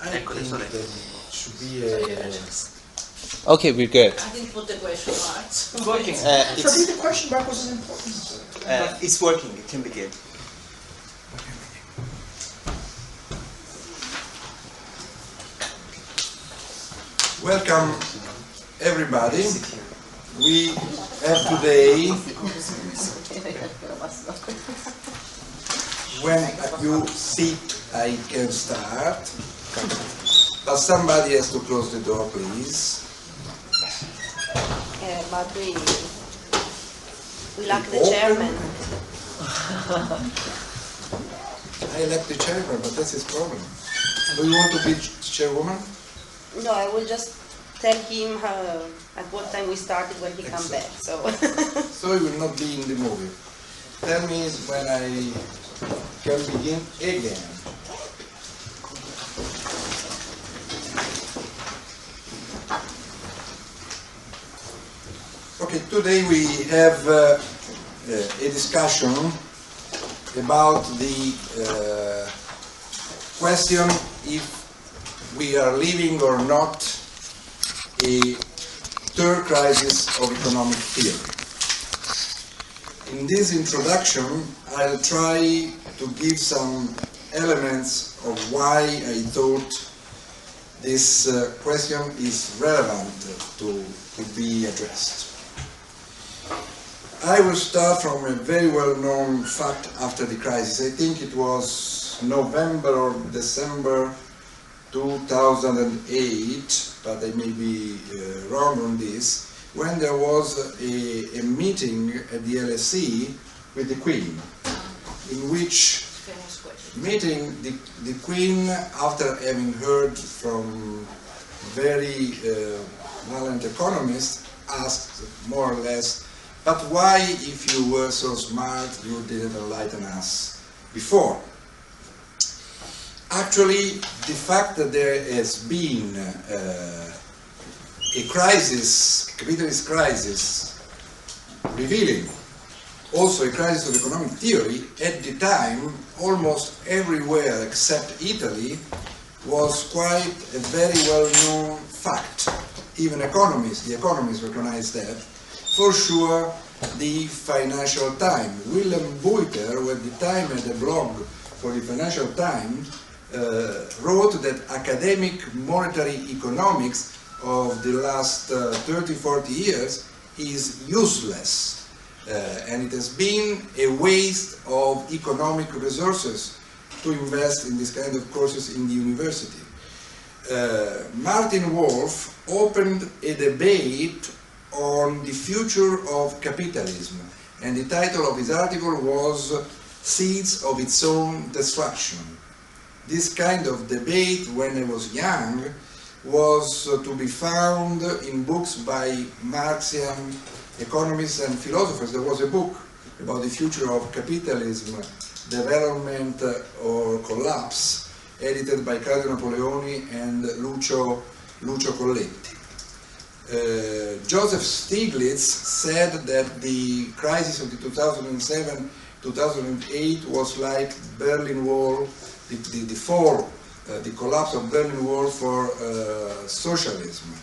I think that it should be a... Okay, we're good. I didn't put the question marks. It's working. For me, the question mark wasn't important. It's working. It can begin. Welcome, everybody. We have today, when you sit, I can start, but somebody has to close the door, please. But we lack the chairman. I like the chairman, but that's his problem. Do you want to be chairwoman? No, I will just tell him at what time we started when he comes back. So. So he will not be in the movie. Tell me when I can begin again. Okay, today we have a discussion about the question if we are living or not a third crisis of economic theory. In this introduction, I'll try to give some elements of why I thought this question is relevant to be addressed. I will start from a very well-known fact after the crisis. I think it was November or December 2008, but I may be wrong on this, when there was a meeting at the LSE with the Queen, in which meeting the Queen, after having heard from very valiant economists, asked more or less, but why, if you were so smart, you didn't enlighten us before? Actually, the fact that there has been a crisis, a capitalist crisis, revealing also a crisis of economic theory, at the time, almost everywhere except Italy, was quite a very well-known fact. Even the economists recognized that. For sure, the Financial Times. Willem Buiter, who at the time had a blog for the Financial Times, wrote that academic monetary economics of the last 30-40 years is useless, and it has been a waste of economic resources to invest in this kind of courses in the university. Martin Wolf opened a debate on the future of capitalism, and the title of his article was Seeds of Its Own Destruction. This kind of debate, when I was young, was to be found in books by Marxian economists and philosophers. There was a book about the future of capitalism, development or collapse, edited by Claudio Napoleoni and Lucio Colletti. Joseph Stiglitz said that the crisis of the 2007-2008 was like Berlin Wall, the collapse of Berlin Wall for socialism.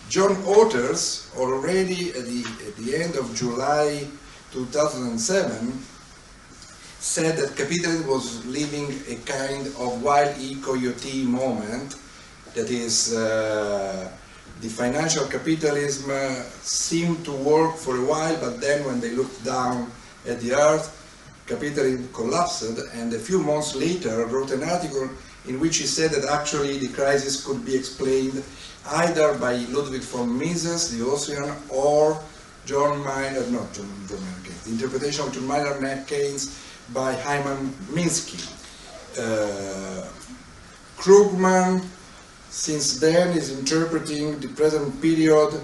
John Otters, already at the end of July 2007, said that capitalism was living a kind of Wile E. Coyote moment. That is, the financial capitalism seemed to work for a while, but then when they looked down at the earth, capitalism collapsed, and a few months later wrote an article in which he said that actually the crisis could be explained either by Ludwig von Mises, the Austrian, or John Maynard Keynes, the interpretation of John Maynard Keynes by Hyman Minsky. Krugman, since then, is interpreting the present period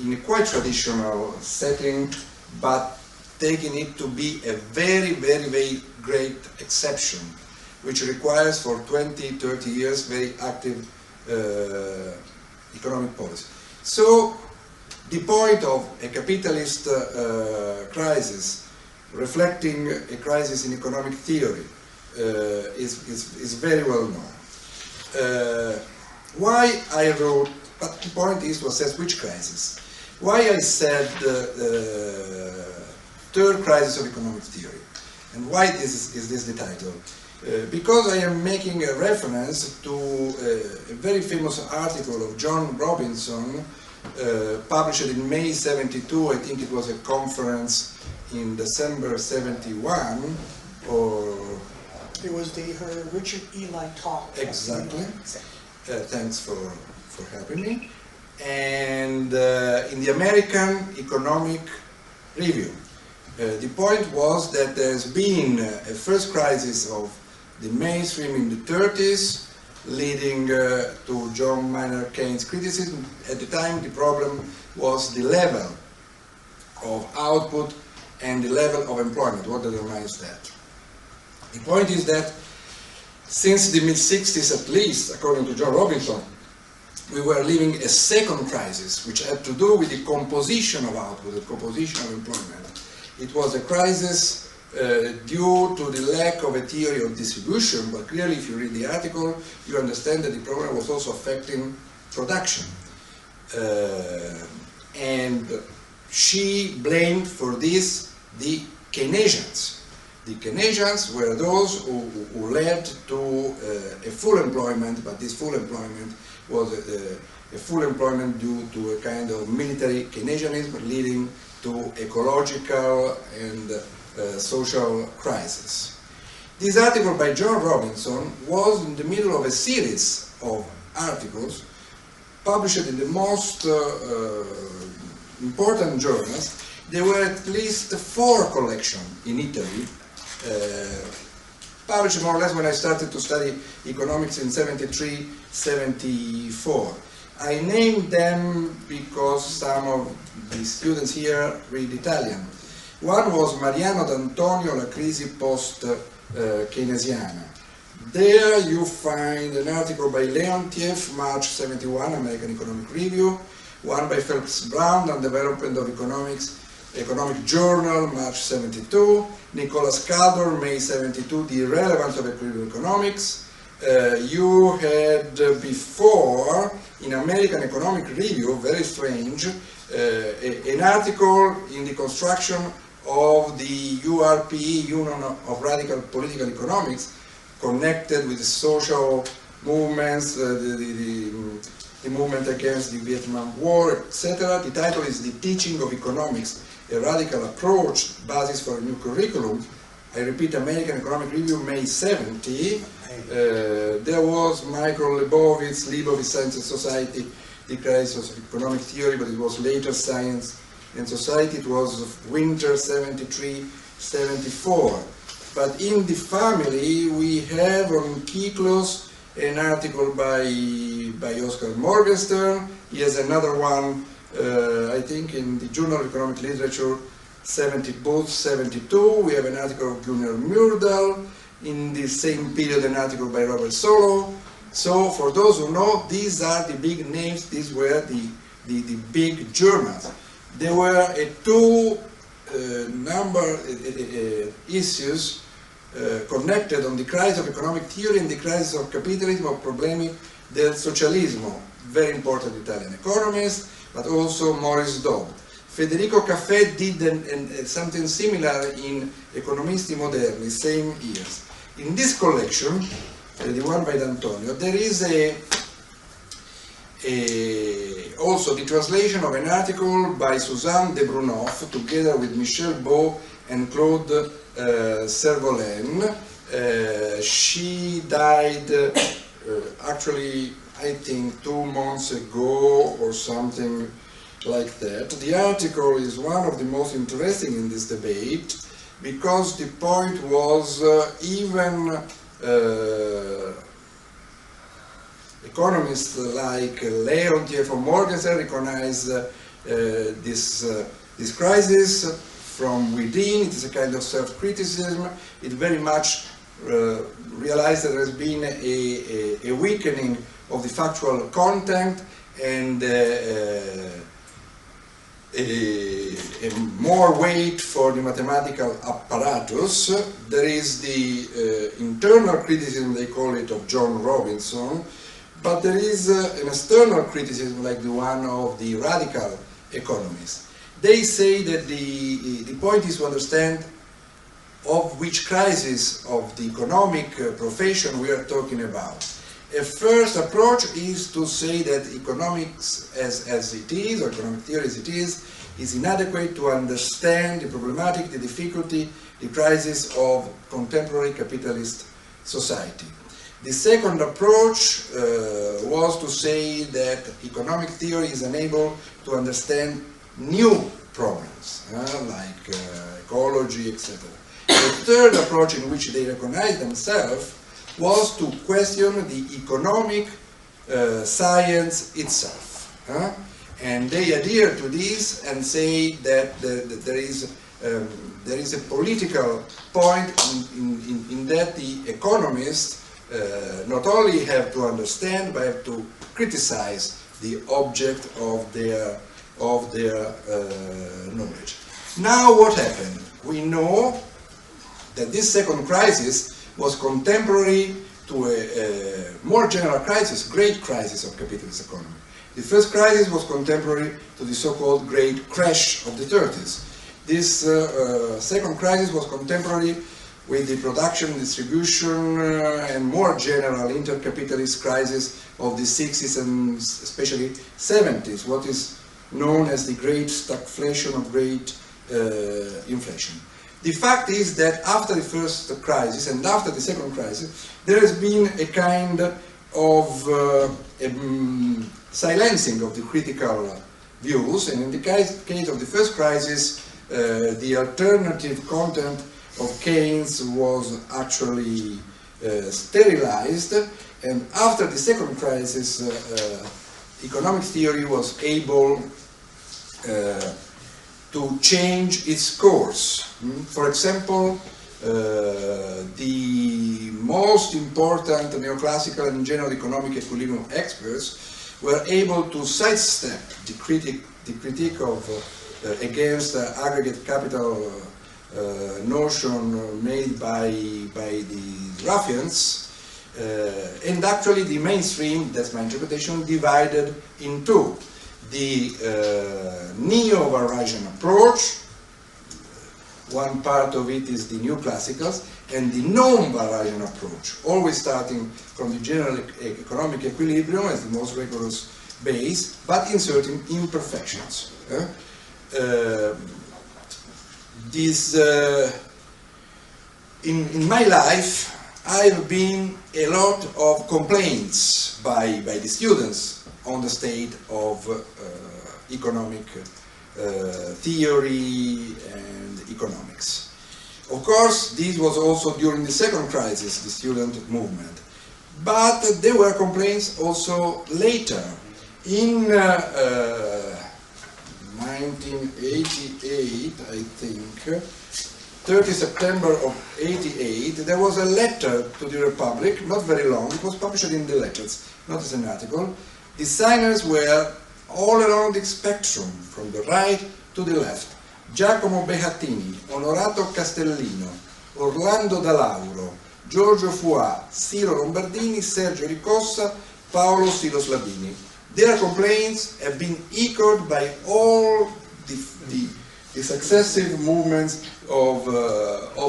in a quite traditional setting, but taking it to be a very, very, very great exception, which requires for 20, 30 years very active economic policy. So, the point of a capitalist crisis, reflecting a crisis in economic theory, is very well known. Why I wrote, but the point is to assess which crisis. Why I said third crisis of economic theory, and why is this the title? Because I am making a reference to a very famous article of John Robinson, published in May 72. I think it was a conference in December 71, or it was her Richard Eli talk. Exactly. Thanks for helping me. And in the American Economic Review, the point was that there's been a first crisis of the mainstream in the 30s, leading to John Maynard Keynes' criticism. At the time, the problem was the level of output and the level of employment. What determines that? The point is that since the mid-60s at least, according to John Robinson, we were living a second crisis, which had to do with the composition of output, the composition of employment. It was a crisis due to the lack of a theory of distribution, but clearly if you read the article, you understand that the problem was also affecting production. And she blamed for this the Keynesians. The Keynesians were those who led to a full employment, but this full employment was a full employment due to a kind of military Keynesianism leading to ecological and social crisis. This article by John Robinson was in the middle of a series of articles published in the most important journals. There were at least 4 collections in Italy, published more or less when I started to study economics in 73, 74. I named them because some of the students here read Italian. One was Mariano D'Antonio, La crisi post-keynesiana. There you find an article by Leontiev, March 71, American Economic Review, one by Phelps Brown on development of Economic Journal, March 72, Nicholas Caldor, May 72, The Irrelevance of Equilibrium Economics. You had before, in American Economic Review, very strange, an article in the construction of the URPE, Union of Radical Political Economics, connected with the social movements, the movement against the Vietnam War, etc. The title is The Teaching of Economics, a Radical Approach, Basis for a New Curriculum. I repeat, American Economic Review, May 70. There was Michael Leibovitz, Science and Society, The Crisis of Economic Theory, but it was later Science and Society. It was winter 73, 74. But in the family, we have on Kyklos an article by Oscar Morgenstern. He has another one, I think, in the Journal of Economic Literature, both 72. We have an article of Gunnar Myrdal. In the same period, an article by Robert Solow. So, for those who know, these are the big names. These were the big journals. There were two issues connected on the crisis of economic theory and the crisis of capitalism, or problemi del socialismo. Very important Italian economist, but also Maurice Dobb. Federico Caffè did something similar in Economisti Moderni, same years. In this collection, the one by D'Antonio, there is also the translation of an article by Suzanne de Brunoff, together with Michel Beau and Claude Servolène. She died actually, I think, 2 months ago or something like that. The article is one of the most interesting in this debate because the point was even economists like Leontiev or Morgenstern recognize this crisis from within. It is a kind of self-criticism. It very much realized that there has been a weakening of the factual content and a more weight for the mathematical apparatus. There is the internal criticism, they call it, of John Robinson, but there is an external criticism like the one of the radical economists. They say that the point is to understand of which crisis of the economic profession we are talking about. A first approach is to say that economics as it is, or economic theory as it is inadequate to understand the problematic, the difficulty, the crisis of contemporary capitalist society. The second approach was to say that economic theory is unable to understand new problems, like ecology, etc. The third approach, in which they recognize themselves, was to question the economic science itself. And they adhere to this and say that there is a political point in that the economists not only have to understand, but have to criticize the object of their knowledge. Now what happened? We know that this second crisis was contemporary to a more general crisis, great crisis of capitalist economy. The first crisis was contemporary to the so-called great crash of the 30s. This second crisis was contemporary with the production, distribution, and more general intercapitalist crisis of the 60s and especially 70s, what is known as the great stagflation of great inflation. The fact is that after the first crisis and after the second crisis, there has been a kind of silencing of the critical views, and in the case of the first crisis, the alternative content of Keynes was actually sterilized, and after the second crisis, economic theory was able to change its course. For example, the most important neoclassical and general economic equilibrium experts were able to sidestep the critique of against aggregate capital notion made by the ruffians, and actually the mainstream, that's my interpretation, divided in two. The neo-Varasian approach, one part of it is the new classicals, and the non-Varasian approach, always starting from the general economic equilibrium as the most rigorous base, but inserting imperfections. In my life, I've been a lot of complaints by the students on the state of economic theory and economics. Of course, this was also during the second crisis, the student movement. But there were complaints also later. In 1988, I think, 30 September of 88, there was a letter to the Republic, not very long, it was published in the Letters, not as an article. The signers were all around the spectrum, from the right to the left. Giacomo Behattini, Onorato Castellino, Orlando Dalauro, Giorgio Fuà, Ciro Lombardini, Sergio Ricossa, Paolo Silos Labini. Their complaints have been echoed by all the successive movements of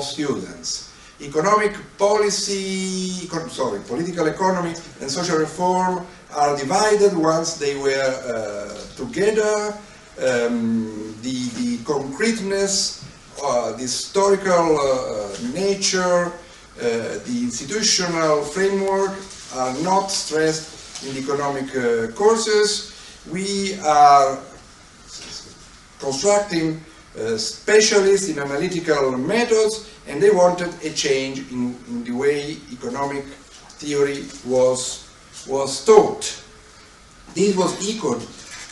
students. Economic policy, political economy and social reform are divided once they were together. The concreteness, the historical nature, the institutional framework are not stressed in the economic courses. We are constructing specialists in analytical methods, and they wanted a change in the way economic theory was taught. This was echoed,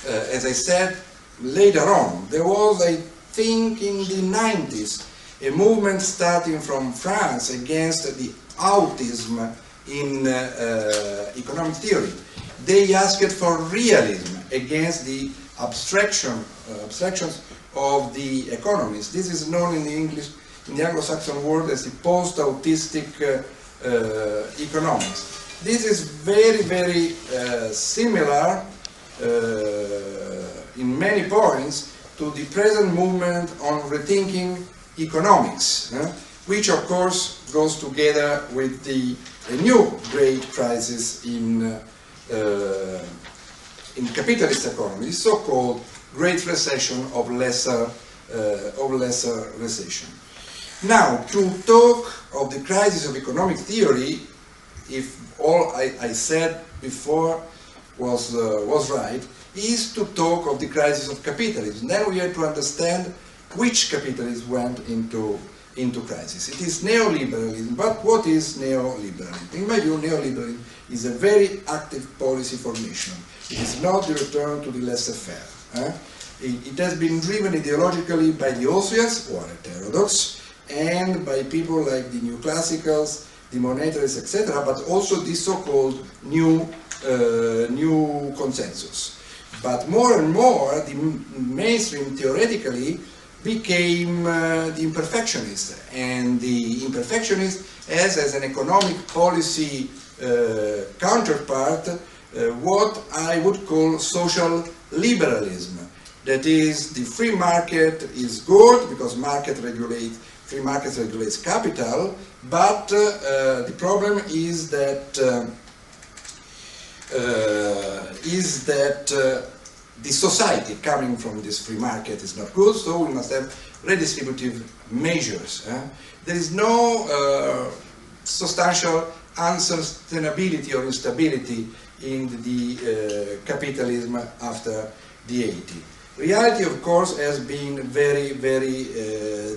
as I said, later on. There was, I think, in the 90s, a movement starting from France against the autism in economic theory. They asked for realism against the abstractions of the economists. This is known in the English, in the Anglo-Saxon world as the post-autistic economics. This is very, very similar in many points to the present movement on rethinking economics, which of course goes together with the new great crisis in capitalist economy, the so-called Great Recession of lesser recession. Now, to talk of the crisis of economic theory, if all I said before was right, is to talk of the crisis of capitalism. Then we have to understand which capitalism went into crisis. It is neoliberalism, but what is neoliberalism? In my view, neoliberalism is a very active policy formation. It is not the return to the laissez-faire. It has been driven ideologically by the Austrians, who are heterodox, and by people like the neoclassicals, the monetarists, etc., but also the so-called new consensus. But more and more, the mainstream theoretically became the imperfectionist, and the imperfectionist as an economic policy counterpart what I would call social liberalism. That is, the free market is good because free market regulates capital, but the problem is that the society coming from this free market is not good, so we must have redistributive measures. There is no substantial unsustainability or instability in the capitalism after the 80s. Reality, of course, has been very, very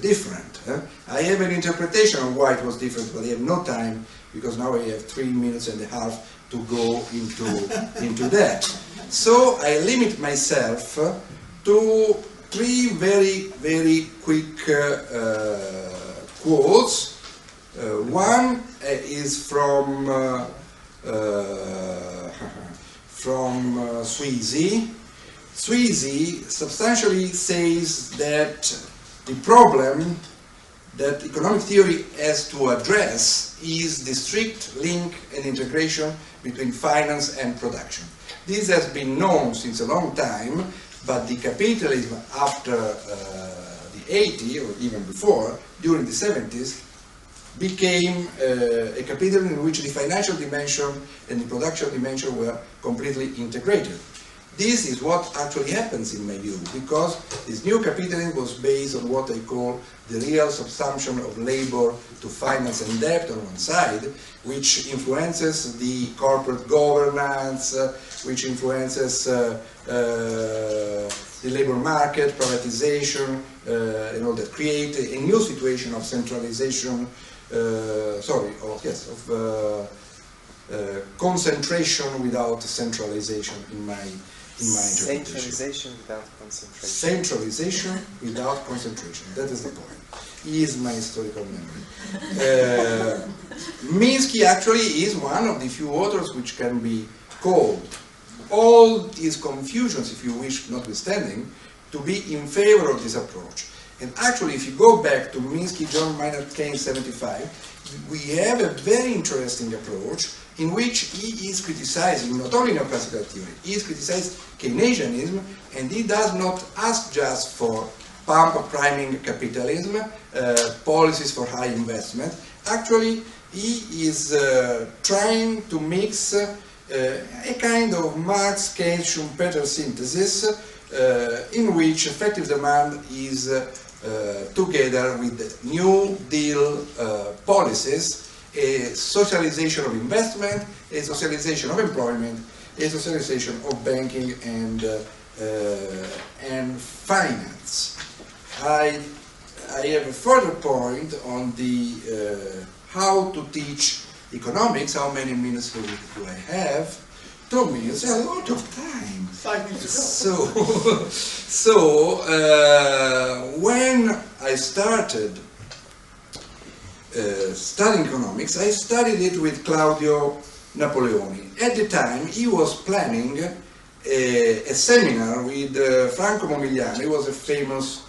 different. I have an interpretation of why it was different, but I have no time because now I have 3 minutes and a half to go into that. So I limit myself to 3 very, very quick quotes. One is from Sweezy. Sweezy substantially says that the problem that economic theory has to address is the strict link and integration between finance and production. This has been known since a long time, but the capitalism after the 80s, or even before, during the 70s, became a capitalism in which the financial dimension and the production dimension were completely integrated. This is what actually happens in my view, because this new capitalism was based on what I call the real subsumption of labor to finance and debt on one side, which influences the corporate governance, which influences the labor market, privatization, and all that, create a new situation of centralization, concentration without centralization in my interpretation. Centralization without concentration. Centralization without concentration. That is the point. He is my historical memory. Minsky actually is one of the few authors which can be called, all these confusions, if you wish, notwithstanding, to be in favor of this approach. And actually, if you go back to Minsky, John Maynard Keynes, 75, we have a very interesting approach in which he is criticizing not only neoclassical theory, he is criticizing Keynesianism, and he does not ask just for pump priming capitalism, policies for high investment. Actually, he is trying to mix a kind of Marx, Keynes, Schumpeter synthesis in which effective demand is together with New Deal policies, a socialization of investment, a socialization of employment, a socialization of banking and finance. I have a further point on the how to teach economics. How many minutes do I have? 2 minutes, a lot of time. 5 minutes ago. So when I started studying economics, I studied it with Claudio Napoleoni. At the time, he was planning a seminar with Franco Momigliani. He was a famous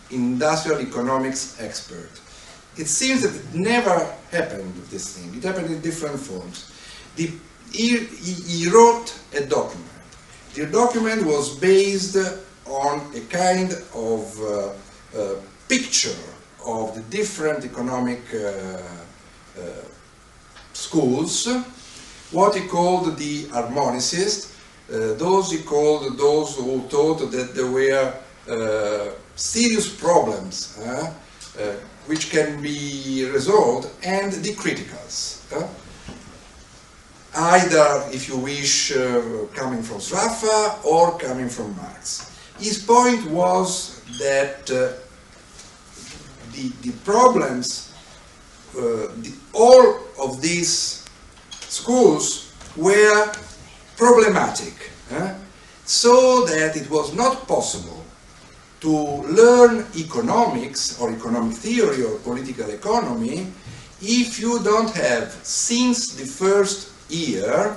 industrial economics expert. It seems that it never happened, this thing. It happened in different forms. He wrote a document. The document was based on a kind of picture of the different economic schools, what he called the harmonicists, those he called those who thought that there were serious problems which can be resolved, and the criticals. Either, if you wish, coming from Sraffa or coming from Marx. His point was that the problems, all of these schools were problematic, so that it was not possible to learn economics or economic theory or political economy if you don't have, since the first year,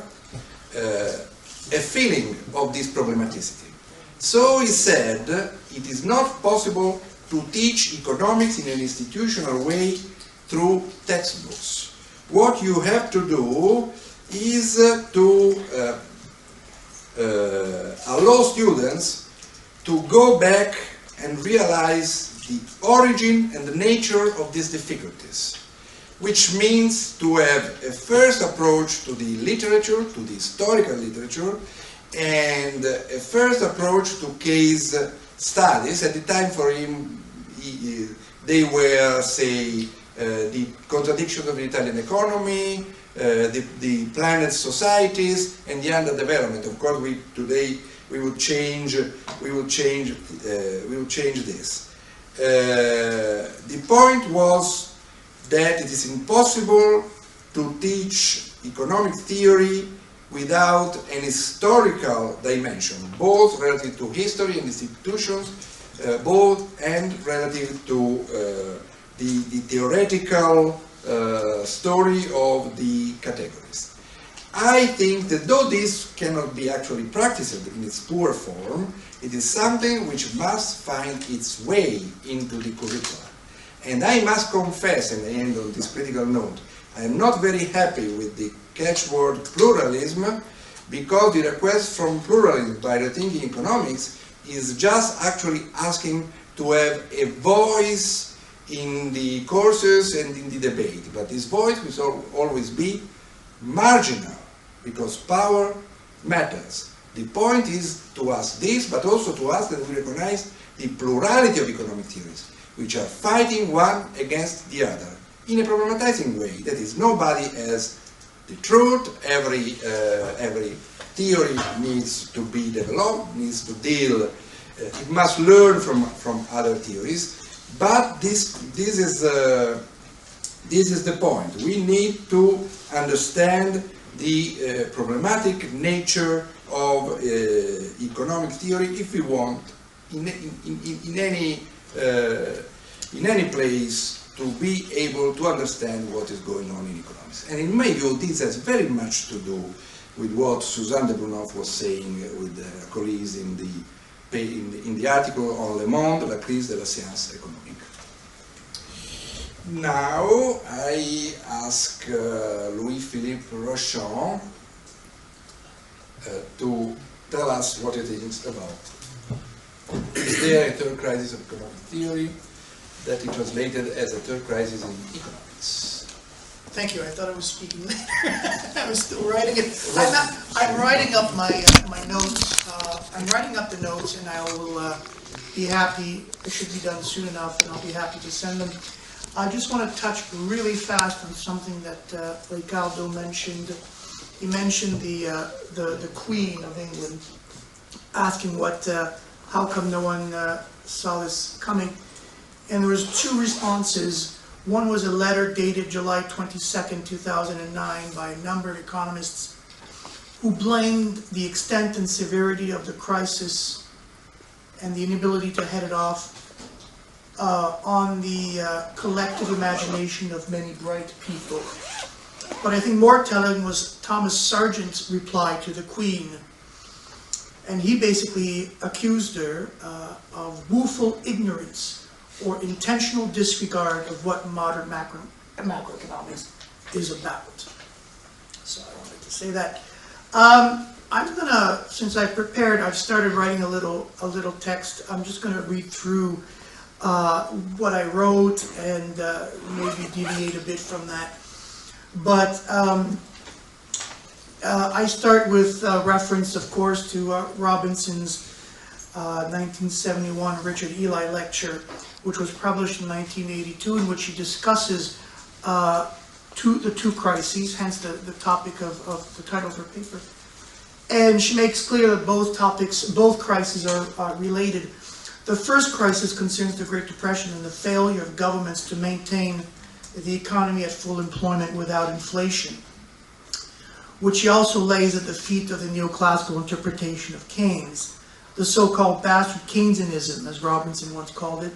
a feeling of this problematicity. So he said it is not possible to teach economics in an institutional way through textbooks. What you have to do is to allow students to go back and realize the origin and the nature of these difficulties, which means to have a first approach to the literature, to the historical literature, and a first approach to case studies. At the time for him, they were, say, the contradictions of the Italian economy, the planet societies, and the underdevelopment. Of course, today we would change this. The point was that it is impossible to teach economic theory without an historical dimension, both relative to history and institutions, both and relative to the theoretical story of the categories. I think that though this cannot be actually practiced in its poor form, it is something which must find its way into the curricula. And I must confess, and I end on this critical note, I am not very happy with the catchword pluralism, because the request from pluralism by rethinking economics is just actually asking to have a voice in the courses and in the debate. But this voice will always be marginal, because power matters. The point is to ask this, but also to ask that we recognize the plurality of economic theories, which are fighting one against the other in a problematizing way. That is, nobody has the truth. Every theory needs to be developed, needs to deal. It must learn from other theories. But this is the point. We need to understand the problematic nature of economic theory if we want, in any place, to be able to understand what is going on in economics. And in my view, this has very much to do with what Suzanne de Bournoff was saying with her colleagues in the article on Le Monde, La crise de la science économique. Now I ask Louis-Philippe Rochon to tell us what he thinks about. Is there a third crisis of economic theory that he translated as a third crisis in economics? Thank you. I thought I was speaking later. I was still writing it. I'm writing up my notes. I'm writing up the notes, and I will be happy. It should be done soon enough, and I'll be happy to send them. I just want to touch really fast on something that Riccardo mentioned. He mentioned the Queen of England, asking how come no one saw this coming. And there was two responses. One was a letter dated July 22nd, 2009 by a number of economists who blamed the extent and severity of the crisis and the inability to head it off on the collective imagination of many bright people. But I think more telling was Thomas Sargent's reply to the Queen. And he basically accused her of woeful ignorance or intentional disregard of what modern macroeconomics is about. So I wanted to say that. I'm gonna, since I've started writing a little text. I'm just gonna read through what I wrote and maybe deviate a bit from that. But I start with reference, of course, to Robinson's 1971 Richard Ely lecture, which was published in 1982, in which he discusses the two crises, hence the topic of the title of her paper. And she makes clear that both crises are related. The first crisis concerns the Great Depression and the failure of governments to maintain the economy at full employment without inflation, which he also lays at the feet of the neoclassical interpretation of Keynes, the so-called bastard Keynesianism, as Robinson once called it,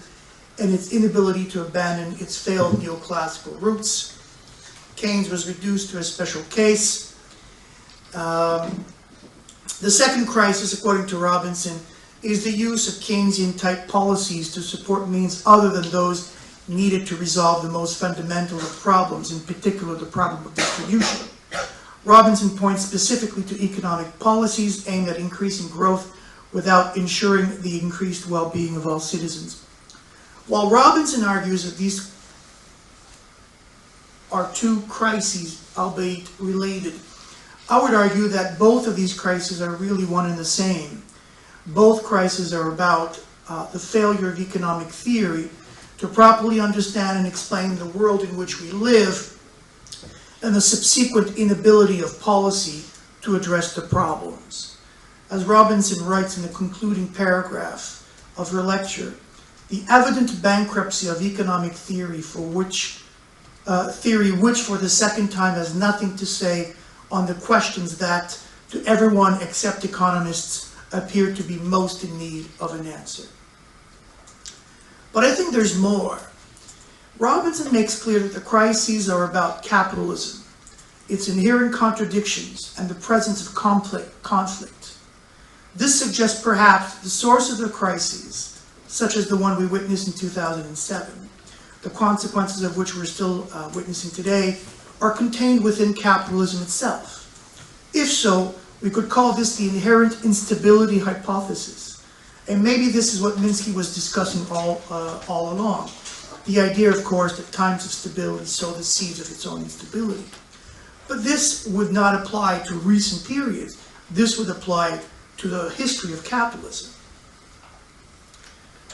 and its inability to abandon its failed neoclassical roots. Keynes was reduced to a special case. The second crisis, according to Robinson, is the use of Keynesian-type policies to support means other than those needed to resolve the most fundamental of problems, in particular the problem of distribution. Robinson points specifically to economic policies aimed at increasing growth without ensuring the increased well-being of all citizens. While Robinson argues that these are two crises, albeit related, I would argue that both of these crises are really one and the same. Both crises are about the failure of economic theory to properly understand and explain the world in which we live, and the subsequent inability of policy to address the problems. As Robinson writes in the concluding paragraph of her lecture, the evident bankruptcy of economic theory which for the second time has nothing to say on the questions that, to everyone except economists, appear to be most in need of an answer. But I think there's more. Robinson makes clear that the crises are about capitalism, its inherent contradictions, and the presence of conflict. This suggests perhaps the source of the crises, such as the one we witnessed in 2007, the consequences of which we're still witnessing today, are contained within capitalism itself. If so, we could call this the inherent instability hypothesis. And maybe this is what Minsky was discussing all along. The idea, of course, that times of stability sow the seeds of its own instability. But this would not apply to recent periods. This would apply to the history of capitalism.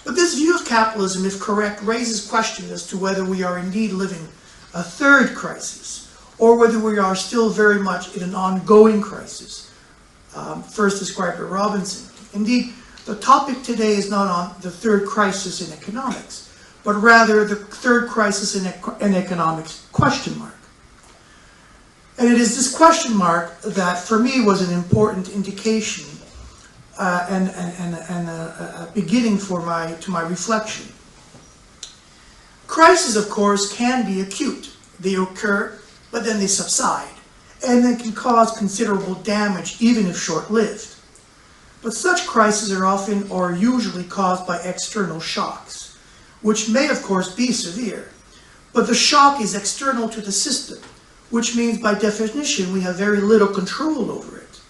But this view of capitalism, if correct, raises questions as to whether we are indeed living a third crisis, or whether we are still very much in an ongoing crisis, first described by Robinson. Indeed, the topic today is not on the third crisis in economics, but rather the third crisis in economics, question mark. And it is this question mark that, for me, was an important indication and a beginning to my reflection. Crises, of course, can be acute. They occur, but then they subside, and they can cause considerable damage, even if short-lived. But such crises are often or usually caused by external shocks, which may, of course, be severe. But the shock is external to the system, which means, by definition, we have very little control over it.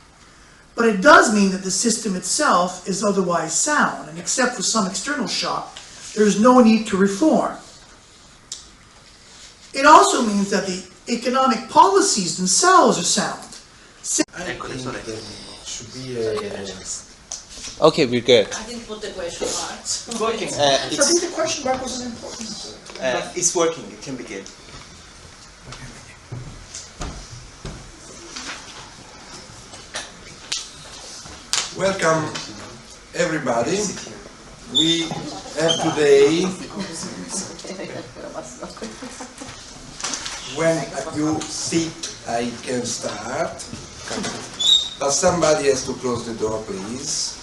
But it does mean that the system itself is otherwise sound, and except for some external shock, there is no need to reform. It also means that the economic policies themselves are sound. Okay, we're good. I didn't put the question marks. It's working. So I think the question mark was important. It's working. It can begin. Welcome, everybody. We have today, when you sit, I can start. But somebody has to close the door, please.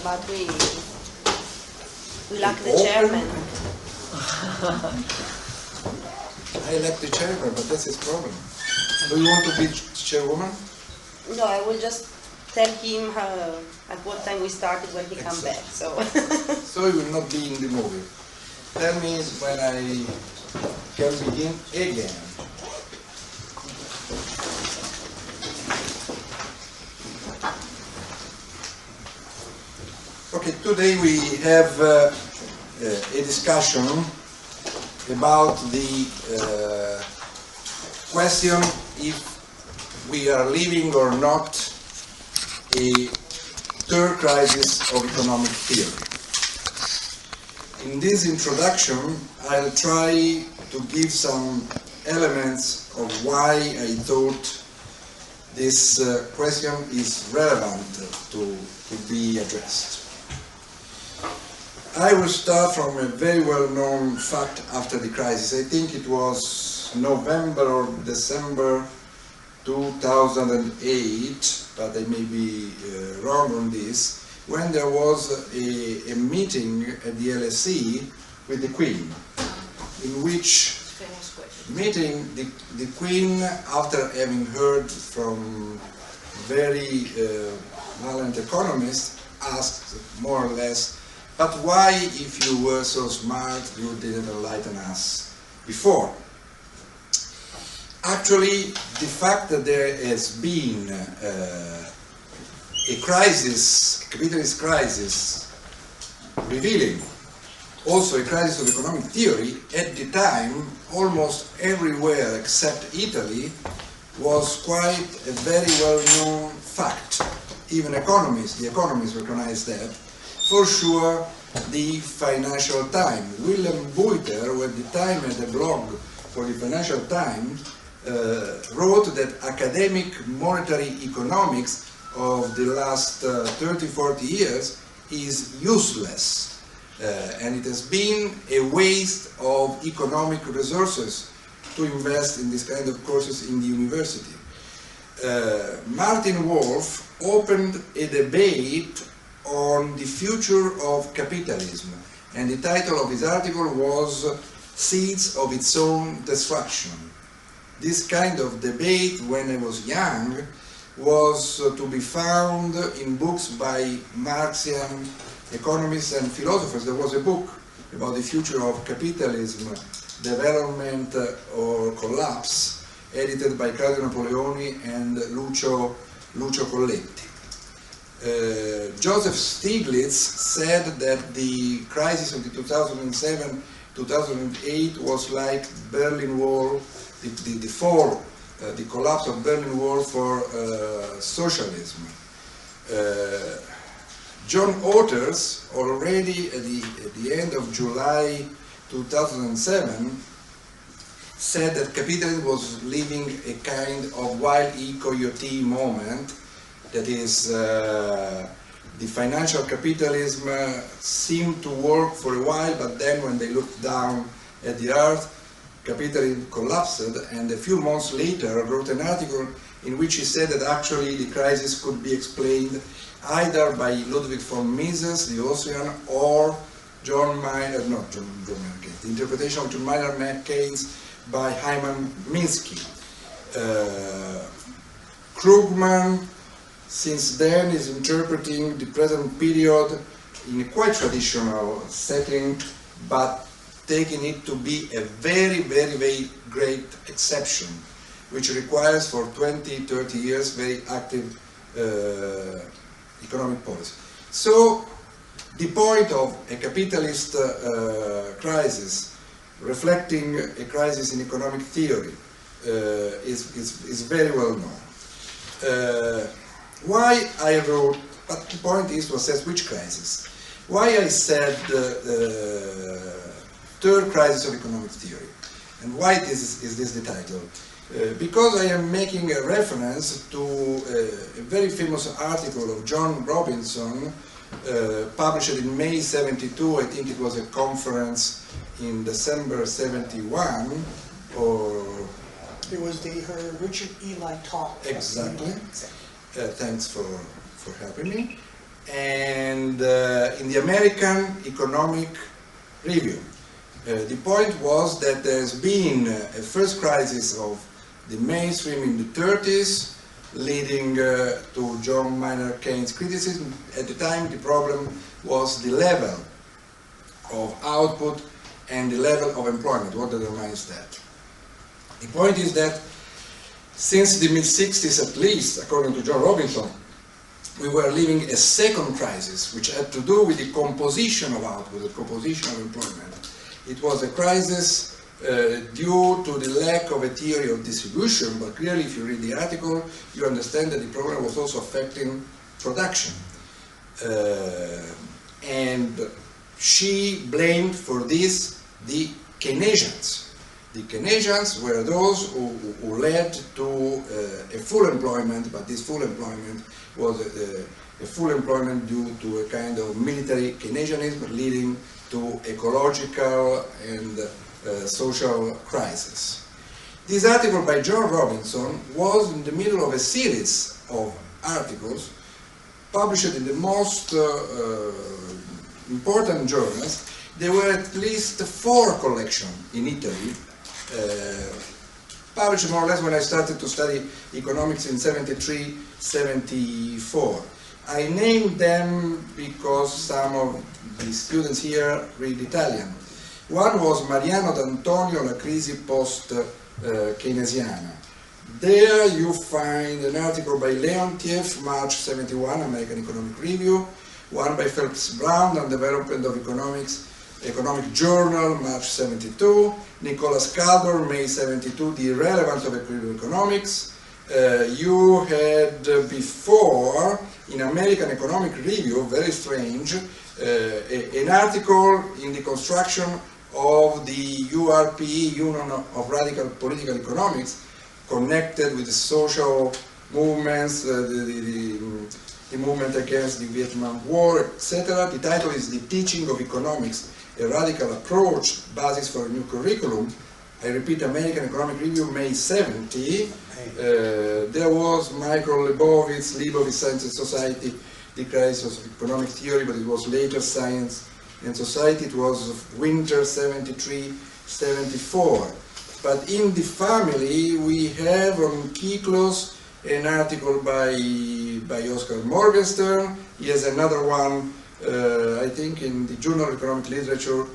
But we lack the chairman. I elect the chairman, but that's his problem. Do you want to be chairwoman? No, I will just tell him at what time we started when he come back. So. So he will not be in the movie. Tell me when I can begin again. Okay, today we have a discussion about the question if we are living or not a third crisis of economic theory. In this introduction, I'll try to give some elements of why I thought this question is relevant to be addressed. I will start from a very well-known fact after the crisis. I think it was November or December 2008, but I may be wrong on this, when there was a meeting at the LSE with the Queen, in which meeting the Queen, after having heard from very violent economists, asked more or less, but why, if you were so smart, you didn't enlighten us before? Actually, the fact that there has been a crisis, a capitalist crisis, revealing also a crisis of economic theory, at the time, almost everywhere except Italy, was quite a very well-known fact. Even the economists recognized that. For sure, the Financial Times. Willem Buiter, who at the time had a blog for the Financial Times, wrote that academic monetary economics of the last 30-40 years is useless, and it has been a waste of economic resources to invest in this kind of courses in the university. Martin Wolf opened a debate on the future of capitalism, and the title of his article was Seeds of Its Own Destruction. This kind of debate, when I was young, was to be found in books by Marxian economists and philosophers. There was a book about the future of capitalism, development or collapse, edited by Claudio Napoleoni and Lucio Colletti. Joseph Stiglitz said that the crisis of the 2007-2008 was like Berlin Wall, the fall, the collapse of Berlin Wall for socialism. John Otters, already at the end of July 2007, said that capitalism was living a kind of Wile E. Coyote moment. That is, the financial capitalism seemed to work for a while, but then when they looked down at the earth, capitalism collapsed, and a few months later wrote an article in which he said that actually the crisis could be explained either by Ludwig von Mises, the Austrian, or the interpretation of John Maynard Keynes by Hyman Minsky. Krugman, since then, is interpreting the present period in a quite traditional setting, but taking it to be a very, very, very great exception, which requires for 20, 30 years very active economic policy. So, the point of a capitalist crisis, reflecting a crisis in economic theory, is very well known. Why I wrote, but the point is to assess which crisis. Why I said third crisis of economic theory, and why is this the title? Because I am making a reference to a very famous article of John Robinson, published in May 72. I think it was a conference in December 71, or... It was her Richard Eli talk. Exactly. Thanks for helping me. And in the American Economic Review, The point was that there's been a first crisis of the mainstream in the 30s, leading to John Maynard Keynes' criticism. At the time, the problem was the level of output and the level of employment, what determines that. The point is that since the mid-60s at least, according to John Robinson, we were living a second crisis, which had to do with the composition of output, the composition of employment. It was a crisis due to the lack of a theory of distribution, but clearly if you read the article, you understand that the problem was also affecting production. And she blamed for this the Keynesians. The Keynesians were those who led to a full employment, but this full employment was a full employment due to a kind of military Keynesianism leading to ecological and social crisis. This article by John Robinson was in the middle of a series of articles published in the most important journals. There were at least 4 collections in Italy, published more or less when I started to study economics in 73, 74. I named them because some of the students here read Italian. One was Mariano D'Antonio, La crisi post-keynesiana. There you find an article by Leontiev, March 71, American Economic Review, one by Phelps Brown on development of economics, Economic Journal, March 72, Nicholas Calder, May 72, The Irrelevance of Equilibrium Economics. You had before, in American Economic Review, very strange, an article in the construction of the URPE, Union of Radical Political Economics, connected with the social movements, the movement against the Vietnam War, etc. The title is The Teaching of Economics, a Radical Approach, Basis for a New Curriculum. I repeat, American Economic Review, May 70. There was Michael Leibovitz, Science and Society, The Crisis of Economic Theory, but it was later Science and Society. It was winter 73, 74. But in the family, we have on Kyklos an article by Oscar Morgenstern. He has another one, I think, in the Journal of Economic Literature,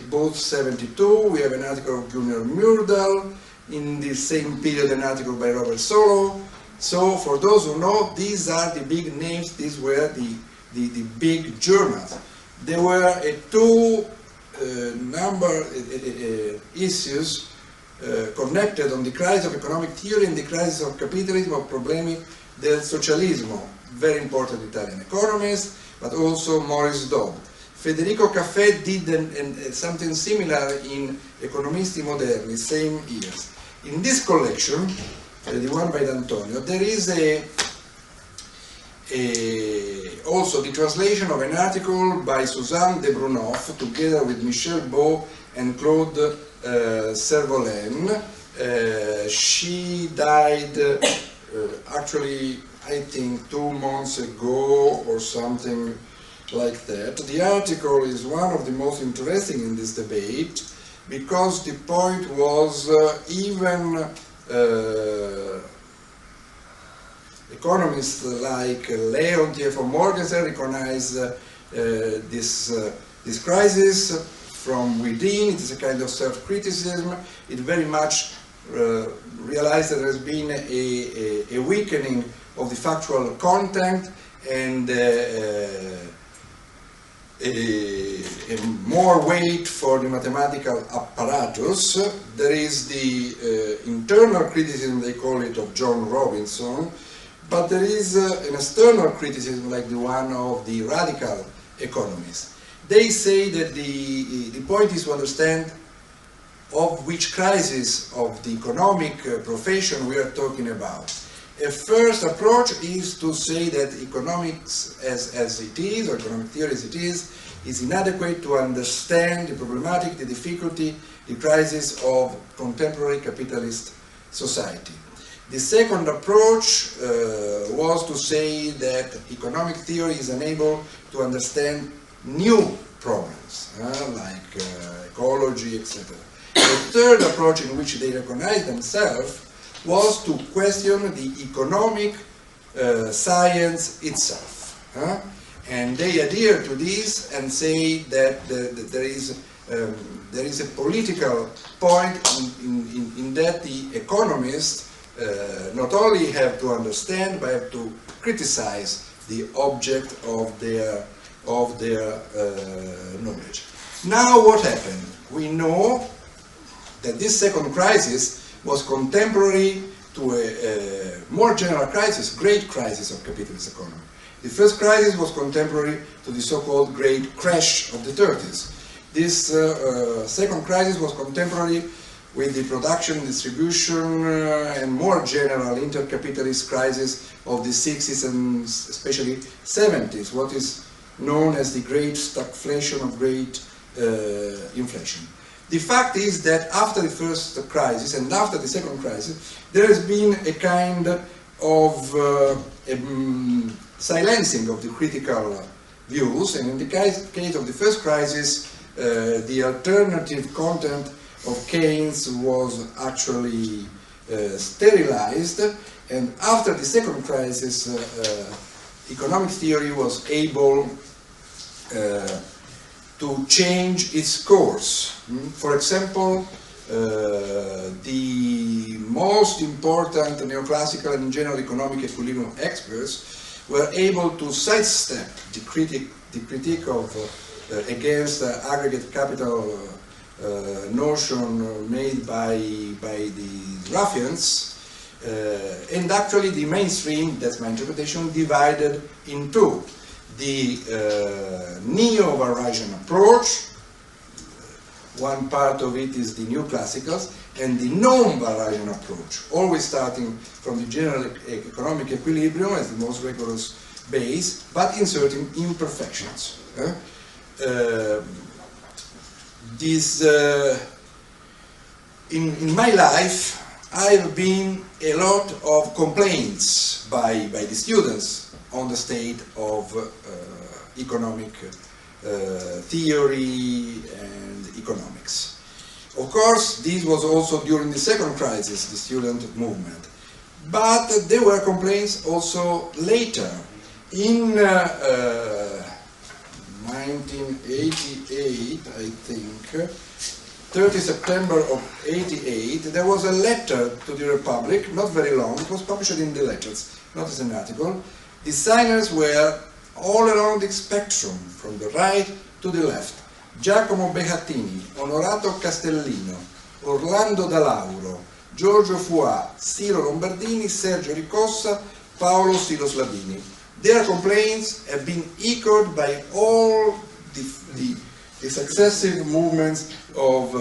both 72. We have an article of Gunnar Myrdal. In the same period, an article by Robert Solow. So, for those who know, these are the big names. These were the big journals. There were two number issues connected on the crisis of economic theory and the crisis of capitalism, of problemi del socialismo. Very important Italian economist, but also Maurice Dobb. Federico Caffè did something similar in Economisti Moderni, same years. In this collection, the one by D'Antonio, there is also the translation of an article by Suzanne de Brunoff, together with Michel Beau and Claude Servolène. She died actually, I think, 2 months ago or something like that. The article is one of the most interesting in this debate because the point was even economists like Leontiev or Morgenstern recognize this crisis from within. It is a kind of self-criticism. It very much realized that there has been a weakening of the factual content and more weight for the mathematical apparatus. There is the internal criticism, they call it, of John Robinson, but there is an external criticism like the one of the radical economists. They say that the point is to understand of which crisis of the economic profession we are talking about. A first approach is to say that economics as it is, or economic theory as it is inadequate to understand the problematic, the difficulty, the crisis of contemporary capitalist society. The second approach was to say that economic theory is unable to understand new problems, like ecology, etc. The third approach in which they recognized themselves was to question the economic science itself. And they adhere to this and say that there is a political point in that the economists not only have to understand but have to criticize the object of their knowledge. Now what happened? We know that this second crisis was contemporary to a more general crisis, great crisis of capitalist economy. The first crisis was contemporary to the so-called great crash of the 30s. This second crisis was contemporary with the production, distribution, and more general intercapitalist crisis of the 60s and especially 70s, what is known as the great stagflation of great inflation. The fact is that after the first crisis and after the second crisis, there has been a kind of silencing of the critical views, and in the case of the first crisis, the alternative content of Keynes was actually sterilized, and after the second crisis, economic theory was able to change its course. For example, the most important neoclassical and general economic equilibrium experts were able to sidestep the critique of against aggregate capital notion made by the ruffians, and actually the mainstream, that's my interpretation, divided in two. The neo-Varasian approach, one part of it is the neoclassicals, and the non-Varasian approach, always starting from the general economic equilibrium as the most rigorous base, but inserting imperfections. In my life, I've been a lot of complaints by the students on the state of economic theory and economics. Of course, this was also during the second crisis, the student movement. But there were complaints also later. In 1988, I think, 30 September of 88, there was a letter to the Republic, not very long, it was published in the Letters, not as an article. The signers were all around the spectrum, from the right to the left. Giacomo Behattini, Onorato Castellino, Orlando Dalauro, Giorgio Fuà, Ciro Lombardini, Sergio Ricossa, Paolo Silos Labini. Their complaints have been echoed by all the successive movements of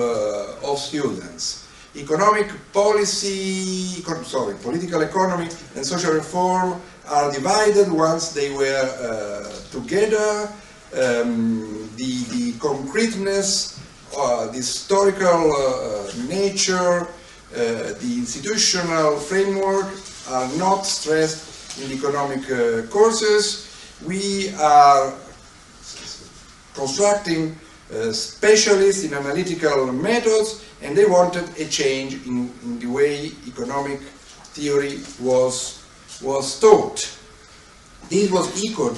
students. Economic policy, political economy and social reform are divided once they were together. The concreteness, the historical nature, the institutional framework are not stressed in the economic courses. We are constructing specialists in analytical methods, and they wanted a change in the way economic theory was taught. This was echoed,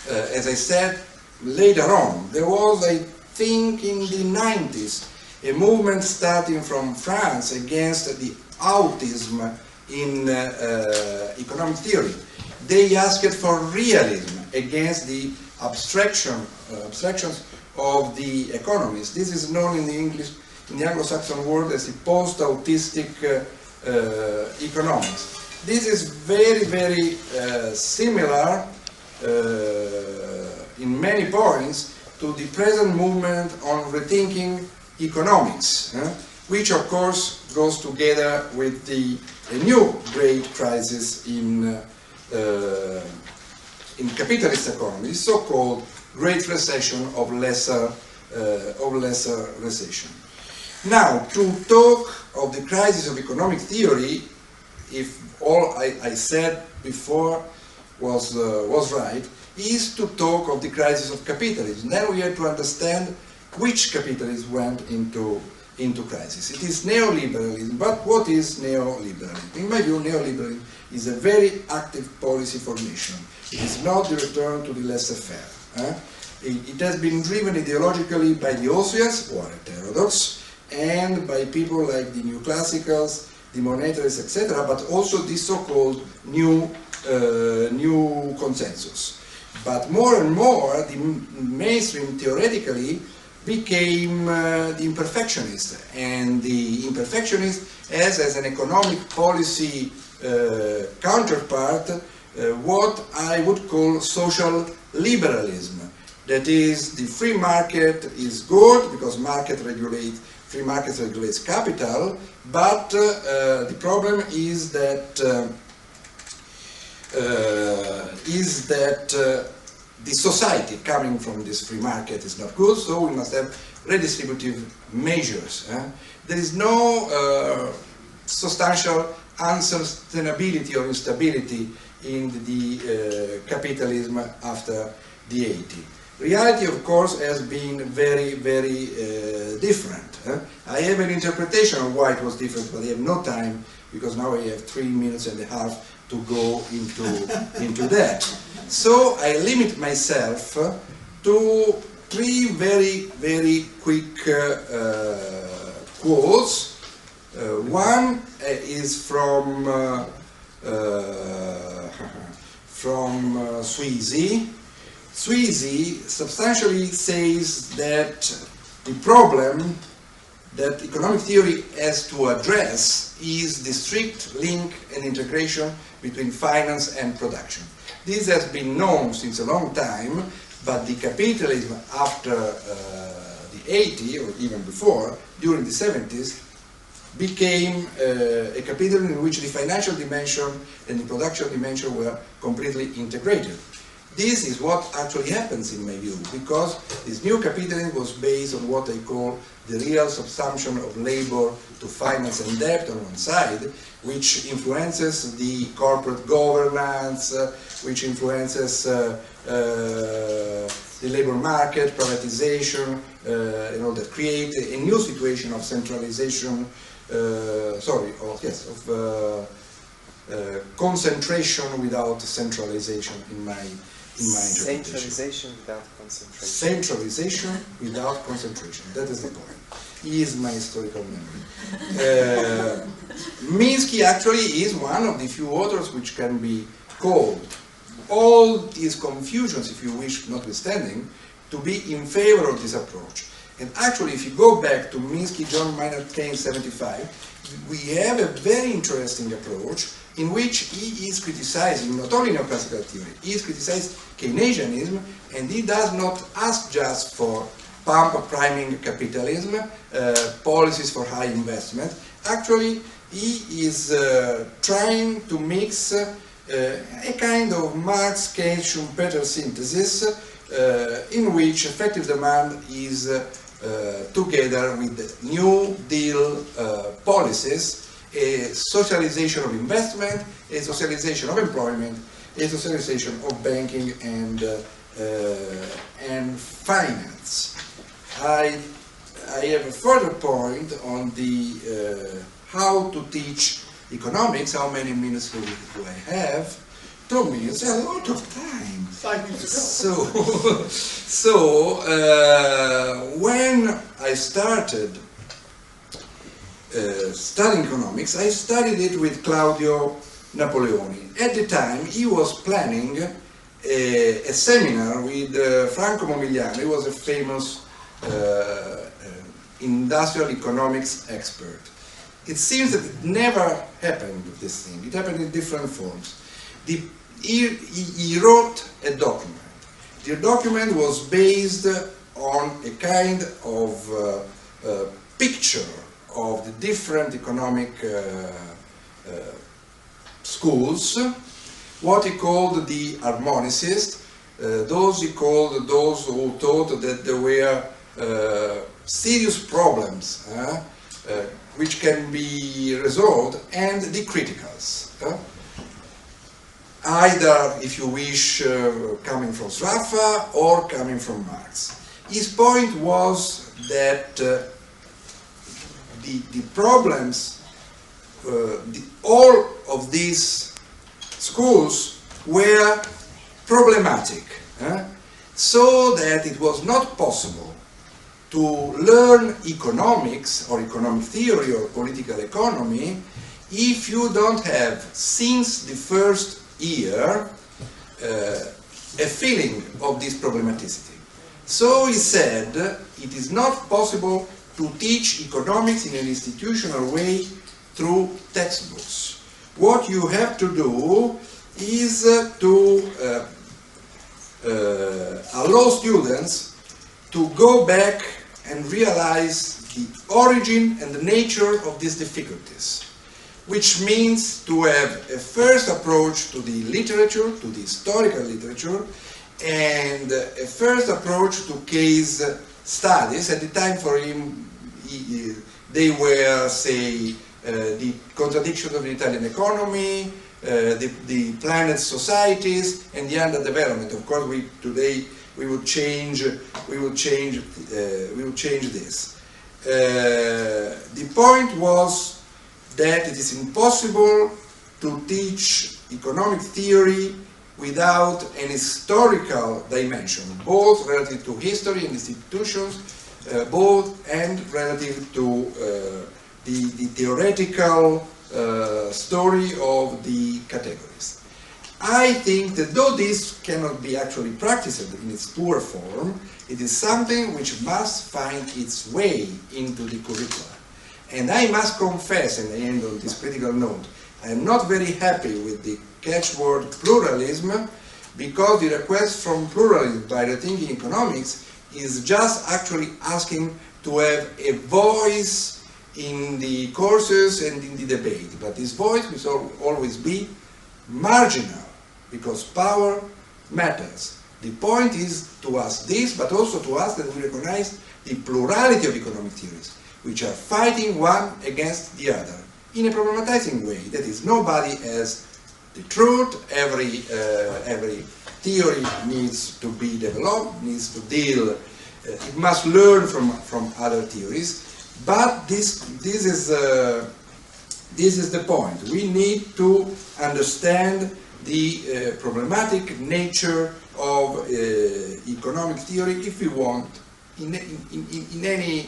as I said, later on. There was, I think, in the 90s, a movement starting from France against the autism in economic theory. They asked for realism against the abstractions of the economists. This is known in the English, in the Anglo-Saxon world, as the post-autistic economics. This is very, very similar in many points to the present movement on rethinking economics, which of course goes together with the new great crisis in capitalist economy, the so-called Great Recession of lesser recession. Now, to talk of the crisis of economic theory, if all I said before was right, is to talk of the crisis of capitalism. Then we have to understand which capitalism went into crisis. It is neoliberalism, but what is neoliberalism? In my view, neoliberalism is a very active policy formation. It is not the return to the laissez-faire. It has been driven ideologically by the Austrians, who are heterodox, and by people like the neoclassicals, the monetarists, etc., but also the so-called new consensus. But more and more, the mainstream theoretically became the imperfectionist, and the imperfectionist as an economic policy counterpart what I would call social liberalism. That is, the free market is good because free market regulates capital, but the problem is that the society coming from this free market is not good, so we must have redistributive measures. There is no substantial unsustainability or instability in the capitalism after the 80s. Reality, of course, has been very, very different. I have an interpretation of why it was different, but I have no time, because now I have 3 minutes and a half to go into that. So I limit myself to 3 very, very quick quotes. One is from Sweezy. Sweezy substantially says that the problem that economic theory has to address is the strict link and integration between finance and production. This has been known since a long time, but the capitalism after the 80s, or even before, during the 70s, became a capitalism in which the financial dimension and the production dimension were completely integrated. This is what actually happens in my view, because this new capitalism was based on what I call the real subsumption of labor to finance and debt on one side, which influences the corporate governance, which influences the labor market, privatization, that create a new situation of centralization, concentration without centralization in my interpretation. Centralization without concentration. Centralization without concentration. That is the point. He is my historical memory. Minsky actually is one of the few authors which can be called, all his confusions, if you wish, notwithstanding, to be in favor of this approach. And actually, if you go back to Minsky, John Maynard Keynes, 75, we have a very interesting approach in which he is criticizing not only neoclassical theory, he is criticizing Keynesianism, and he does not ask just for pump priming capitalism, policies for high investment. Actually, he is trying to mix a kind of Marx, Keynes, Schumpeter synthesis in which effective demand is together with New Deal policies, a socialization of investment, a socialization of employment, a socialization of banking and finance. I have a further point on the how to teach economics. How many minutes do I have? 2 minutes, a lot of time. 5 minutes ago. So when I started studying economics, I studied it with Claudio Napoleoni. At the time, he was planning a seminar with Franco Momigliano. He was a famous industrial economics expert. It seems that it never happened, this thing. It happened in different forms. He wrote a document. The document was based on a kind of picture of the different economic schools, what he called the harmonicists, those he called those who thought that there were serious problems which can be resolved, and the criticals. either, if you wish, coming from Sraffa or coming from Marx. His point was that the problems, all of these schools were problematic, so that it was not possible to learn economics or economic theory or political economy if you don't have, since the first year, a feeling of this problematicity. So he said it is not possible to teach economics in an institutional way through textbooks. What you have to do is to allow students to go back and realize the origin and the nature of these difficulties, which means to have a first approach to the literature, to the historical literature, and a first approach to case studies. At the time for him, they were, say, the contradiction of the Italian economy, the planet societies, and the underdevelopment. Of course, today we would change this. The point was that it is impossible to teach economic theory without an historical dimension, both relative to history and institutions, both and relative to the theoretical story of the categories. I think that though this cannot be actually practiced in its pure form, it is something which must find its way into the curricula. And I must confess, and I end on this critical note, I am not very happy with the catchword pluralism, because the request from pluralism by rethinking economics is just actually asking to have a voice in the courses and in the debate. But this voice will always be marginal, because power matters. The point is to us this, but also to us that we recognize the plurality of economic theories, which are fighting one against the other in a problematizing way. That is, nobody has the truth. Every theory needs to be developed, needs to deal. It must learn from other theories. But this is the point. We need to understand the problematic nature of economic theory if we want, in any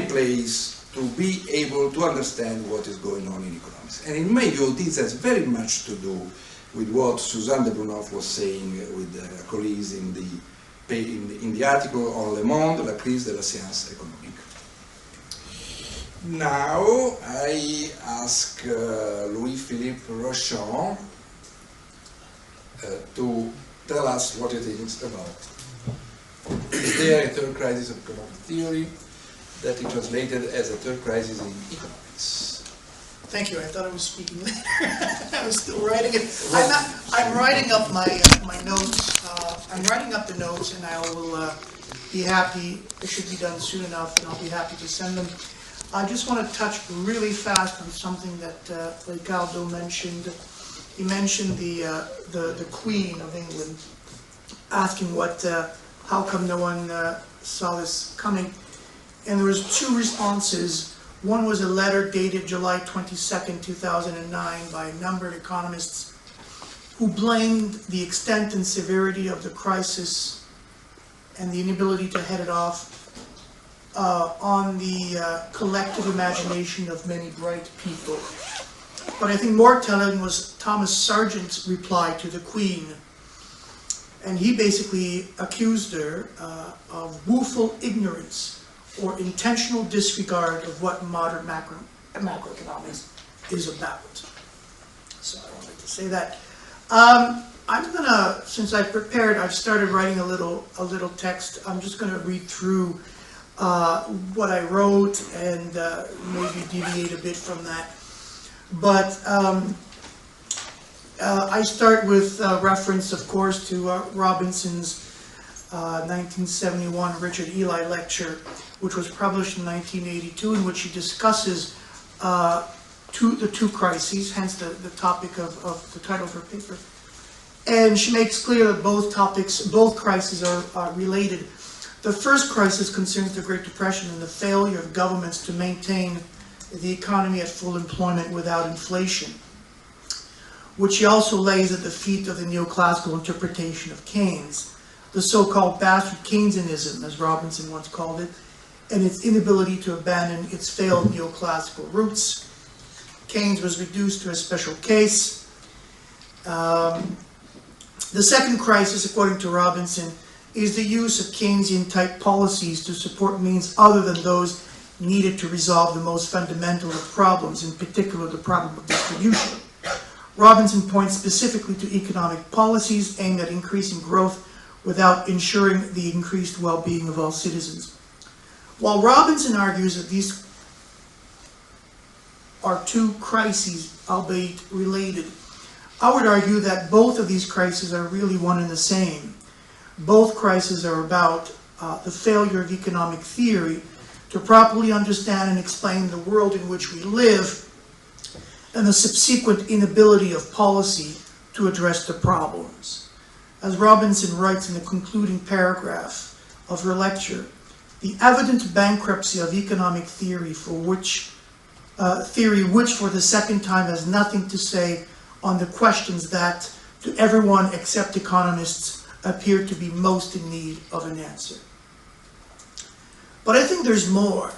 place, to be able to understand what is going on in economics. And in my view, this has very much to do with what Suzanne de Brunoff was saying with colleagues in the article on Le Monde, La crise de la science économique. Now I ask Louis-Philippe Rochon to tell us what he thinks about. Is there a third crisis of economic theory that he translated as a third crisis in economics? Thank you. I thought I was speaking later. I was still writing it. I'm writing up my notes. I'm writing up the notes, and I will be happy. It should be done soon enough, and I'll be happy to send them. I just want to touch really fast on something that Riccardo mentioned. He mentioned the Queen of England, asking how come no one saw this coming. And there was two responses. One was a letter dated July 22nd, 2009 by a number of economists who blamed the extent and severity of the crisis and the inability to head it off on the collective imagination of many bright people. But I think more telling was Thomas Sargent's reply to the Queen. And he basically accused her of woeful ignorance or intentional disregard of what modern macroeconomics is about. So I wanted to say that. I'm gonna, since I prepared, I've started writing a little text. I'm just gonna read through what I wrote and maybe deviate a bit from that. But I start with reference, of course, to Robinson's 1971 Richard Ely lecture, which was published in 1982, in which he discusses the two crises, hence the topic of the title of her paper. And she makes clear that both crises are related. The first crisis concerns the Great Depression and the failure of governments to maintain the economy at full employment without inflation, which she also lays at the feet of the neoclassical interpretation of Keynes, the so-called bastard Keynesianism, as Robinson once called it, and its inability to abandon its failed neoclassical roots. Keynes was reduced to a special case. The second crisis, according to Robinson, is the use of Keynesian-type policies to support means other than those needed to resolve the most fundamental of problems, in particular the problem of distribution. Robinson points specifically to economic policies aimed at increasing growth without ensuring the increased well-being of all citizens. While Robinson argues that these are two crises, albeit related, I would argue that both of these crises are really one and the same. Both crises are about the failure of economic theory to properly understand and explain the world in which we live, and the subsequent inability of policy to address the problems. As Robinson writes in the concluding paragraph of her lecture, the evident bankruptcy of economic theory which for the second time has nothing to say on the questions that, to everyone except economists, appear to be most in need of an answer. But I think there's more.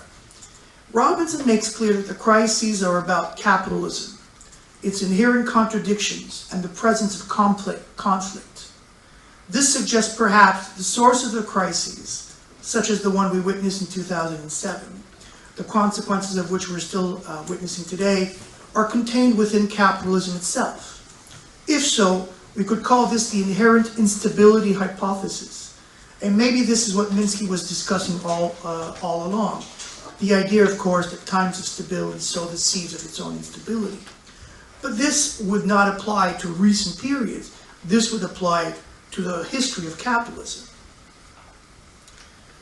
Robinson makes clear that the crises are about capitalism, its inherent contradictions, and the presence of conflict. This suggests perhaps the source of the crises, such as the one we witnessed in 2007, the consequences of which we're still witnessing today, are contained within capitalism itself. If so, we could call this the inherent instability hypothesis. And maybe this is what Minsky was discussing all along. The idea, of course, that times of stability sow the seeds of its own instability. But this would not apply to recent periods. This would apply to the history of capitalism.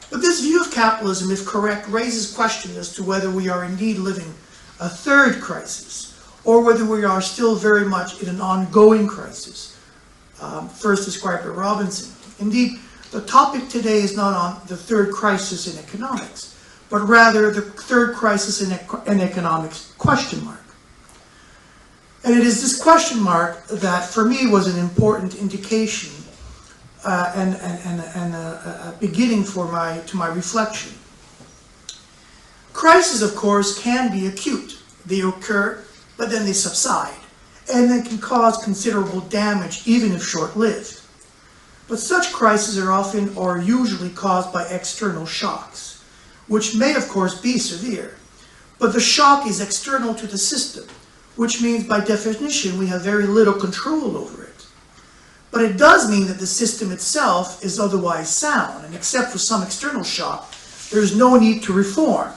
But this view of capitalism, if correct, raises questions as to whether we are indeed living a third crisis, or whether we are still very much in an ongoing crisis, first described by Robinson. Indeed, the topic today is not on the third crisis in economics, but rather the third crisis in economics, question mark. And it is this question mark that, for me, was an important indication and a beginning to my reflection. Crises, of course, can be acute. They occur, but then they subside, and they can cause considerable damage, even if short-lived. But such crises are often or usually caused by external shocks, which may, of course, be severe. But the shock is external to the system, which means, by definition, we have very little control over it. But it does mean that the system itself is otherwise sound, and except for some external shock, there is no need to reform.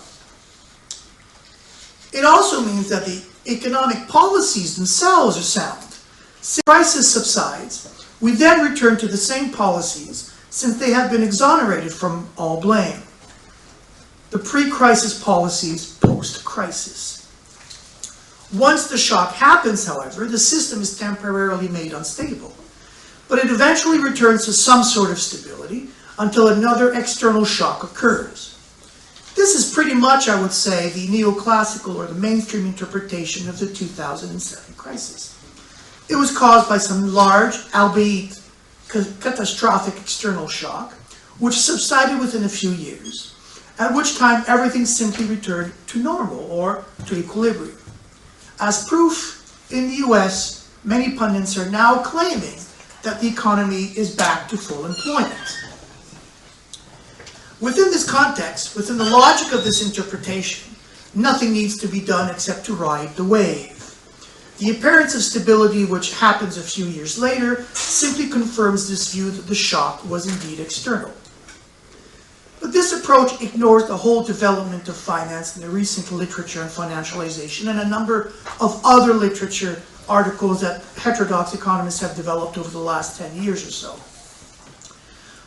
It also means that the economic policies themselves are sound. Since the crisis subsides, we then return to the same policies, since they have been exonerated from all blame. The pre-crisis policies post-crisis. Once the shock happens, however, the system is temporarily made unstable. But it eventually returns to some sort of stability until another external shock occurs. This is pretty much, I would say, the neoclassical or the mainstream interpretation of the 2007 crisis. It was caused by some large, albeit catastrophic external shock, which subsided within a few years, at which time everything simply returned to normal or to equilibrium. As proof, in the US, many pundits are now claiming that the economy is back to full employment. Within this context, within the logic of this interpretation, nothing needs to be done except to ride the wave. The appearance of stability, which happens a few years later, simply confirms this view that the shock was indeed external. But this approach ignores the whole development of finance in the recent literature on financialization and a number of other literature articles that heterodox economists have developed over the last 10 years or so.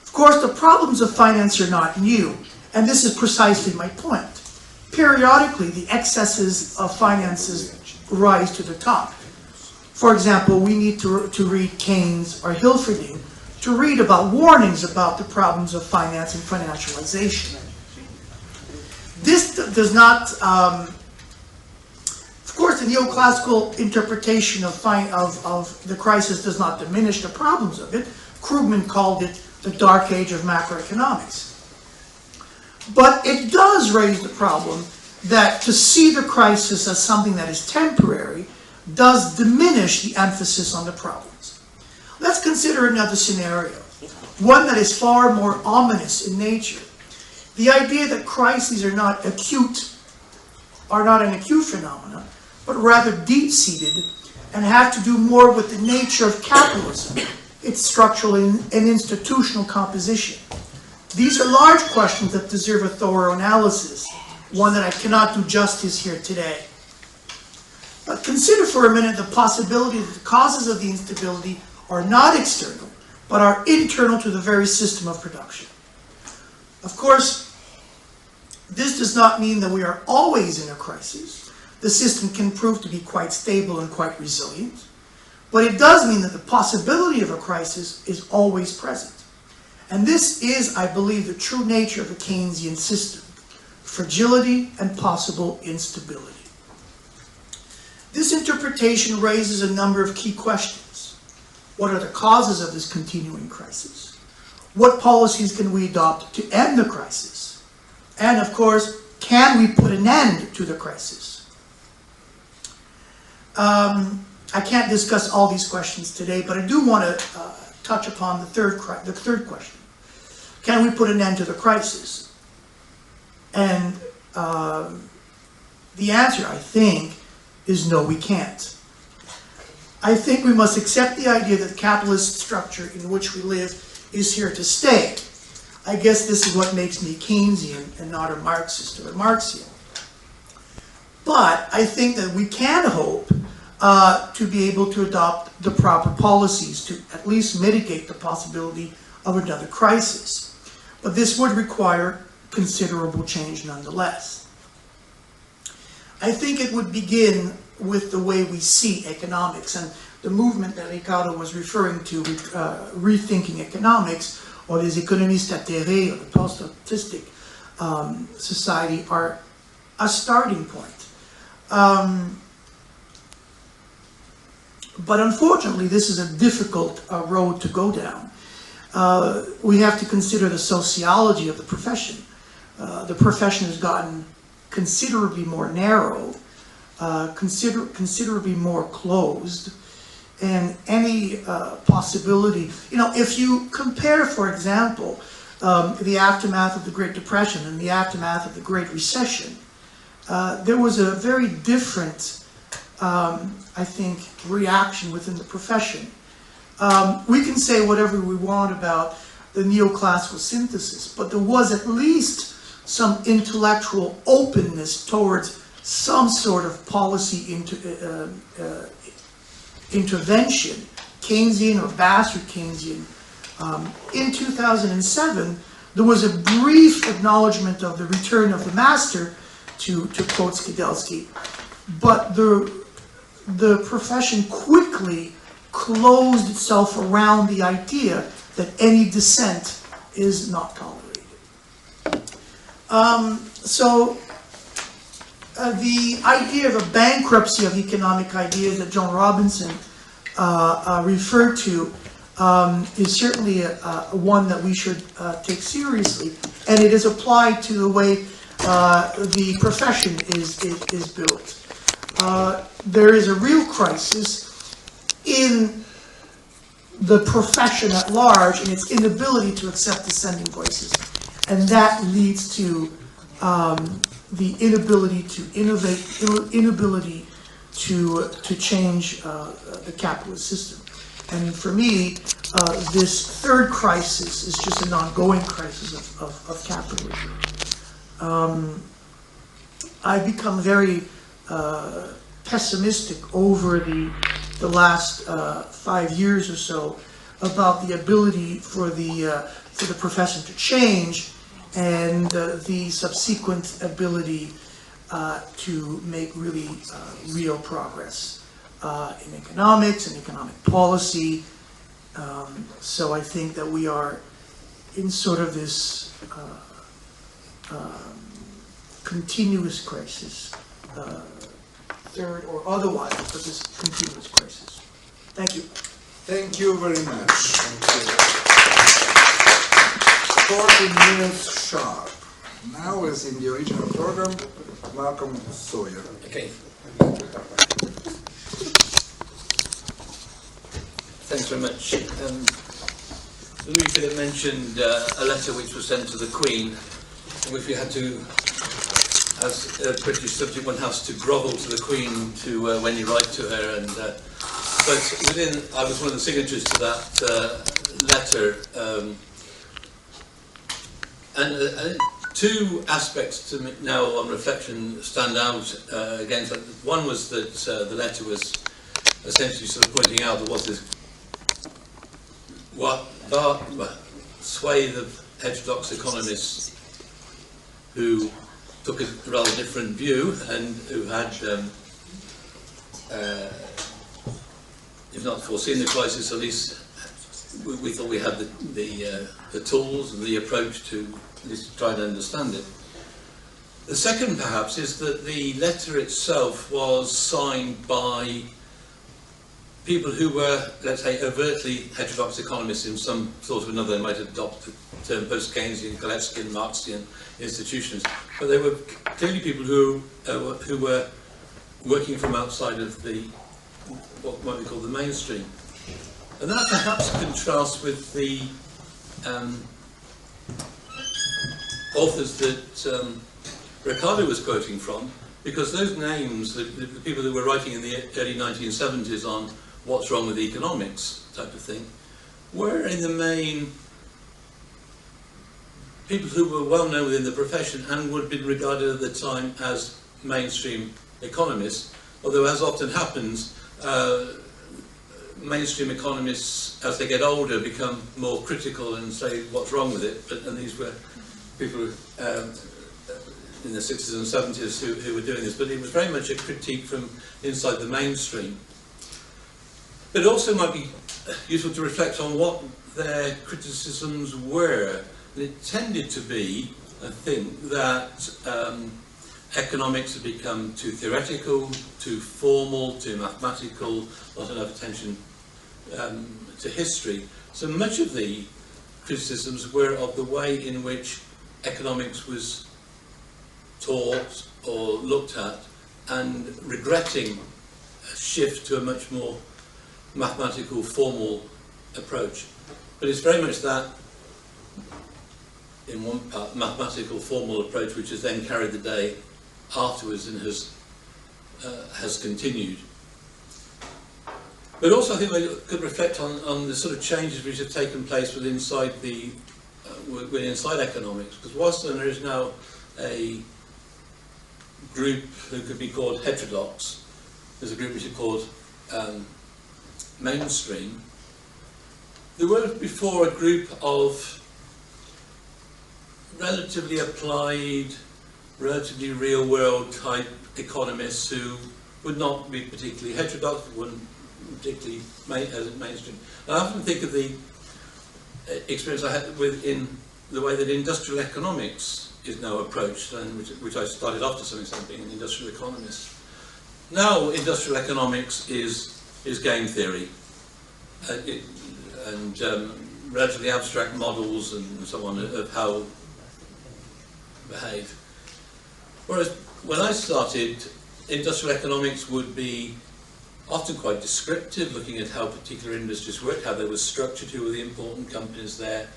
Of course, the problems of finance are not new, and this is precisely my point. Periodically, the excesses of finances rise to the top. For example, we need to read Keynes or Hilferding to read about warnings about the problems of finance and financialization. This does not, of course, the neoclassical interpretation of the crisis does not diminish the problems of it. Krugman called it the dark age of macroeconomics. But it does raise the problem that to see the crisis as something that is temporary does diminish the emphasis on the problems. Let's consider another scenario, one that is far more ominous in nature. The idea that crises are not an acute phenomenon, but rather deep-seated and have to do more with the nature of capitalism, its structural and institutional composition. These are large questions that deserve a thorough analysis, one that I cannot do justice here today. But consider for a minute the possibility that the causes of the instability are not external, but are internal to the very system of production. Of course, this does not mean that we are always in a crisis. The system can prove to be quite stable and quite resilient. But it does mean that the possibility of a crisis is always present. And this is, I believe, the true nature of a Keynesian system: fragility and possible instability. This interpretation raises a number of key questions. What are the causes of this continuing crisis? What policies can we adopt to end the crisis? And of course, can we put an end to the crisis? I can't discuss all these questions today, but I do want to touch upon the third question. Can we put an end to the crisis? And the answer, I think, is no, we can't. I think we must accept the idea that the capitalist structure in which we live is here to stay. I guess this is what makes me Keynesian and not a Marxist or a Marxian. But I think that we can hope to be able to adopt the proper policies to at least mitigate the possibility of another crisis. But this would require considerable change nonetheless. I think it would begin with the way we see economics, and the movement that Riccardo was referring to, rethinking economics, or les économistes atterrés, or the post-statistic society, are a starting point. But unfortunately, this is a difficult road to go down. We have to consider the sociology of the profession. The profession has gotten considerably more narrow, considerably more closed, and any possibility, if you compare, for example, the aftermath of the Great Depression and the aftermath of the Great Recession, there was a very different, I think, reaction within the profession. We can say whatever we want about the neoclassical synthesis, but there was at least some intellectual openness towards some sort of policy intervention, Keynesian or bastard Keynesian. In 2007, there was a brief acknowledgement of the return of the master, to quote Skidelsky, but the profession quickly closed itself around the idea that any dissent is not tolerated. The idea of a bankruptcy of economic ideas that John Robinson referred to is certainly one that we should take seriously, and it is applied to the way the profession is built. There is a real crisis in the profession at large and its inability to accept dissenting voices, and that leads to the inability to innovate, inability to change the capitalist system. And for me, this third crisis is just an ongoing crisis of capitalism. I've become very pessimistic over the last 5 years or so about the ability for the profession to change, and the subsequent ability to make really real progress in economics and economic policy. So I think that we are in sort of this continuous crisis, third or otherwise, but this continuous crisis. Thank you. Thank you very much. 14 minutes sharp. Now, as in the original program, Malcolm Sawyer. Okay. Thanks very much. Louis-Philippe mentioned a letter which was sent to the Queen, which we had to, as a British subject, one has to grovel to the Queen to when you write to her. And but I was one of the signatories to that letter. And two aspects to me now, on reflection, stand out against that. One was that the letter was essentially sort of pointing out there was this swathe of heterodox economists who took a rather different view and who had, if not foreseen the crisis, at least we thought we had the tools and the approach to at least try and understand it. The second, perhaps, is that the letter itself was signed by people who were, let's say, overtly heterodox economists in some sort of another. They might adopt the term post-Keynesian, Gillespiean, Marxian institutions, but they were clearly people who were working from outside of what might be called the mainstream. And that perhaps contrasts with the authors that Riccardo was quoting from, because those names, the people who were writing in the early 1970s on what's wrong with economics type of thing, were in the main people who were well known within the profession and would have been regarded at the time as mainstream economists, although, as often happens, mainstream economists, as they get older, become more critical and say what's wrong with it. And these were people in the 60s and 70s who were doing this, but it was very much a critique from inside the mainstream. But it also might be useful to reflect on what their criticisms were. And it tended to be, I think, that economics had become too theoretical, too formal, too mathematical, not enough attention to history. So much of the criticisms were of the way in which economics was taught or looked at, and regretting a shift to a much more mathematical, formal approach. But it's very much that, in one part, mathematical, formal approach which has then carried the day afterwards and has continued. But also I think we could reflect on the sort of changes which have taken place within inside economics, because whilst there is now a group who could be called heterodox, there's a group which is called mainstream. There were before a group of relatively applied, relatively real-world type economists who would not be particularly heterodox, wouldn't particularly mainstream. I often think of the experience I had in the way that industrial economics is now approached, and which I started off to some extent being an industrial economist. Now industrial economics is game theory, and relatively abstract models and so on of how behave. Whereas when I started, industrial economics would be often quite descriptive, looking at how particular industries work, how they were structured, who were the important companies there,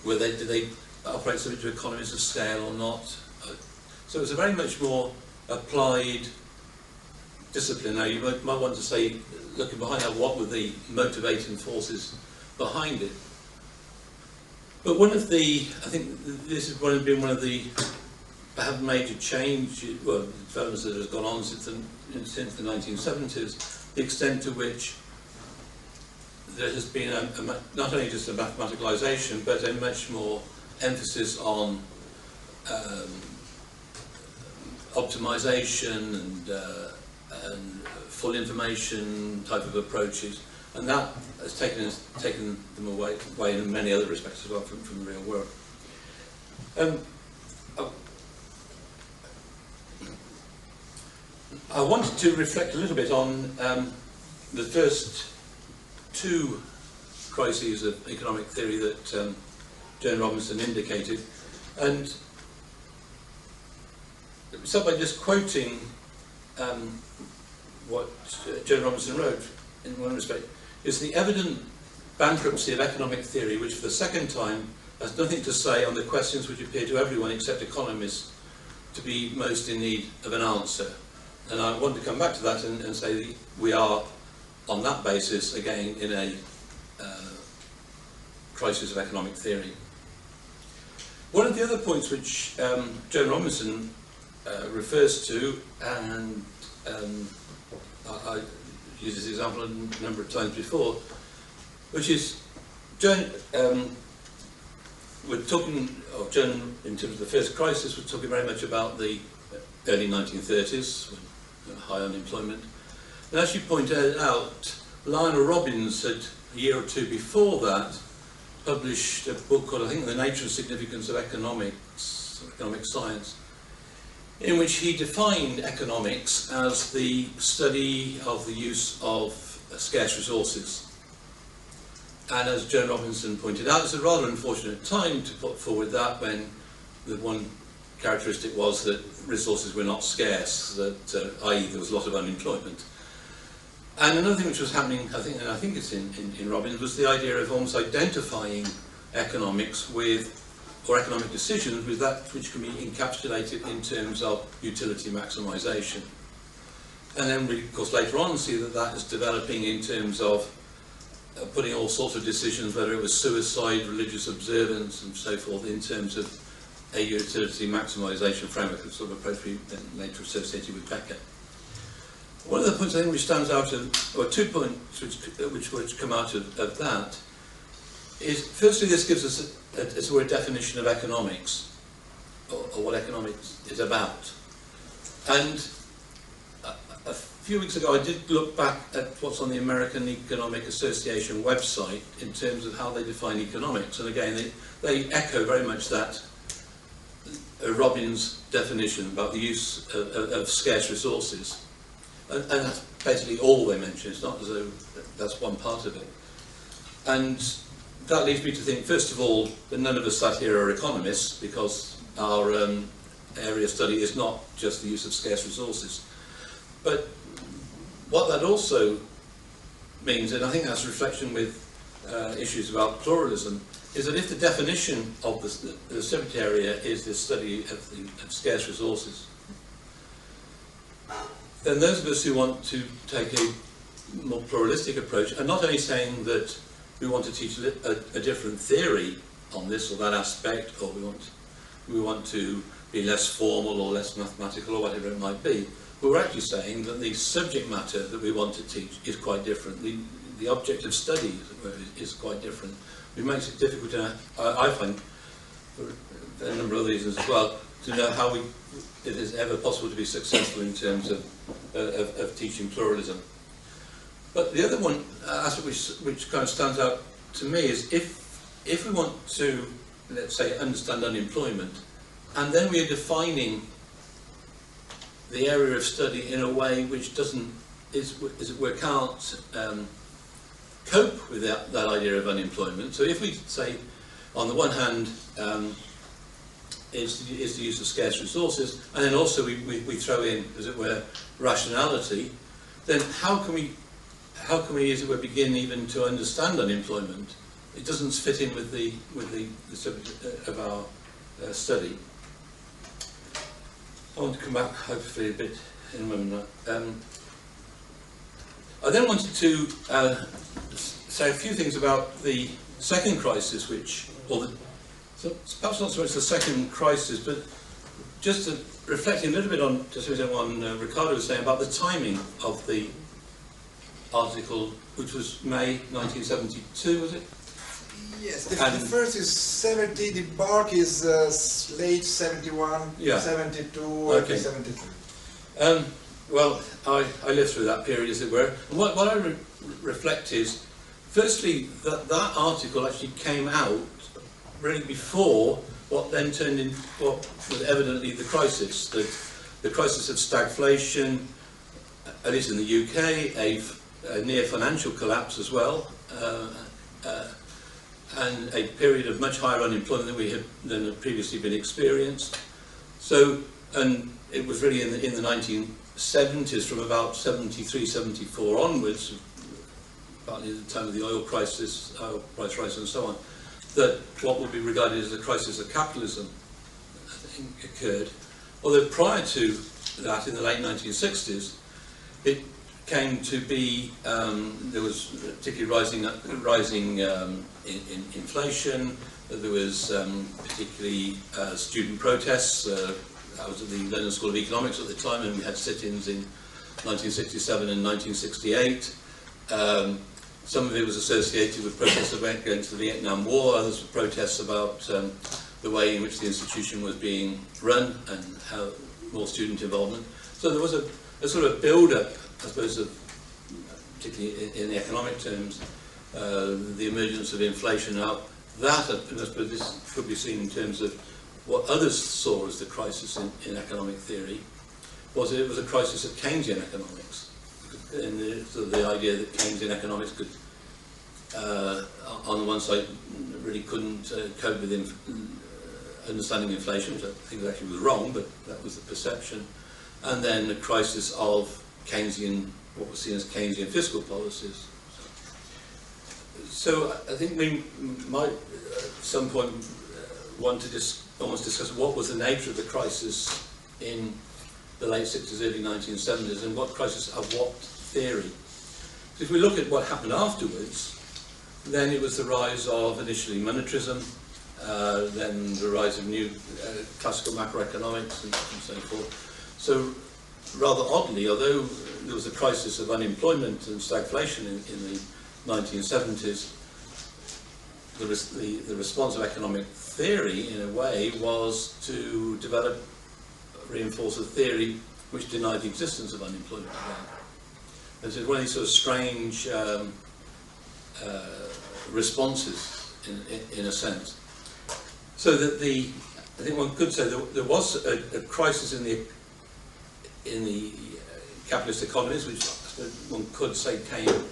did they operate subject to economies of scale or not. So it was a very much more applied discipline. Now you might want to say, looking behind that, what were the motivating forces behind it? But one of the, I think this has been one of the perhaps major change, well, developments that has gone on since the 1970s, the extent to which there has been not only just a mathematicalization, but a much more emphasis on optimization and full information type of approaches, and that has taken them away in many other respects as well from the real world. I wanted to reflect a little bit on the first two crises of economic theory that Joan Robinson indicated, and start by just quoting what Joan Robinson wrote in one respect. Is the evident bankruptcy of economic theory, which for the second time has nothing to say on the questions which appear to everyone except economists to be most in need of an answer. And I want to come back to that and say that we are, on that basis, again in a crisis of economic theory. One of the other points which Joan Robinson refers to, and I used this example a number of times before, which is Joan, we're talking, or Joan, in terms of the first crisis, we're talking very much about the early 1930s, when high unemployment. And as she pointed out, Lionel Robbins had, a year or two before that, published a book called, I think, The Nature and Significance of Economics, economic science, in which he defined economics as the study of the use of scarce resources. And as Joan Robinson pointed out, it's a rather unfortunate time to put forward that, when the one characteristic was that resources were not scarce, that i.e. there was a lot of unemployment. And another thing which was happening, I think it's in Robbins, was the idea of almost identifying economics with, or economic decisions with that which can be encapsulated in terms of utility maximisation. And then we, of course, later on see that that is developing in terms of putting all sorts of decisions, whether it was suicide, religious observance and so forth, in terms of a utility maximisation framework, a sort of approach we then later associated with Becker. One of the points I think which stands out, or 2 points which come out of that, is firstly this gives us a definition of economics, or what economics is about. And a few weeks ago I did look back at what's on the American Economic Association website in terms of how they define economics, and again they echo very much that Robbins definition about the use of scarce resources. And that's basically all they mention. It's not as though that's one part of it. And that leads me to think, first of all, that none of us sat here are economists, because our area of study is not just the use of scarce resources. But what that also means, and I think that's a reflection with issues about pluralism, is that if the definition of the subject area is the study of scarce resources, then those of us who want to take a more pluralistic approach are not only saying that we want to teach a different theory on this or that aspect, or we want to be less formal or less mathematical or whatever it might be, but we're actually saying that the subject matter that we want to teach is quite different. The object of study is quite different. It makes it difficult, I find, for a number of reasons as well, to know how it is ever possible to be successful in terms of teaching pluralism. But the other one aspect which kind of stands out to me is if we want to, let's say, understand unemployment, and then we are defining the area of study in a way which doesn't, can't cope with that idea of unemployment. So if we say, on the one hand, is the use of scarce resources, and then also we throw in, as it were, rationality, then how can we, as it were, begin even to understand unemployment? It doesn't fit in with the subject of our study. I want to come back hopefully a bit in a moment. I then wanted to say a few things about the second crisis, so perhaps not so much the second crisis, but just reflecting a little bit on, just on Riccardo was saying about the timing of the article, which was May 1972, was it? Yes, the first is 70, the bark is late 71, Yeah. 72, Okay. 73. Well, I lived through that period, as it were. And what I reflect is, firstly, that article actually came out really before what then turned into what was evidently the crisis. The crisis of stagflation, at least in the UK, a near financial collapse as well, and a period of much higher unemployment than had previously been experienced. So, and it was really in the 1970s, from about 73, 74 onwards, partly at the time of the oil crisis, oil price rise and so on, that what would be regarded as a crisis of capitalism, I think, occurred. Although prior to that, in the late 1960s, it came to be, there was particularly rising inflation, there was particularly student protests. I was at the London School of Economics at the time, and we had sit-ins in 1967 and 1968. Some of it was associated with protests about going to the Vietnam War, others were protests about the way in which the institution was being run and how more student involvement. So there was a sort of build-up, I suppose, of, particularly in the economic terms, the emergence of inflation. Now, that, I suppose this could be seen in terms of what others saw as the crisis in economic theory, was it was a crisis of Keynesian economics. And the idea that Keynesian economics could, on the one side, really couldn't cope with understanding inflation, which I think actually was wrong, but that was the perception. And then the crisis of Keynesian, what was seen as Keynesian fiscal policies. So I think we might at some point want to almost discuss what was the nature of the crisis in the late 60s, early 1970s, and what crisis of what theory. So if we look at what happened afterwards, then it was the rise of initially monetarism, then the rise of new classical macroeconomics and so forth. So rather oddly, although there was a crisis of unemployment and stagflation in the 1970s, the response of economic theory, in a way, was to develop, reinforce a theory which denied the existence of unemployment again. And so it's one of these sort of strange responses, in a sense. So that I think one could say there was a crisis in the capitalist economies, which one could say came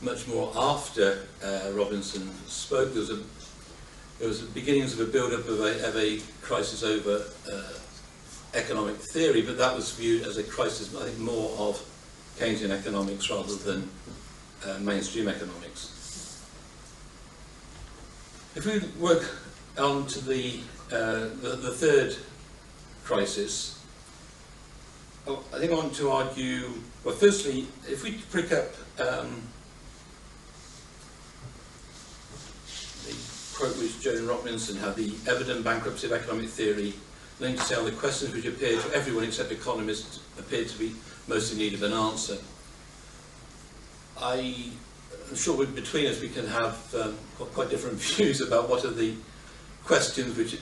much more after Robinson spoke. There was beginnings of a build-up of a crisis over economic theory, but that was viewed as a crisis, I think, more of Keynesian economics rather than mainstream economics. If we work on to the third crisis, I think I want to argue, well, firstly, if we pick up the quote which Joan Robinson had, the evident bankruptcy of economic theory, linked to say on the questions which appear to everyone except economists appear to be most in need of an answer. I'm sure between us we can have quite different views about what are the questions which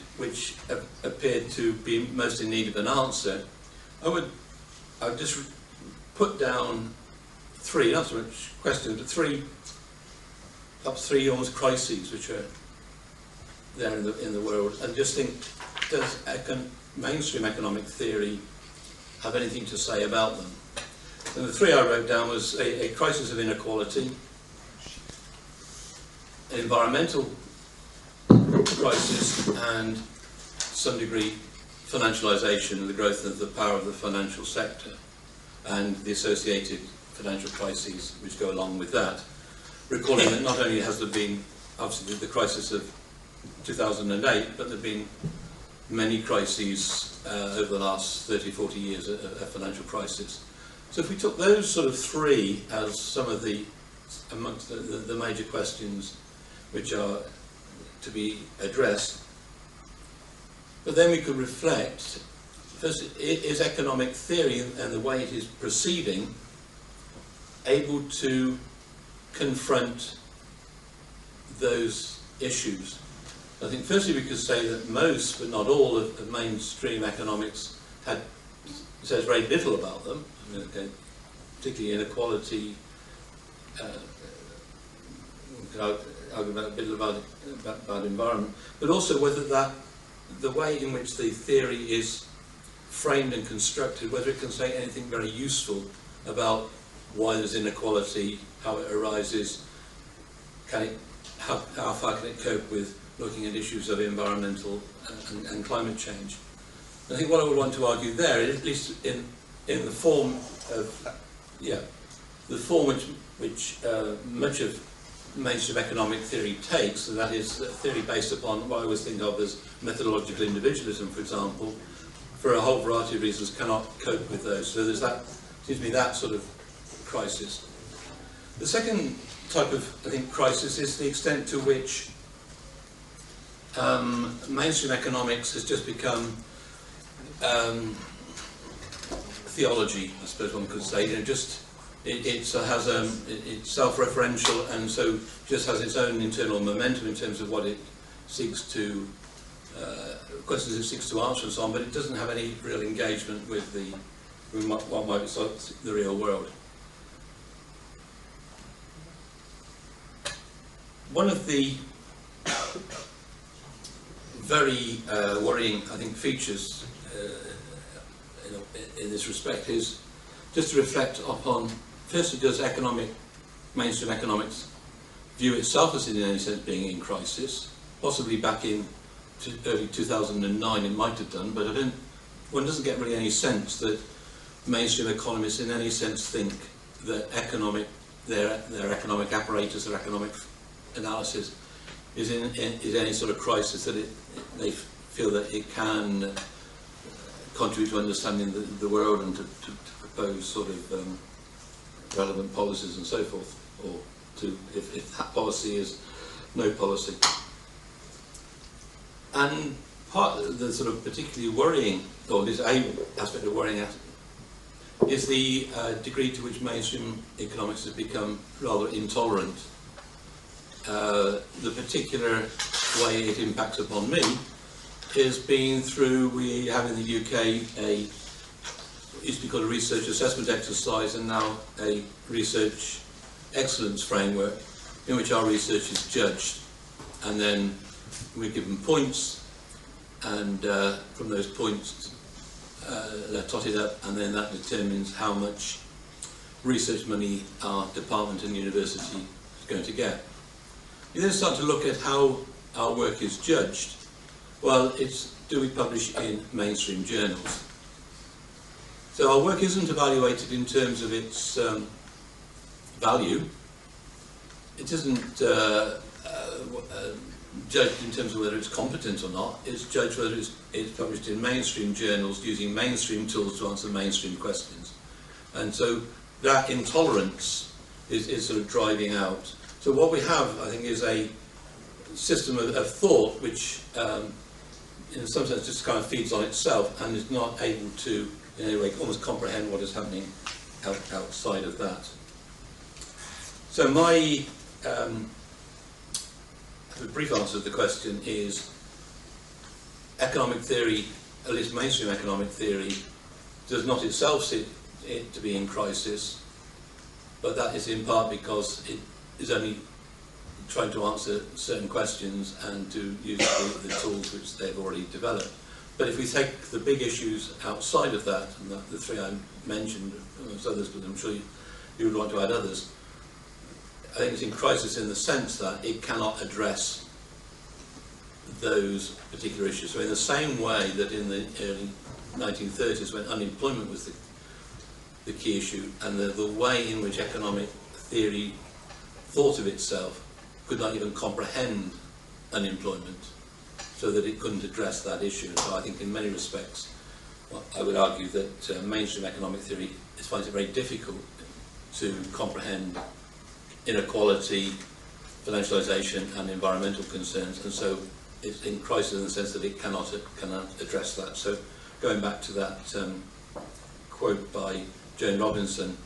appear to be most in need of an answer. I would just put down three, not so much questions, but perhaps three almost crises which are there in the world, and just think, does mainstream economic theory have anything to say about them? And the three I wrote down was a crisis of inequality, an environmental crisis, and to some degree financialisation and the growth of the power of the financial sector and the associated financial crises which go along with that. Recalling that not only has there been obviously the crisis of 2008, but there have been many crises over the last 30, 40 years, a financial crisis. So if we took those sort of three as some of amongst the major questions which are to be addressed, but then we could reflect, first, is economic theory and the way it is proceeding able to confront those issues. I think firstly we could say that most, but not all, of mainstream economics says very little about them. I mean, okay, particularly inequality. We could argue about a bit about environment, but also whether the way in which the theory is framed and constructed, whether it can say anything very useful about why there's inequality, how it arises, how far can it cope with looking at issues of environmental and climate change. I think what I would want to argue there, at least in the form of, the form which much of mainstream economic theory takes, and that is a theory based upon what I always think of as methodological individualism, for example, for a whole variety of reasons cannot cope with those. So there's that, seems to me, that sort of crisis. The second type of, I think, crisis is the extent to which mainstream economics has just become theology, I suppose one could say. It's self-referential, and so just has its own internal momentum in terms of what it seeks to questions it seeks to answer and so on, but it doesn't have any real engagement with what might be the real world. One of the very worrying, I think, features in this respect is just to reflect upon, firstly, does mainstream economics view itself as in any sense being in crisis? Possibly back in early 2009 it might have done, but one doesn't get really any sense that mainstream economists in any sense think that their economic apparatus, their economic analysis is any sort of crisis, that they feel that it can contribute to understanding the world and to propose sort of relevant policies and so forth, or if that policy is no policy. And part of the sort of particularly worrying, or at least a aspect of worrying is the degree to which mainstream economics has become rather intolerant. The particular way it impacts upon me is being through, we have in the UK it used to be called a research assessment exercise, and now a research excellence framework in which our research is judged, and then we're given points, and from those points they're totted up, and then that determines how much research money our department and university is going to get. You then start to look at how our work is judged. Well, do we publish in mainstream journals? So our work isn't evaluated in terms of its value. It isn't judged in terms of whether it's competent or not. It's judged whether it's published in mainstream journals using mainstream tools to answer mainstream questions. And so that intolerance is sort of driving out. So what we have, I think, is a system of thought which in some sense just kind of feeds on itself and is not able to in any way almost comprehend what is happening outside of that. So my the brief answer to the question is economic theory, at least mainstream economic theory, does not itself see it to be in crisis, but that is in part because it is only trying to answer certain questions and to use the tools which they've already developed. But if we take the big issues outside of that, and the three I mentioned, there's others, but I'm sure you would want to add others, I think it's in crisis in the sense that it cannot address those particular issues. So in the same way that in the early 1930s, when unemployment was the key issue, and the way in which economic theory thought of itself could not even comprehend unemployment, so that it couldn't address that issue. So I think in many respects, well, I would argue that mainstream economic theory finds it very difficult to comprehend inequality, financialisation and environmental concerns, and so it's in crisis in the sense that it cannot address that. So going back to that quote by Joan Robinson,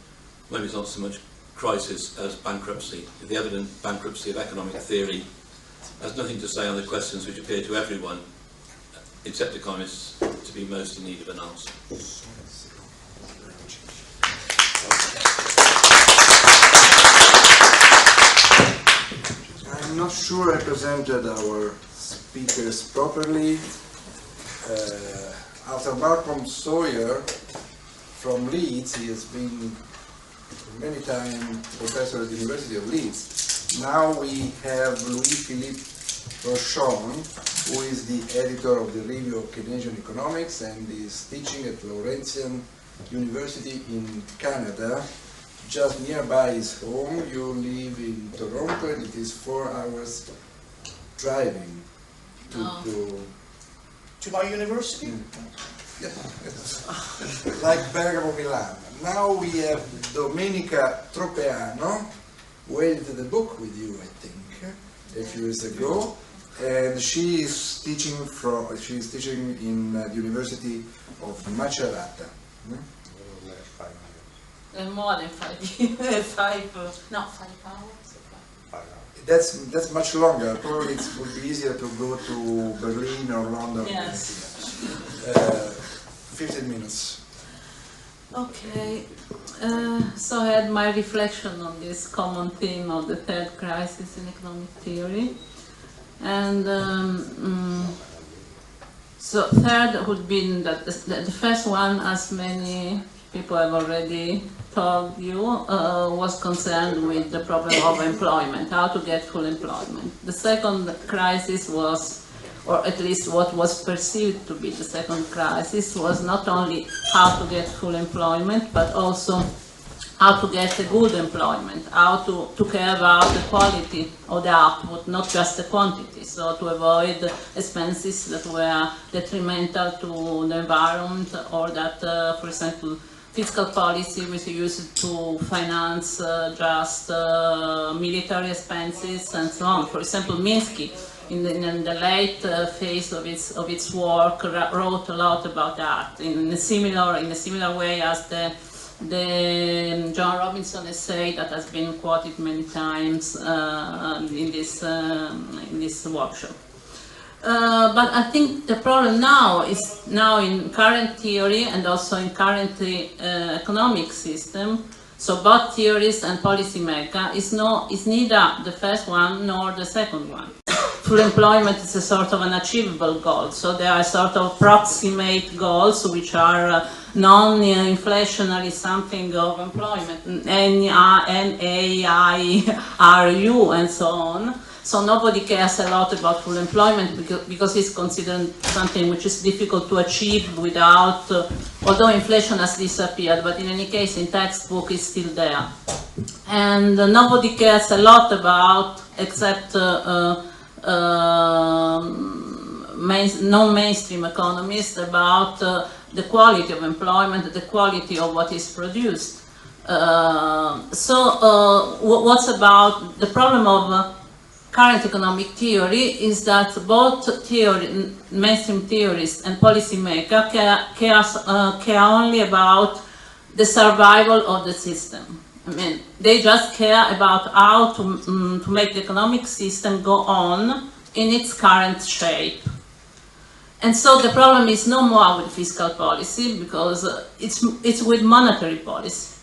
maybe it's not so much crisis as bankruptcy. The evident bankruptcy of economic theory has nothing to say on the questions which appear to everyone, except economists, to be most in need of an answer. I'm not sure I presented our speakers properly. After Malcolm Sawyer from Leeds, he has been many times professor at the University of Leeds. Now we have Louis-Philippe Rochon, who is the editor of the Review of Keynesian Economics and is teaching at Laurentian University in Canada, just nearby his home. You live in Toronto and it is 4 hours driving To my university? yes. Like Bergamo, Milan. Now we have Domenica Tropeano, who edited the book with you, I think, a few years ago, and she is teaching in the University of Macerata. More than 5 years. 5 hours. That's much longer. Probably it would be easier to go to Berlin or London. Yes. 15 minutes. Okay. So I had my reflection on this common theme of the third crisis in economic theory. And so third would be that the first one, as many people have already told you, was concerned with the problem of employment, how to get full employment. The second crisis was, or at least what was perceived to be the second crisis, was not only how to get full employment, but also how to get a good employment, how to care about the quality of the output, not just the quantity, so to avoid expenses that were detrimental to the environment, or that, for example, fiscal policy was used to finance just military expenses and so on. For example, Minsky, in the late phase of its work, wrote a lot about that in a similar way as the John Robinson essay that has been quoted many times in this workshop. But I think the problem now is in current theory and also in current economic system. So both theorists and policymaker is neither the first one nor the second one. Full employment is a sort of an achievable goal. So there are sort of proximate goals which are non-inflationary something of employment, NAIRU and so on. So nobody cares a lot about full employment because it's considered something which is difficult to achieve without, although inflation has disappeared, but in any case in textbook it's still there. And nobody cares a lot about, except non-mainstream economists, about the quality of employment, the quality of what is produced. What's about the problem of current economic theory is that both mainstream theorists and policymakers care only about the survival of the system. I mean, they just care about how to make the economic system go on in its current shape. And so the problem is no more with fiscal policy, because it's with monetary policy.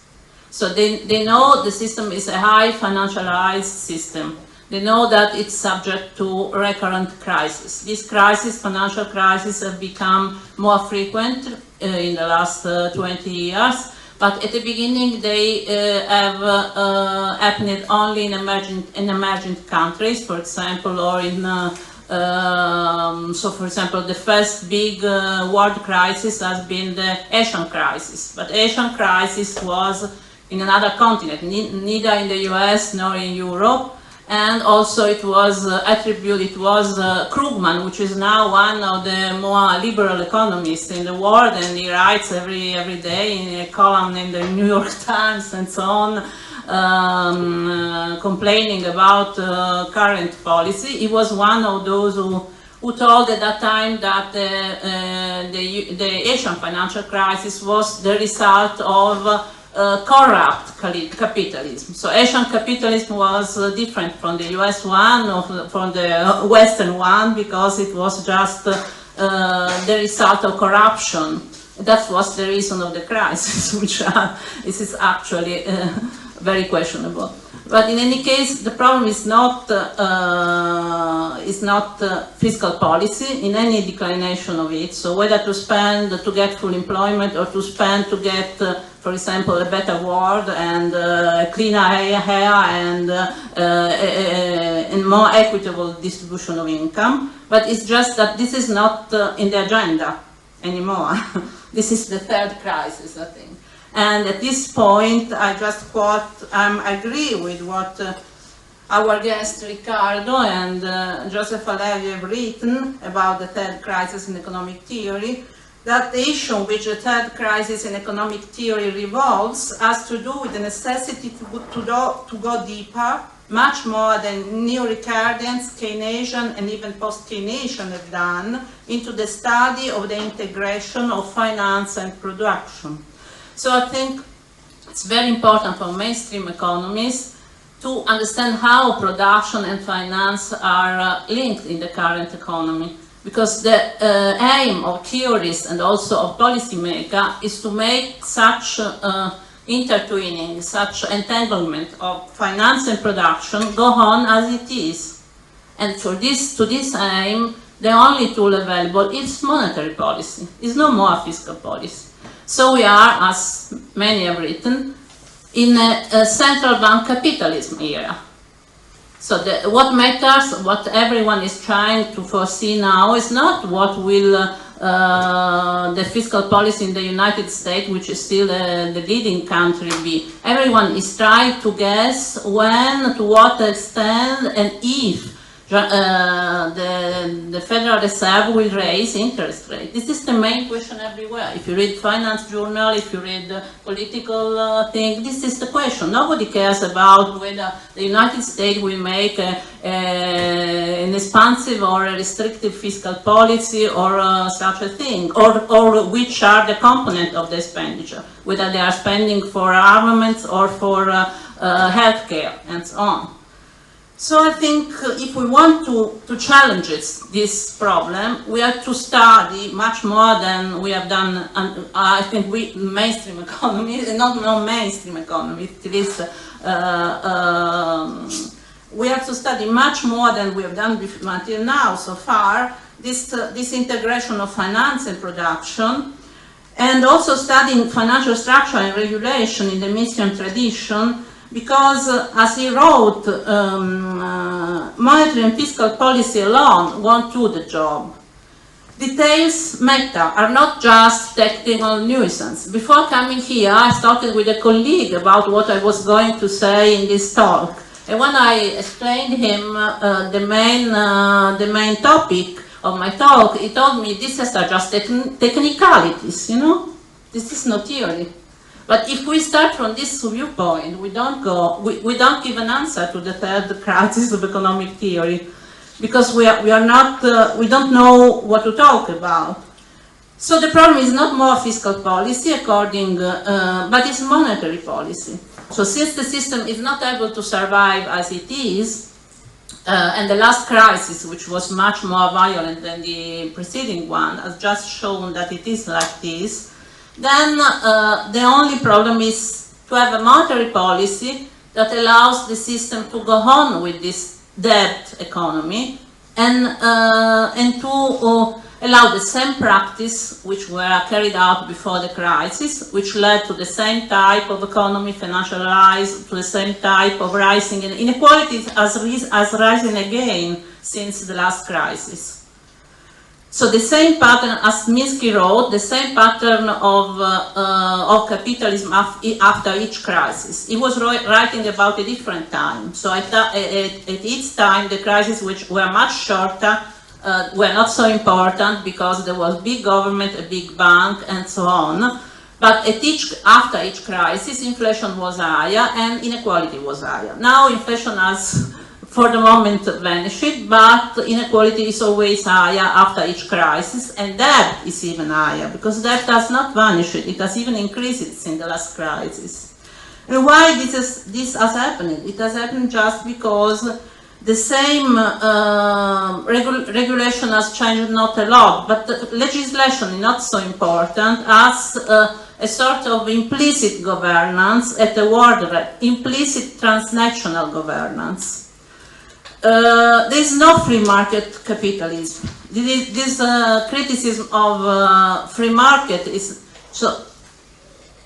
So they know the system is a high financialized system. They know that it's subject to recurrent crises. These crises, financial crises, have become more frequent in the last 20 years. But at the beginning, they have happened only in emerging countries, for example, or in so, for example, the first big world crisis has been the Asian crisis. But Asian crisis was in another continent, neither in the US nor in Europe. And also it was Krugman, which is now one of the more liberal economists in the world, and he writes every day in a column in the New York Times and so on, complaining about current policy. He was one of those who told at that time that the Asian financial crisis was the result of corrupt capitalism. So Asian capitalism was different from the US one or from the Western one because it was just the result of corruption. That was the reason of the crisis, which this is actually very questionable. But in any case, the problem is not fiscal policy in any declination of it. So whether to spend to get full employment or to spend to get, for example, a better world and cleaner air and more equitable distribution of income. But it's just that this is not in the agenda anymore. This is the third crisis, I think. And at this point, I just quote, I agree with what our guest Riccardo and Joseph Valerio have written about the third crisis in economic theory, that the issue on which the third crisis in economic theory revolves has to do with the necessity to go deeper, much more than neo-Ricardians, Keynesian, and even post-Keynesian have done, into the study of the integration of finance and production. So I think it's very important for mainstream economists to understand how production and finance are linked in the current economy. Because the aim of theorists and also of policymakers is to make such intertwining, such entanglement of finance and production go on as it is. And for this, to this aim, the only tool available is monetary policy. It's no more fiscal policy. So we are, as many have written, in a central bank capitalism era. So what matters, what everyone is trying to foresee now is not what will the fiscal policy in the United States, which is still the leading country, be. Everyone is trying to guess when, to what extent, and if the Federal Reserve will raise interest rate. This is the main question everywhere. If you read finance journal, if you read political thing, this is the question. Nobody cares about whether the United States will make an expansive or a restrictive fiscal policy or such a thing, or which are the components of the expenditure, whether they are spending for armaments or for healthcare and so on. So I think if we want to challenge this problem, we have to study much more than we have done. And I think we mainstream economy, not non-mainstream economy, at least we have to study much more than we have done until now so far. This integration of finance and production, and also studying financial structure and regulation in the Miesian tradition. Because, as he wrote, monetary and fiscal policy alone won't do the job. Details matter, are not just technical nuisance. Before coming here, I started with a colleague about what I was going to say in this talk. And when I explained him the main topic of my talk, he told me, this is just technicalities, you know? This is no theory. But if we start from this viewpoint, we don't give an answer to the third crisis of economic theory, because we don't know what to talk about. So the problem is not more fiscal policy, but it's monetary policy. So since the system is not able to survive as it is, and the last crisis, which was much more violent than the preceding one, has just shown that it is like this, then the only problem is to have a monetary policy that allows the system to go on with this debt economy and to allow the same practice which were carried out before the crisis, which led to the same type of economy, financial rise, to the same type of rising inequalities as rising again since the last crisis. So the same pattern, as Minsky wrote, the same pattern of capitalism after each crisis. He was writing about a different time. So at each time, the crises which were much shorter were not so important because there was big government, a big bank, and so on. But after each crisis, inflation was higher and inequality was higher. Now inflation has for the moment vanished, but inequality is always higher after each crisis, and debt is even higher, because debt has not vanished, it has even increased in the last crisis. And why this has happened? It has happened just because the same regulation has changed not a lot, but the legislation is not so important as a sort of implicit governance at the world level, implicit transnational governance. There is no free market capitalism. This criticism of free market is so.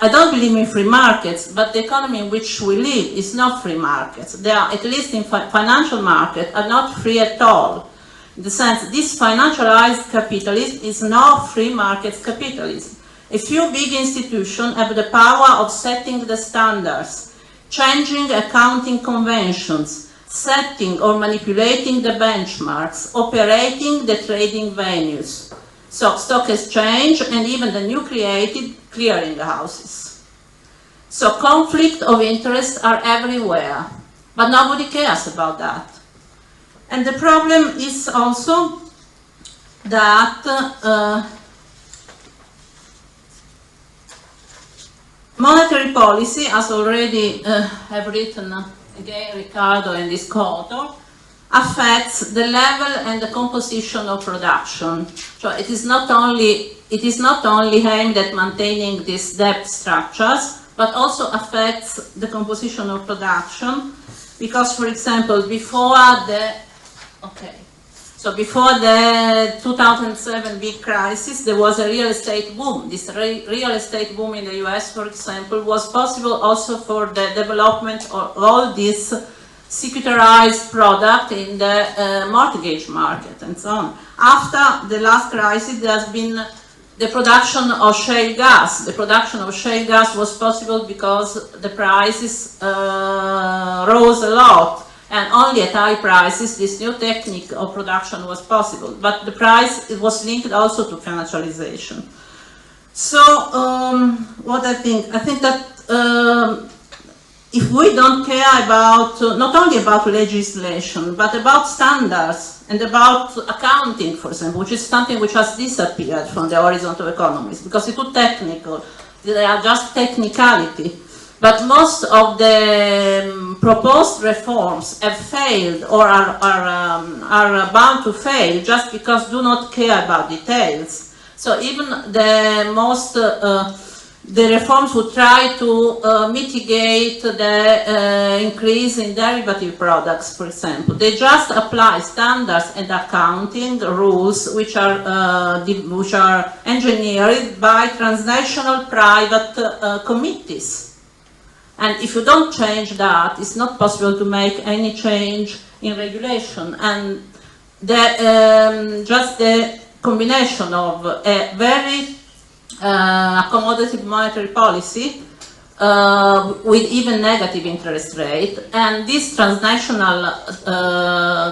I don't believe in free markets, but the economy in which we live is not free markets. They are, at least in financial market, are not free at all. In the sense, this financialized capitalism is not free market capitalism. A few big institutions have the power of setting the standards, changing accounting conventions, setting or manipulating the benchmarks, operating the trading venues. So stock exchange and even the new created clearing houses. So conflict of interest are everywhere, but nobody cares about that. And the problem is also that monetary policy, as already have written again Riccardo and this co-author, affects the level and the composition of production. So it is not only aimed at maintaining these debt structures, but also affects the composition of production, because, for example, before the 2007 big crisis, there was a real estate boom. This real estate boom in the US, for example, was possible also for the development of all this securitized product in the mortgage market and so on. After the last crisis, there has been the production of shale gas. The production of shale gas was possible because the prices rose a lot, and only at high prices this new technique of production was possible. But the price, it was linked also to financialization. So what I think that if we don't care about, not only about legislation, but about standards and about accounting, for example, which is something which has disappeared from the horizon of economists, because it's too technical, they are just technicality. But most of the proposed reforms have failed or are bound to fail just because do not care about details. So even the most the reforms would try to mitigate the increase in derivative products, for example. They just apply standards and accounting rules which are engineered by transnational private committees. And if you don't change that, it's not possible to make any change in regulation. And just the combination of a very accommodative monetary policy with even negative interest rate, and these transnational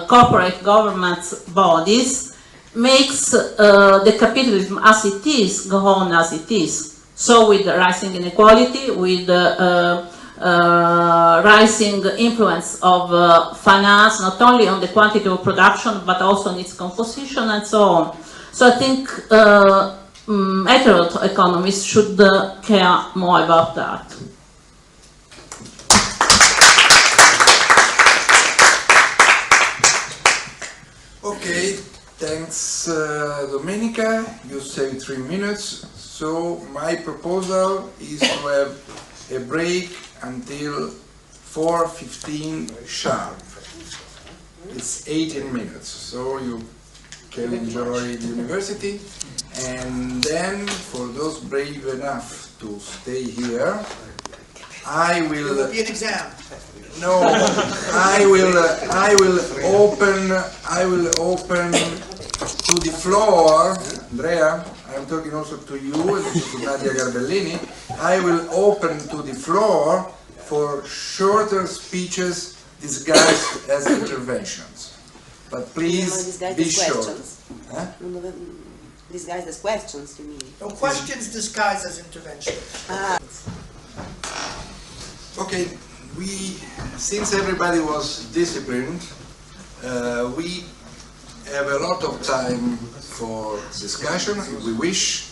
corporate governments bodies makes the capitalism as it is go on as it is. So with the rising inequality, with rising influence of finance, not only on the quantity of production, but also on its composition and so on. So I think hetero economists should care more about that. Okay, thanks Domenica, you saved 3 minutes. So my proposal is to have a break until 4:15 sharp. It's 18 minutes, so you can enjoy the university. And then, for those brave enough to stay here, I will. There will be an exam. No, I will open to the floor, Andrea. I'm talking also to you and to Nadia Garbellini. I will open to the floor for shorter speeches disguised as interventions. But please be short. Huh? Disguised as questions, you mean? No, questions disguised as intervention. Okay, since everybody was disciplined, We have a lot of time for discussion, if we wish.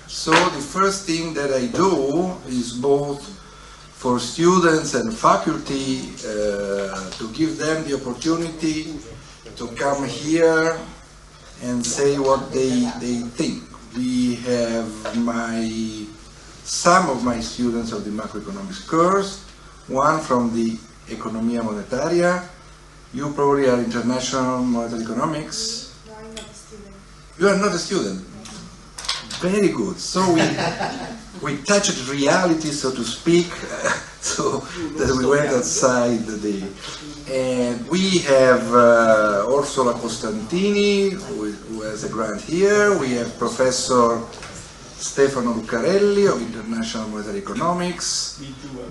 So the first thing that I do is both for students and faculty to give them the opportunity to come here and say what they think. We have some of my students of the macroeconomics course, one from the Economia Monetaria. You probably are international monetary economics. No, I'm not a student. You are not a student. Very good. So we touched reality, so to speak, so that we went outside and we have Orsola Costantini, who has a grant here. We have Professor Stefano Lucarelli of International Monetary Economics.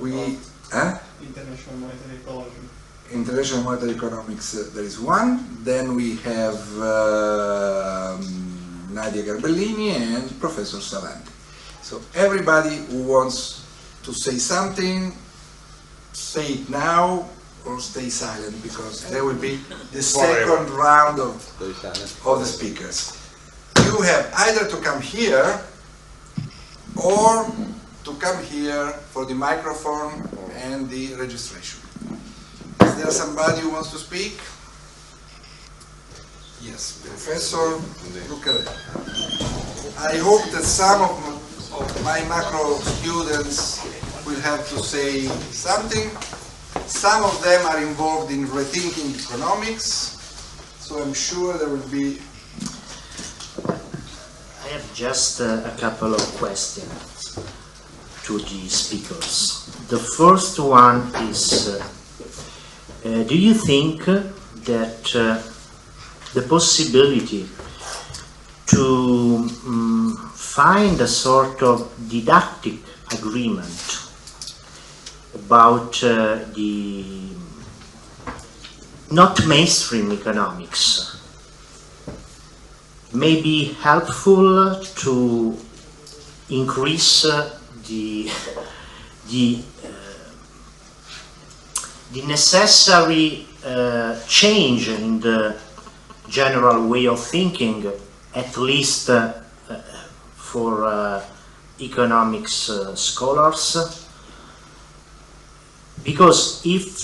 International Monetary Ecology. International Monetary Economics, there is one. Then we have Nadia Garbellini and Professor Savanti. So everybody who wants to say something, say it now or stay silent, because there will be the second round of the speakers. You have either to come here or to come here for the microphone and the registration. Is there somebody who wants to speak? Yes, Professor Lucarelli. I hope that some of my macro students will have to say something. Some of them are involved in rethinking economics, so I'm sure there will be. I have just a couple of questions to the speakers. The first one is, do you think that the possibility to find a sort of didactic agreement about the not mainstream economics may be helpful to increase the necessary change in the general way of thinking, at least for economics scholars? Because if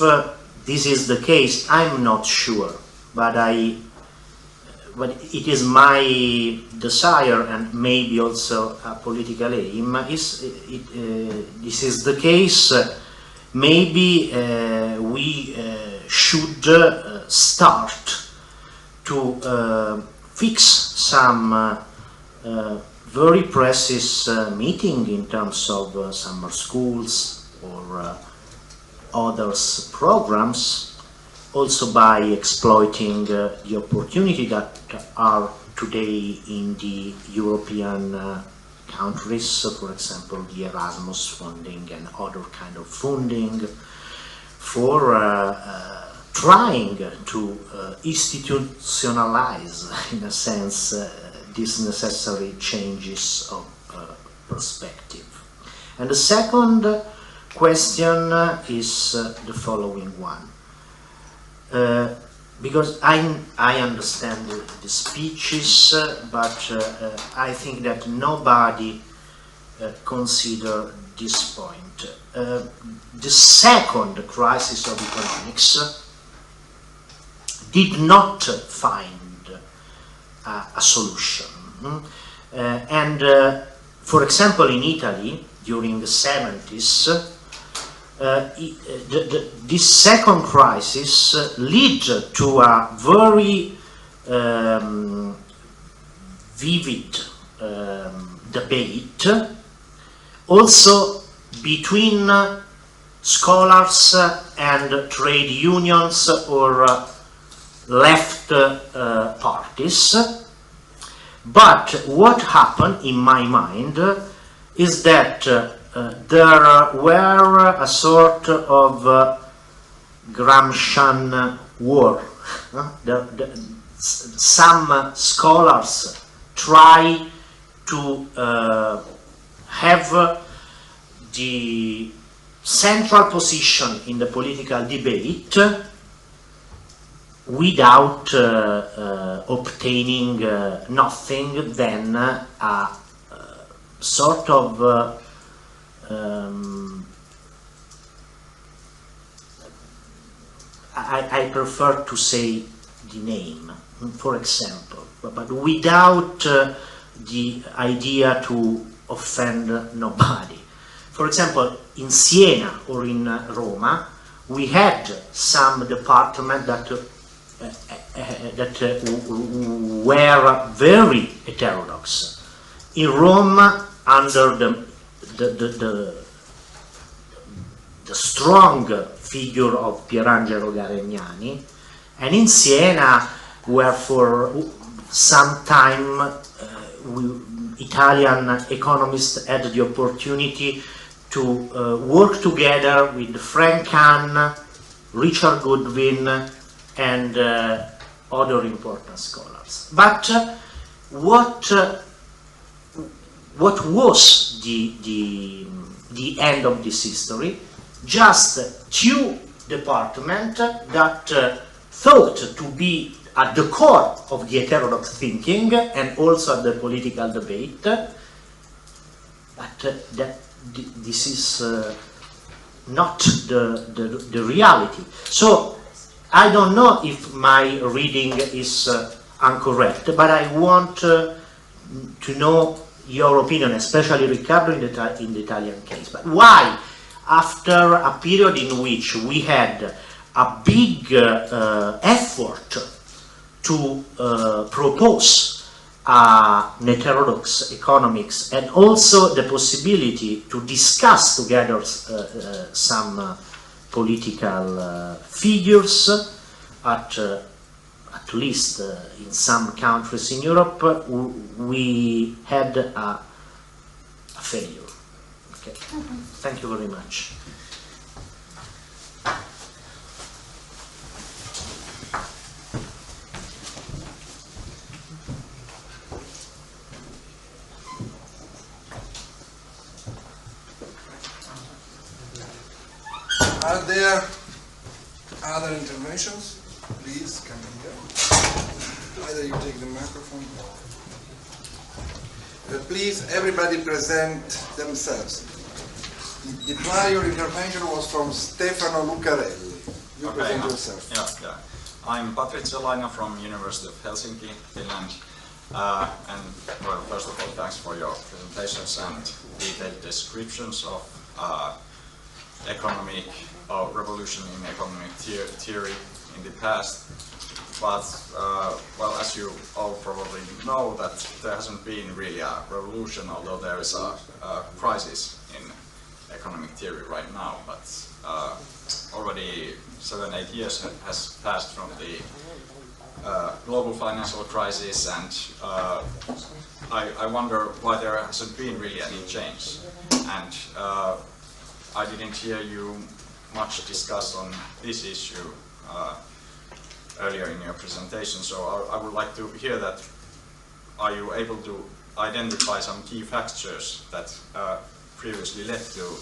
this is the case, I'm not sure, but it is my desire and maybe also a political aim. This is the case. Maybe we should start to fix some very precise meeting in terms of summer schools or others programs, also by exploiting the opportunity that are today in the European countries, for example, the Erasmus funding and other kind of funding, for trying to institutionalize, in a sense, these necessary changes of perspective. And the second question is the following one. Because I understand the speeches, but I think that nobody consider this point. The second crisis of economics did not find a solution. For example, in Italy, during the 70s, this second crisis led to a very vivid debate, also between scholars and trade unions or left parties. But what happened, in my mind, is that there were a sort of Gramscian war. Some scholars try to have the central position in the political debate, without obtaining nothing than a sort of I prefer to say the name, for example, but without the idea to offend nobody. For example, in Siena or in Roma, we had some departments that were very heterodox. In Rome, under the strong figure of Pierangelo Garegnani, and in Siena, where for some time Italian economists had the opportunity to work together with Frank Hahn, Richard Goodwin, and other important scholars. But what was the end of this history? Just two departments that thought to be at the core of the heterodox thinking and also at the political debate, but that this is not the reality. So I don't know if my reading is incorrect, but I want to know your opinion, especially Riccardo in the Italian case. But why, after a period in which we had a big effort to propose an heterodox economics and also the possibility to discuss together some political figures at least in some countries in Europe, we had a failure. Okay. Thank you very much. Are there other interventions? Please come here. Either you take the microphone. Please, everybody present themselves. The prior intervention was from Stefano Lucarelli. You present yourself. Yeah. I'm Patrizio Laina from University of Helsinki, Finland. And well, first of all, thanks for your presentations and detailed descriptions of economic revolution in economic theory in the past. But well, as you all probably know, that there hasn't been really a revolution, although there is a crisis in economic theory right now. But already 7-8 years has passed from the global financial crisis, and I wonder why there hasn't been really any change. And I didn't hear you much discuss on this issue earlier in your presentation, so I would like to hear that. Are you able to identify some key factors that previously led to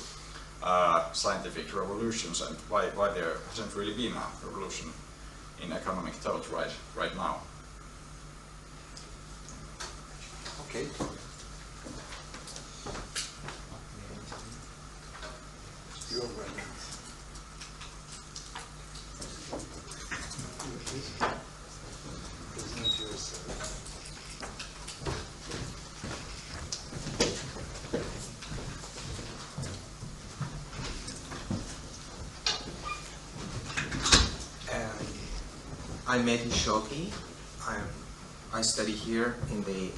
scientific revolutions, and why there hasn't really been a revolution in economic thought right now? Okay. You're welcome. Present yourself. I'm Mehdi Shoki. I study here in the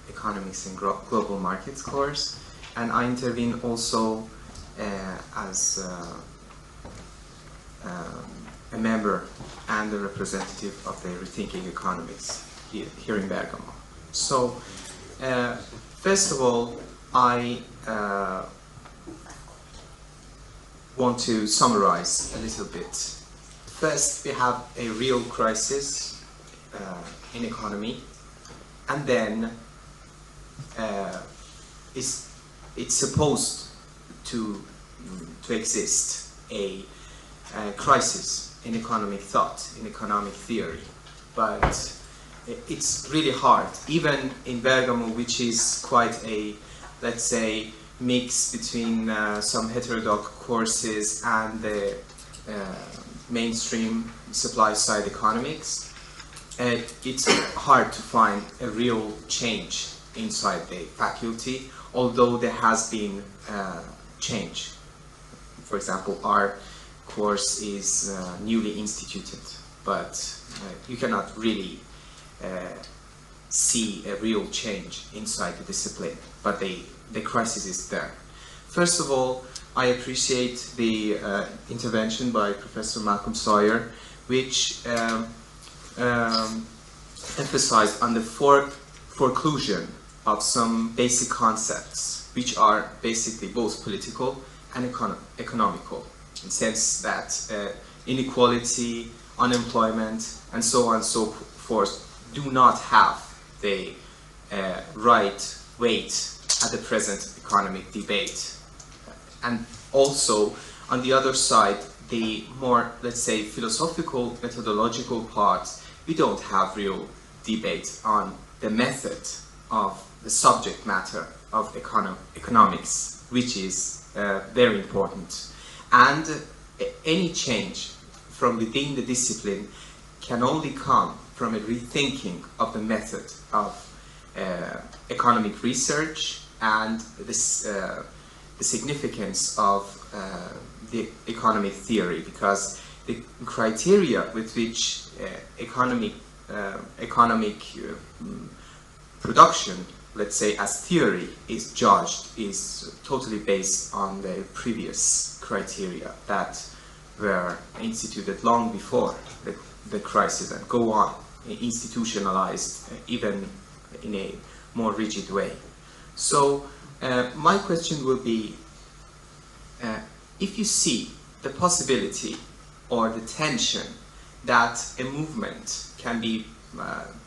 Economics and Global Markets course, and I intervene also as a member and a representative of the Rethinking Economics here in Bergamo. So, first of all, I want to summarize a little bit. First, we have a real crisis in economy, and then it's supposed to exist a crisis in economic thought, in economic theory, but it's really hard. Even in Bergamo, which is quite a, let's say, mix between some heterodox courses and the mainstream supply-side economics, it's hard to find a real change inside the faculty, although there has been change. For example, our course is newly instituted, but you cannot really see a real change inside the discipline, but the crisis is there. First of all, I appreciate the intervention by Professor Malcolm Sawyer, which emphasized on the foreclusion of some basic concepts, which are basically both political and economical, in the sense that inequality, unemployment, and so on and so forth do not have the right weight at the present economic debate. And also, on the other side, the more, let's say, philosophical, methodological part, we don't have real debate on the method of the subject matter of economics, which is very important. And any change from within the discipline can only come from a rethinking of the method of economic research and this, the significance of the economic theory, because the criteria with which economic production, let's say as theory, is judged is totally based on the previous criteria that were instituted long before the crisis and go on, institutionalized even in a more rigid way. So my question will be, if you see the possibility or the tension that a movement can be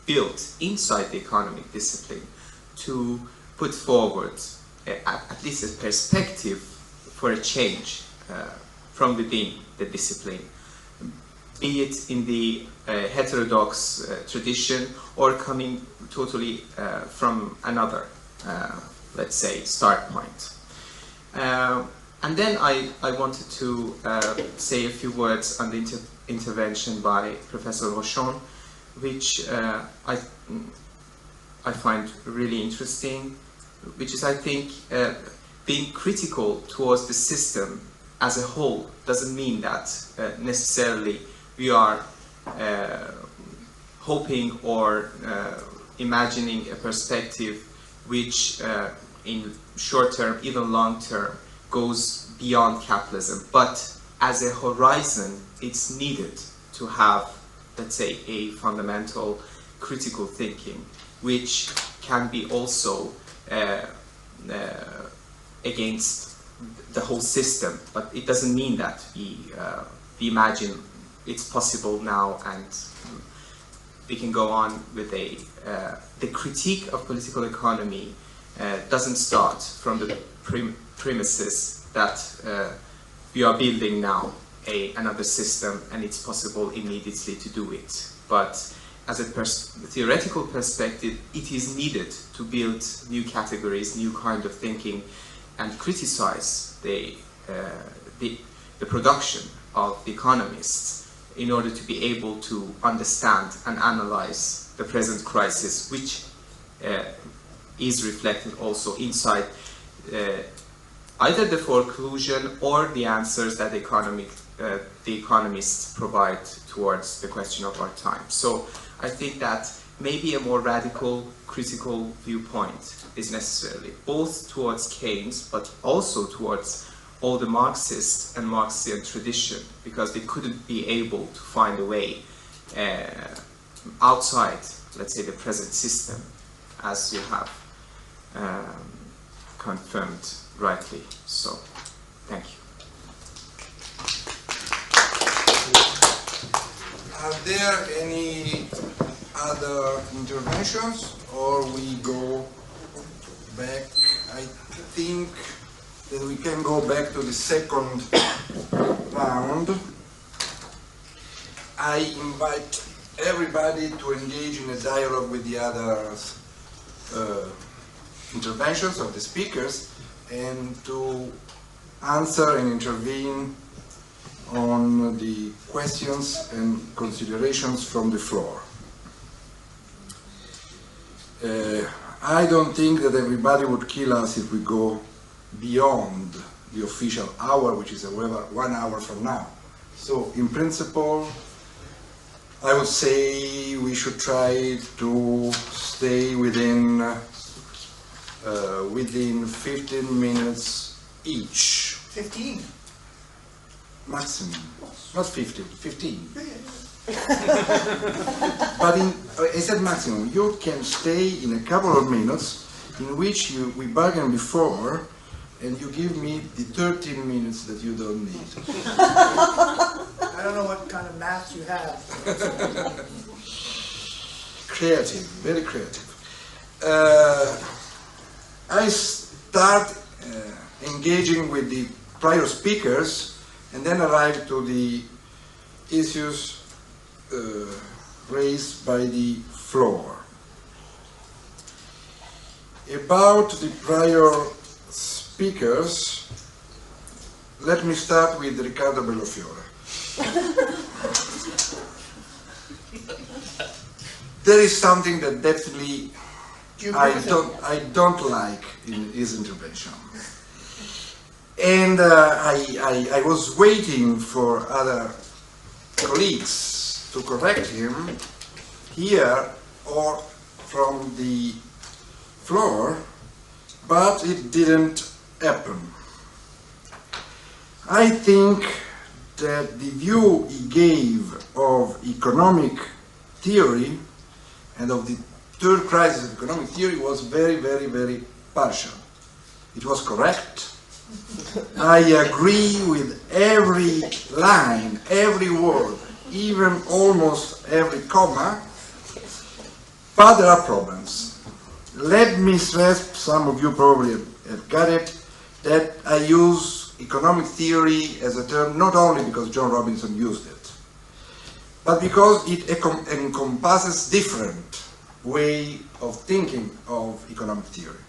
built inside the economic discipline to put forward at least a perspective for a change from within the discipline, be it in the heterodox tradition or coming totally from another, let's say, start point. And then I wanted to say a few words on the intervention by Professor Rochon, which I find really interesting, which is, I think, being critical towards the system as a whole doesn't mean that necessarily we are hoping or imagining a perspective which in short term, even long term, goes beyond capitalism. But as a horizon, it's needed to have, let's say, a fundamental critical thinking, which can be also against the whole system. But it doesn't mean that we imagine it's possible now and we can go on with the critique of political economy doesn't start from the premises that we are building now another system and it's possible immediately to do it. But as a theoretical perspective, it is needed to build new categories, new kind of thinking, and criticize the production of the economists in order to be able to understand and analyze the present crisis, which is reflected also inside either the foreclusion or the answers that the economists provide towards the question of our time. So I think that maybe a more radical critical viewpoint is necessary, both towards Keynes, but also towards all the Marxist and Marxian tradition, because they couldn't be able to find a way outside, let's say, the present system, as you have confirmed rightly. So, thank you. Are there any other interventions, or we go back? I think that we can go back to the second round. I invite everybody to engage in a dialogue with the other interventions of the speakers and to answer and intervene on the questions and considerations from the floor. I don't think that everybody would kill us if we go beyond the official hour, which is however 1 hour from now. So in principle, I would say we should try to stay within 15 minutes each. 15. Maximum. Not 50, 15. Yeah, yeah, yeah. But I said maximum. You can stay in a couple of minutes in which we bargained before and you give me the 13 minutes that you don't need. I don't know what kind of math you have. Creative, very creative. I start engaging with the prior speakers and then arrive to the issues raised by the floor. About the prior speakers, let me start with Riccardo Bellofiore. There is something that definitely I don't like in his intervention. And I was waiting for other colleagues to correct him here or from the floor, but it didn't happen. I think that the view he gave of economic theory and of the third crisis of economic theory was very, very, very partial. It was correct. I agree with every line, every word, even almost every comma, but there are problems. Let me stress, some of you probably have got it, that I use economic theory as a term not only because John Robinson used it, but because it encompasses different way of thinking of economic theory.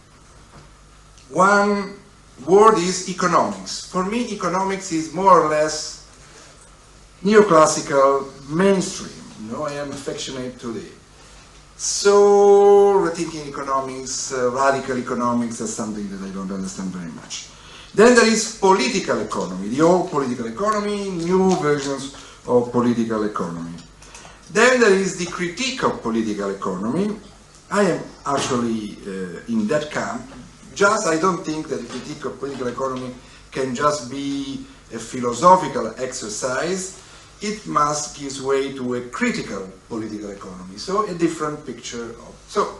One word is economics. For me, economics is more or less neoclassical mainstream. You know, I am affectionate to the so rethinking economics, radical economics, is something that I don't understand very much. Then there is political economy, the old political economy, new versions of political economy. Then there is the critique of political economy. I am actually in that camp. Just I don't think that the critique of political economy can just be a philosophical exercise. It must give way to a critical political economy. So a different picture of. So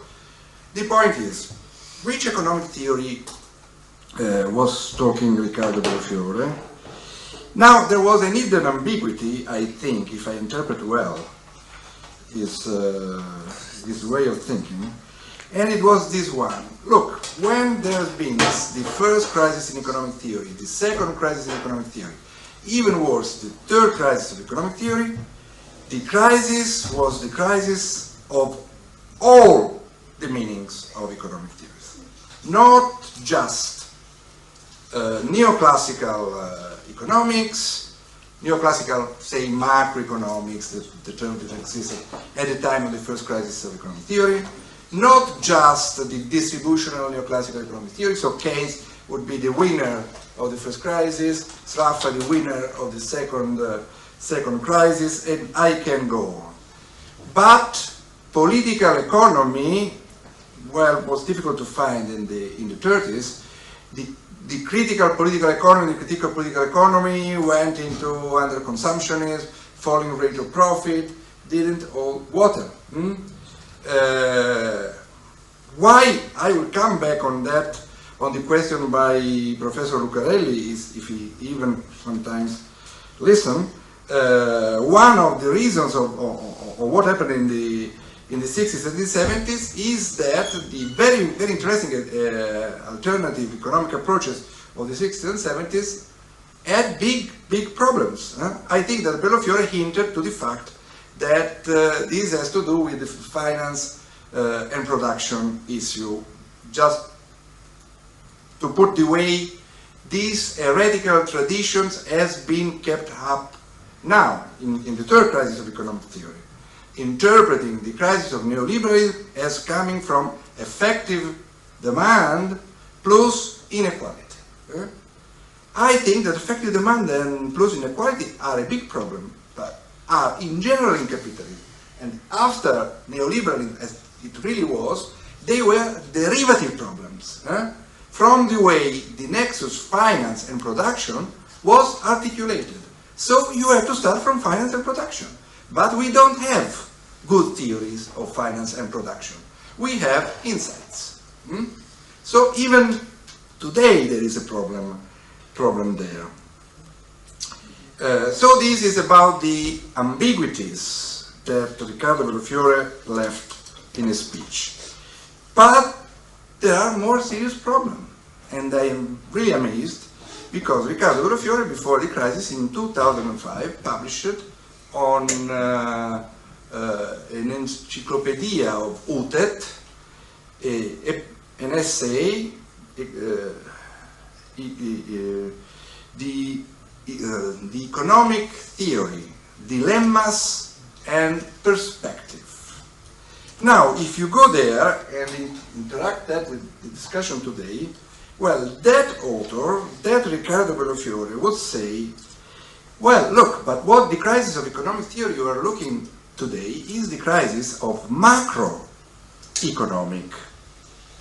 the point is, which economic theory was talking Riccardo Bellofiore? Now there was a hidden ambiguity, I think, if I interpret well his way of thinking, and it was this one. Look, when there's been the first crisis in economic theory, the second crisis in economic theory, even worse, the third crisis of economic theory, the crisis was the crisis of all the meanings of economic theories. Not just neoclassical economics, neoclassical, say, macroeconomics, the term that existed at the time of the first crisis of economic theory, not just the distributional neoclassical economic theory, so Keynes would be the winner of the first crisis, Sraffa the winner of the second crisis, and I can go on. But political economy, well, was difficult to find in the 30s. The critical political economy, the critical political economy went into underconsumptionism, falling rate of profit, didn't hold water. Why? I will come back on that, on the question by Professor Lucarelli, if he even sometimes listen. One of the reasons of what happened in the 60s and the 70s is that the very, very interesting alternative economic approaches of the 60s and 70s had big problems. I think that Bellofiore hinted to the fact that this has to do with the finance and production issue. Just to put the way these heretical traditions has been kept up now in the third crisis of economic theory, interpreting the crisis of neoliberalism as coming from effective demand plus inequality. I think that effective demand and plus inequality are a big problem, but are in general in capitalism. And after neoliberalism, as it really was, they were derivative problems from the way the nexus finance and production was articulated. So you have to start from finance and production. But we don't have good theories of finance and production. We have insights. So even today there is a problem there. So this is about the ambiguities that Riccardo Bellofiore left in his speech. But there are more serious problems, and I am really amazed because Riccardo Bellofiore, before the crisis in 2005, published on an encyclopedia of UTET an essay, the economic theory, dilemmas and perspective. Now, if you go there and interact that with the discussion today, well, that author, that Riccardo Bellofiore, would say, well, look, but what the crisis of economic theory you are looking today is the crisis of macroeconomic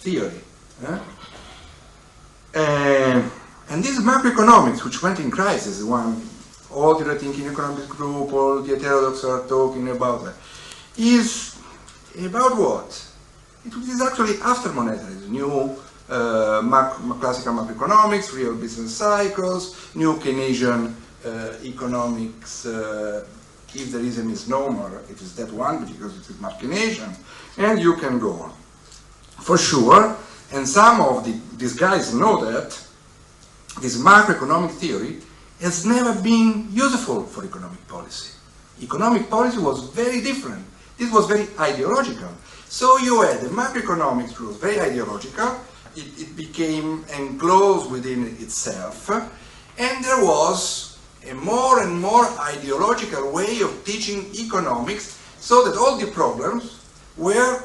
theory. And this macroeconomics, which went in crisis, all the thinking economics group, all the heterodox are talking about, is about what? It is actually after monetarism, new classical macroeconomics, real business cycles, new Keynesian economics, if there is a misnomer, it is that one, because it is not Keynesian, and you can go on. For sure, and some of these guys know that this macroeconomic theory has never been useful for economic policy. Economic policy was very different. This was very ideological. So you had the macroeconomics, which was very ideological, it became enclosed within itself, and there was a more and more ideological way of teaching economics, so that all the problems were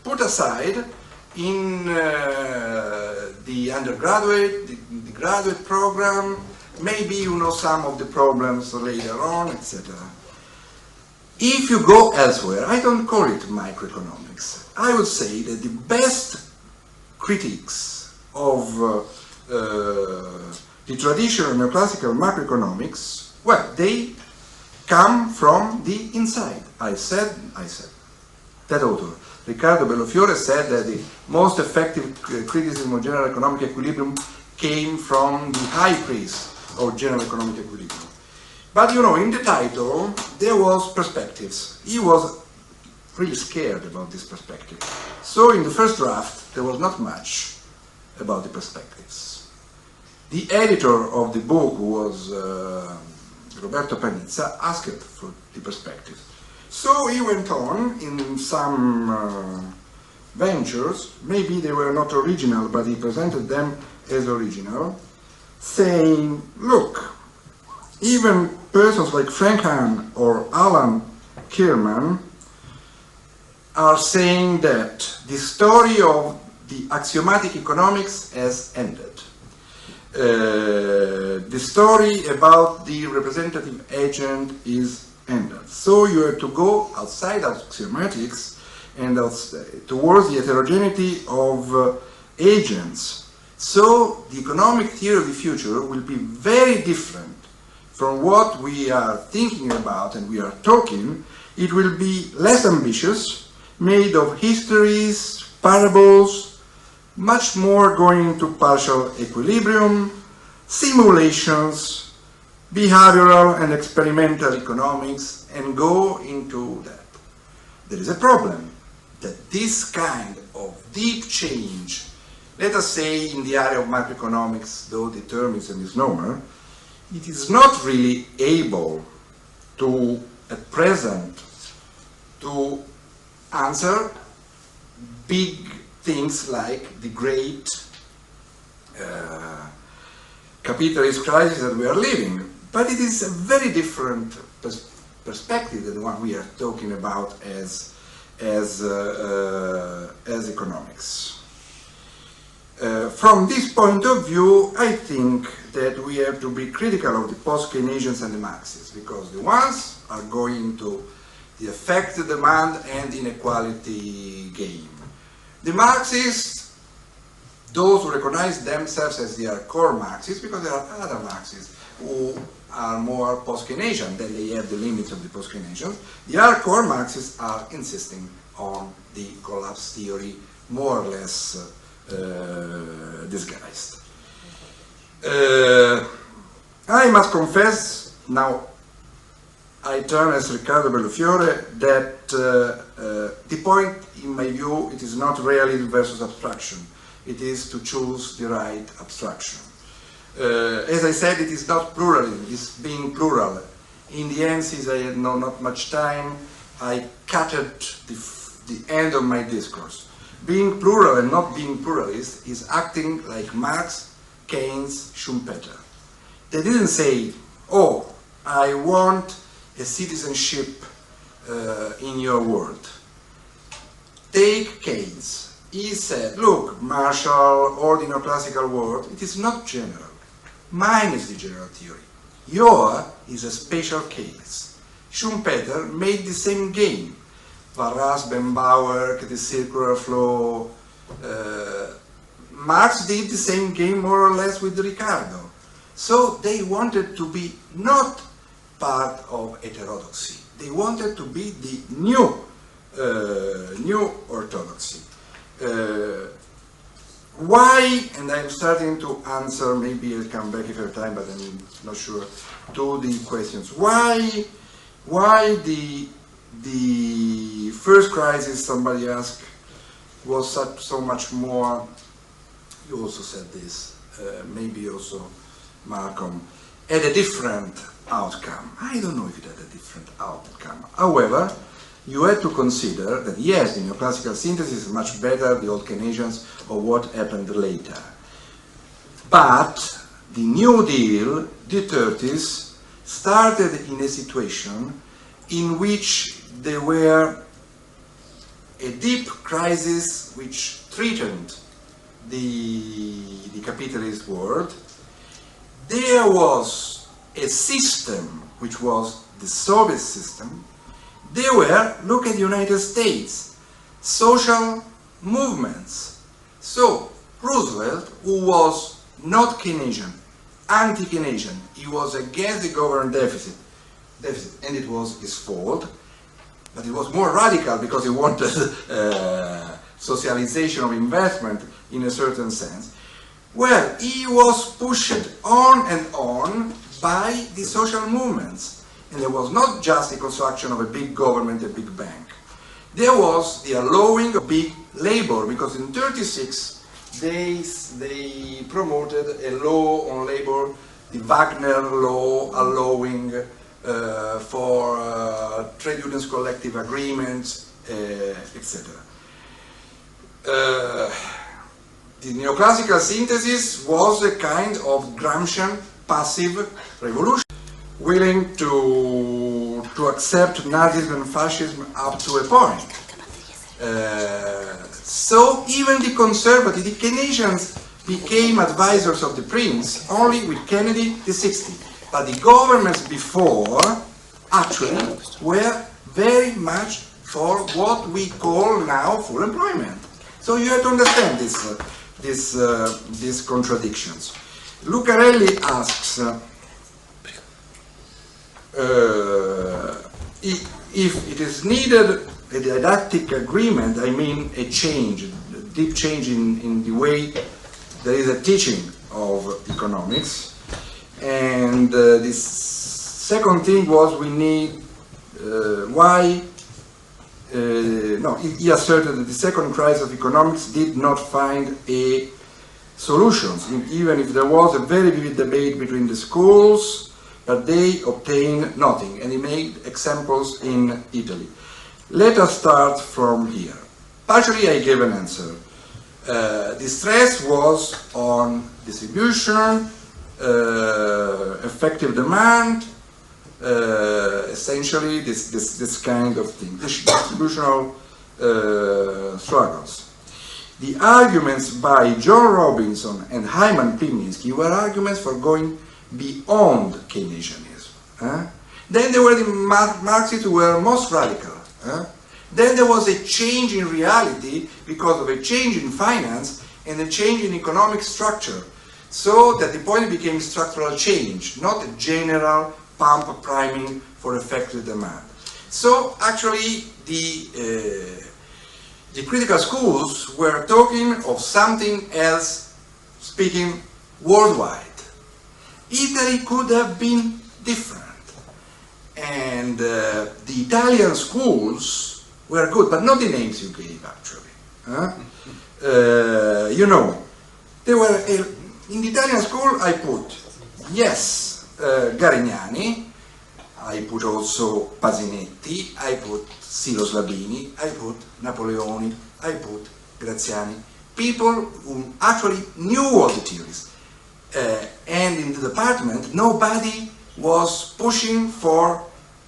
put aside in the undergraduate, the graduate program, maybe you know some of the problems later on, etc. If you go elsewhere, I don't call it microeconomics. I would say that the best critiques of the traditional neoclassical macroeconomics, well, they come from the inside. I said. That author, Riccardo Bellofiore, said that the most effective criticism of general economic equilibrium came from the high priest of general economic equilibrium. But you know, in the title, there was perspectives. He was really scared about this perspective. So in the first draft, there was not much about the perspectives. The editor of the book was Roberto Panizza, asked for the perspectives. So he went on in some ventures, maybe they were not original, but he presented them as original, saying, look, even persons like Frank Hahn or Alan Kierman are saying that the story of the axiomatic economics has ended. The story about the representative agent is ended. So you have to go outside of axiomatics and towards the heterogeneity of agents. So the economic theory of the future will be very different from what we are thinking about and we are talking. It will be less ambitious, made of histories, parables, much more going into partial equilibrium, simulations, behavioral and experimental economics, and go into that. There is a problem that this kind of deep change, let us say in the area of macroeconomics, though the term is a misnomer, it is not really able to, at present, to answer big things like the great capitalist crisis that we are living. But it is a very different perspective than the one we are talking about as economics. From this point of view, I think that we have to be critical of the post-Keynesians and the Marxists, because the ones are going to the effective demand and inequality game. The Marxists, those who recognize themselves as they are core Marxists, because there are other Marxists who are more post-Keynesian, then they have the limits of the post-Keynesians. The other core Marxists are insisting on the collapse theory, more or less disguised. I must confess, now I turn as Riccardo Bellofiore, that the point, in my view, it is not realism versus abstraction. It is to choose the right abstraction. As I said, it is not pluralism, it is being plural. In the end, since I had not much time, I cutted the end of my discourse. Being plural and not being pluralist is acting like Marx, Keynes, Schumpeter. They didn't say, oh, I want a citizenship in your world. Take Keynes. He said, look, Marshall or the neoclassical world, it is not general. Mine is the general theory. Your is a special case. Schumpeter made the same game. Varras, Bembauer, the circular flow. Marx did the same game more or less with Riccardo. So they wanted to be not part of heterodoxy. They wanted to be the new orthodoxy. Why, and I'm starting to answer, maybe I'll come back if I have time, but I'm not sure, to the questions. Why the first crisis, somebody asked, was so much more, you also said this, maybe also Malcolm, had a different outcome. I don't know if it had a different outcome. However, you had to consider that yes, the neoclassical synthesis is much better, the old Keynesians, or what happened later. But the New Deal, the 30s, started in a situation in which there were a deep crisis which threatened the capitalist world. There was a system which was the Soviet system. There were, look at the United States, social movements. So Roosevelt, who was not Keynesian, anti-Keynesian, he was against the government deficit, and it was his fault, but it was more radical because he wanted socialization of investment in a certain sense. Well, he was pushed on and on by the social movements. And there was not just the construction of a big government, a big bank. There was the allowing of big labor, because in 36 they promoted a law on labor, the Wagner law, allowing for trade unions collective agreements, etc. The neoclassical synthesis was a kind of Gramscian passive revolution, willing to accept Nazism and fascism up to a point. So even the conservative, the Keynesians became advisors of the Prince only with Kennedy, the 60s. But the governments before actually were very much for what we call now full employment. So you have to understand these contradictions. Lucarelli asks, if it is needed a didactic agreement, I mean a change, a deep change in the way there is a teaching of economics. And this second thing was we need, he asserted that the second crisis of economics did not find a solution, even if there was a very vivid debate between the schools, but they obtained nothing, and he made examples in Italy. Let us start from here. Partially I gave an answer. The stress was on distribution, effective demand, essentially this kind of thing, distributional struggles. The arguments by John Robinson and Hyman Pimlinsky were arguments for going beyond Keynesianism. Then there were the Marxists who were most radical. Then there was a change in reality because of a change in finance and a change in economic structure, so that the point became structural change, not a general pump priming for effective demand. So actually the critical schools were talking of something else, speaking worldwide. Italy could have been different. And the Italian schools were good, but not the names you gave, actually. You know, they were, in the Italian school I put, yes, Garignani, I put also Pasinetti, I put Silo Slabini, I put Napoleoni, I put Graziani, people who actually knew all the theories. And in the department, nobody was pushing for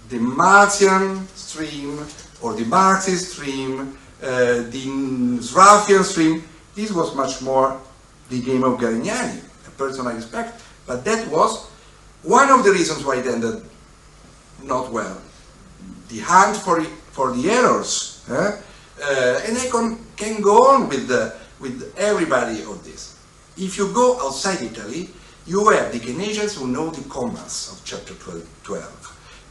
the Marxian stream or the Marxist stream, the Sraffian stream. This was much more the game of Garignani, a person I respect, but that was one of the reasons why it ended not well. The hunt for the errors, and I can go on with everybody of this. If you go outside Italy, you have the Keynesians who know the commas of chapter 12,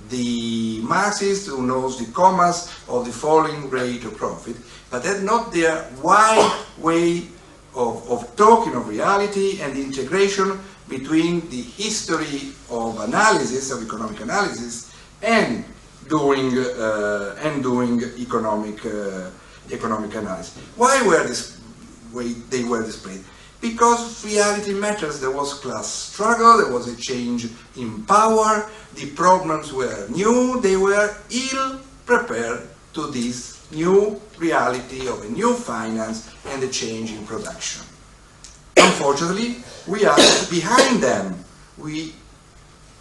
the Marxists who knows the commas of the falling rate of profit, but that's not their wide way of talking of reality and the integration between the history of analysis, of economic analysis, and doing economic analysis. Why were this way they were displayed? Because reality matters. There was class struggle, there was a change in power, the problems were new, they were ill prepared to this new reality of a new finance and a change in production. Unfortunately, we are behind them.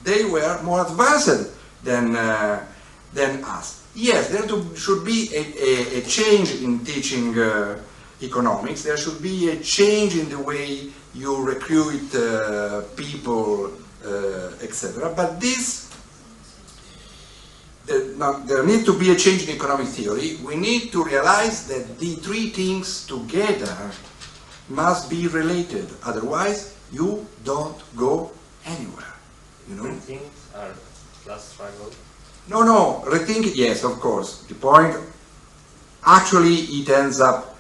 They were more advanced than us. Yes, there should be a change in teaching economics. There should be a change in the way you recruit people, etc. But there needs to be a change in economic theory. We need to realize that the three things together must be related. Otherwise, you don't go anywhere. You know. Things are class struggle. No, rethink, yes, of course. The point, actually, it ends up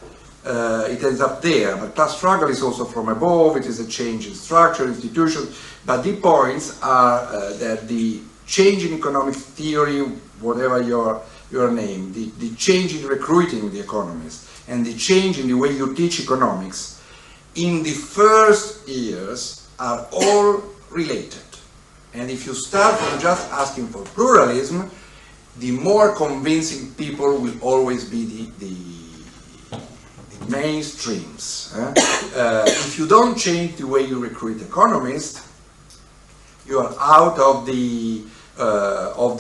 there, but class struggle is also from above, it is a change in structure, institutions, but the points are that the change in economic theory, whatever your name, the change in recruiting the economists, and the change in the way you teach economics, in the first years are all related. And if you start from just asking for pluralism, the more convincing people will always be the mainstreams. If you don't change the way you recruit economists, you are out of the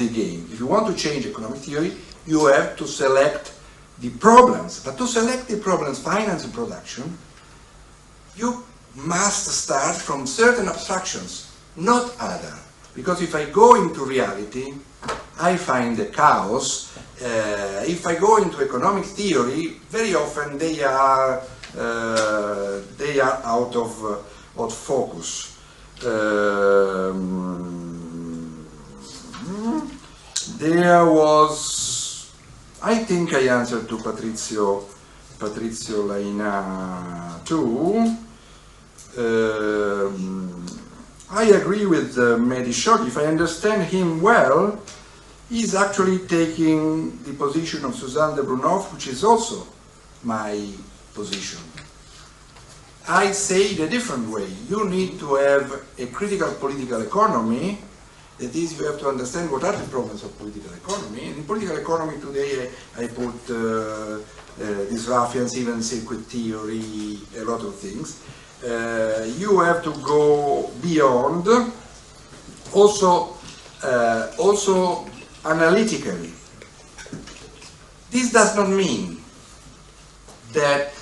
game. If you want to change economic theory, you have to select the problems. But to select the problems, finance and production, you must start from certain abstractions, not other. Because if I go into reality, I find a chaos. If I go into economic theory, very often they are out of focus. There was, I think I answered to Patrizio Laina too. I agree with Medishok. If I understand him well, he's actually taking the position of Suzanne de Brunoff, which is also my position. I say it a different way. You need to have a critical political economy That is, you have to understand what are the problems of political economy. And in political economy today, I put these ruffians, even circuit theory, a lot of things. You have to go beyond, also analytically. This does not mean that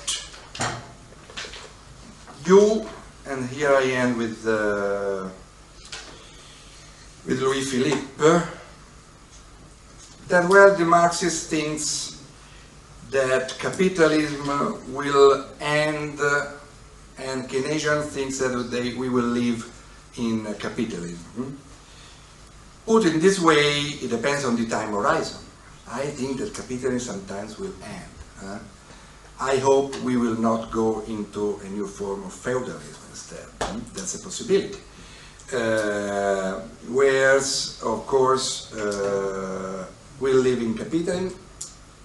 you, and here I end with Louis-Philippe, that well, the Marxist thinks that capitalism will end, and Keynesian thinks that we will live in capitalism. Put in this way, it depends on the time horizon. I think that capitalism sometimes will end. I hope we will not go into a new form of feudalism instead. That's a possibility. Whereas, of course, we'll live in capitalism.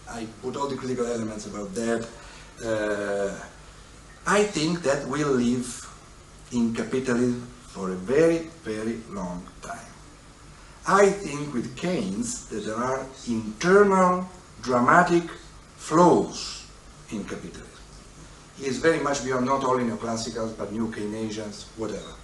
I put all the critical elements about that. I think that we'll live in capitalism for a very, very long time. I think with Keynes that there are internal dramatic flows in capitalism. He is very much beyond not only neoclassicals but new Keynesians, whatever.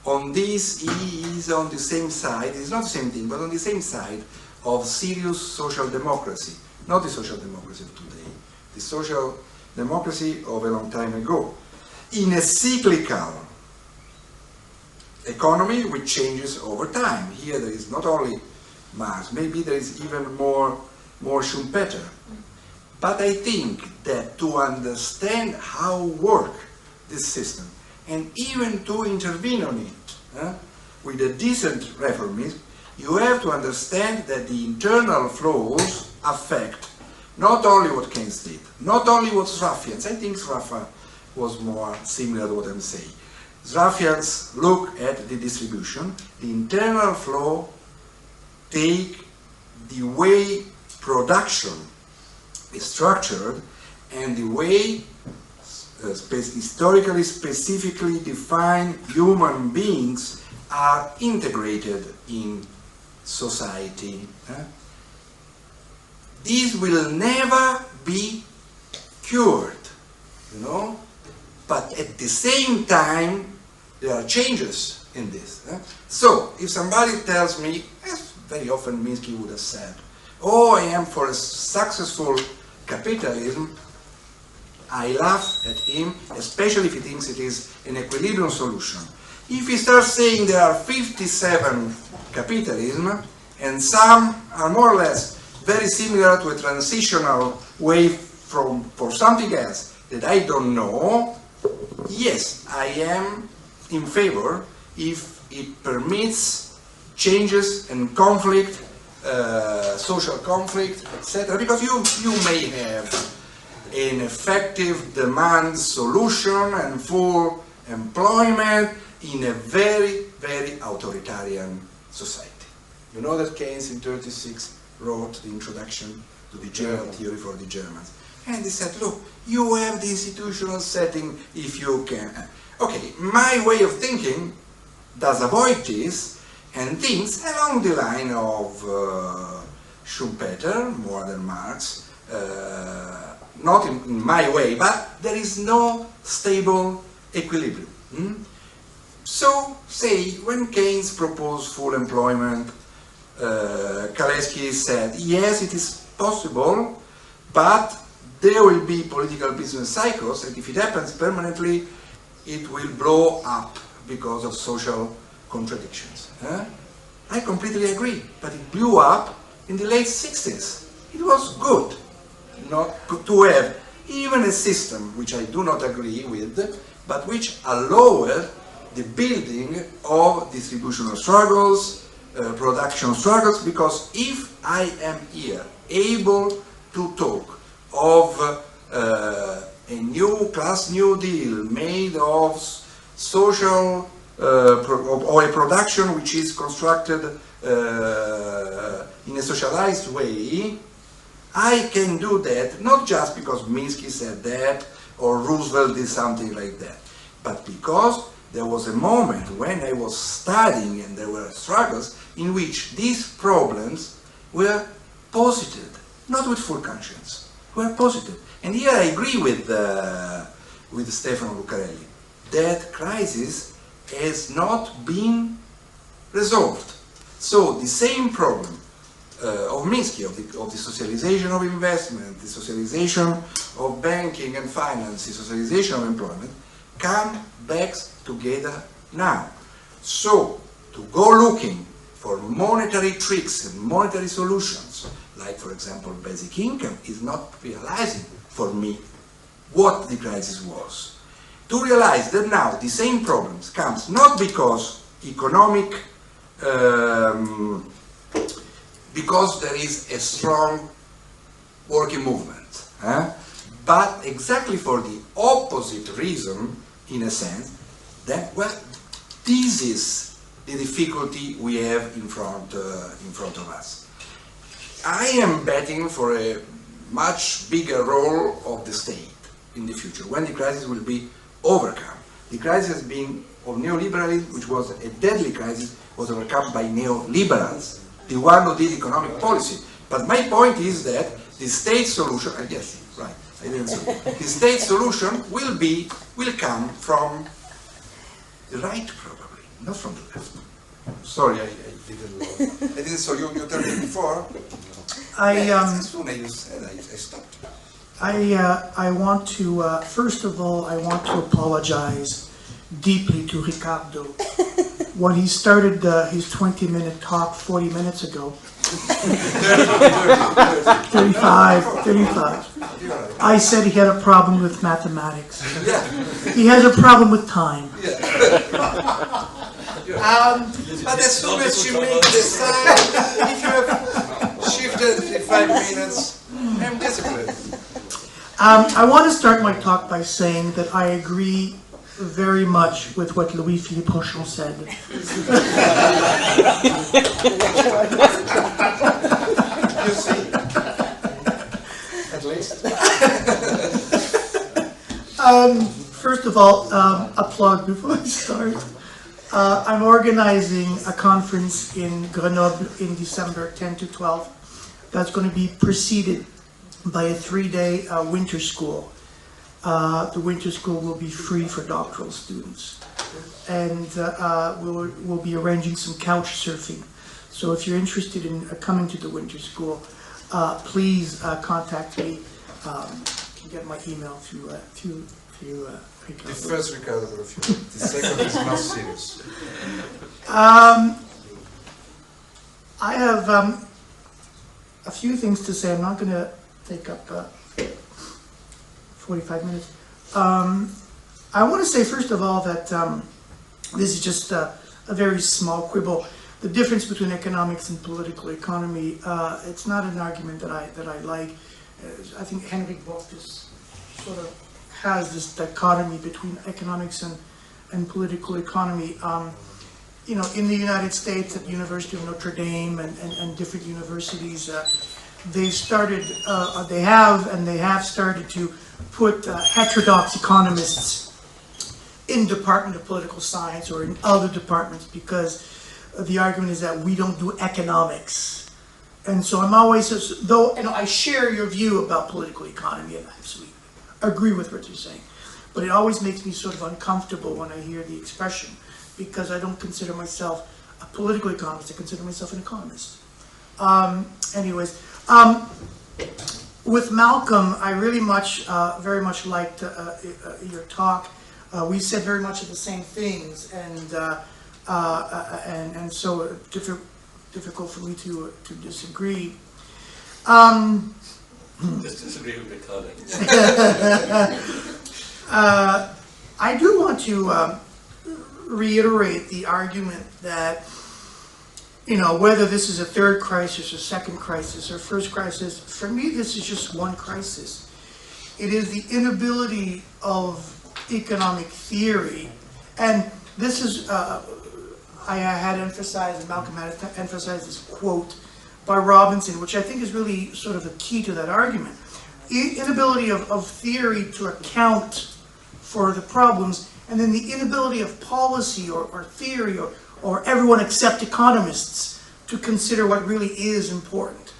On this, he is on the same side, it's not the same thing, but on the same side of serious social democracy. Not the social democracy of today, the social democracy of a long time ago. In a cyclical economy which changes over time. Here there is not only Marx, maybe there is even more Schumpeter. But I think that to understand how work this system, and even to intervene on it with a decent reformism, you have to understand that the internal flows affect not only what Keynes did, not only what Ruffians, I think Raffa was more similar to what I'm saying. Ruffians look at the distribution, the internal flow take the way production is structured and the way historically specifically defined human beings are integrated in society. These will never be cured, you know, but at the same time there are changes in this. So if somebody tells me, as very often Minsky would have said, oh, I am for a successful capitalism, I laugh at him, especially if he thinks it is an equilibrium solution. If he starts saying there are 57 capitalism, and some are more or less very similar to a transitional way for something else that I don't know, yes, I am in favor if it permits changes and conflict, social conflict, etc. Because you may have an effective demand solution and full employment in a very, very authoritarian society. You know that Keynes in 1936 wrote the introduction to the general theory for the Germans. And he said, look, you have the institutional setting if you can. Okay, my way of thinking does avoid this and thinks along the line of Schumpeter, more than Marx, not in my way, but there is no stable equilibrium. So, say, when Keynes proposed full employment, Kaleski said, yes, it is possible, but there will be political business cycles, and if it happens permanently, it will blow up because of social contradictions. I completely agree, but it blew up in the late 60s. It was good not to have even a system which I do not agree with, but which allowed the building of distributional struggles, production struggles, because if I am here able to talk of a new class new deal made of social or a production which is constructed in a socialized way, I can do that not just because Minsky said that or Roosevelt did something like that, but because there was a moment when I was studying and there were struggles in which these problems were posited, not with full conscience, were posited. And here I agree with Stefano Lucarelli, that crisis has not been resolved. So the same problem of Minsky, of the socialization of investment, the socialization of banking and finance, the socialization of employment, come back together now. So to go looking for monetary tricks and monetary solutions, like for example basic income, is not realizing for me what the crisis was. To realize that now the same problems comes not because economic, because there is a strong working movement, but exactly for the opposite reason, in a sense, that, well, this is the difficulty we have in front of us. I am betting for a much bigger role of the state in the future, when the crisis will be overcome. The crisis being of neoliberalism, which was a deadly crisis, was overcome by neoliberals, the one who did economic policy. But my point is that the state solution, I guess, right, I didn't say, the state solution will come from the right, probably, not from the left. Sorry, I didn't, so you told me before. As soon as you said, I stopped. I want to, first of all, I want to apologize deeply to Riccardo. When he started his 20-minute talk 40 minutes ago, 35, I said he had a problem with mathematics. Yeah. He has a problem with time. Yeah. But as soon as you make the sign, if you have shifted in 5 minutes, I'm disciplined. I want to start my talk by saying that I agree very much with what Louis-Philippe Rochon said. You see? At least. First of all, a plug before I start. I'm organizing a conference in Grenoble in December 10 to 12. That's going to be preceded by a 3-day winter school. The winter school will be free for doctoral students. And we'll be arranging some couch surfing. So if you're interested in coming to the winter school, please contact me. You can get my email through Riccardo. The first Riccardo Bellofiore. The second is not serious. I have a few things to say. I'm not going to take up 45 minutes. I want to say, first of all, that this is just a very small quibble. The difference between economics and political economy, it's not an argument that I like. I think Henrik Vogt sort of has this dichotomy between economics and political economy. You know, in the United States, at the University of Notre Dame and different universities, they have started to put heterodox economists in Department of Political Science or in other departments, because the argument is that we don't do economics. And so I'm always, though, and I share your view about political economy, and I absolutely agree with what you're saying, but it always makes me sort of uncomfortable when I hear the expression, because I don't consider myself a political economist, I consider myself an economist. With Malcolm, I really very much liked your talk. We said very much of the same things, and so difficult for me to disagree. Just disagree with Riccardo. I do want to reiterate the argument that, you know, whether this is a third crisis or second crisis or first crisis, for me this is just one crisis. It is the inability of economic theory, and this is, I had emphasized, Malcolm had emphasized this quote by Robinson, which I think is really sort of the key to that argument. Inability of theory to account for the problems and then the inability of policy or theory or everyone except economists to consider what really is important.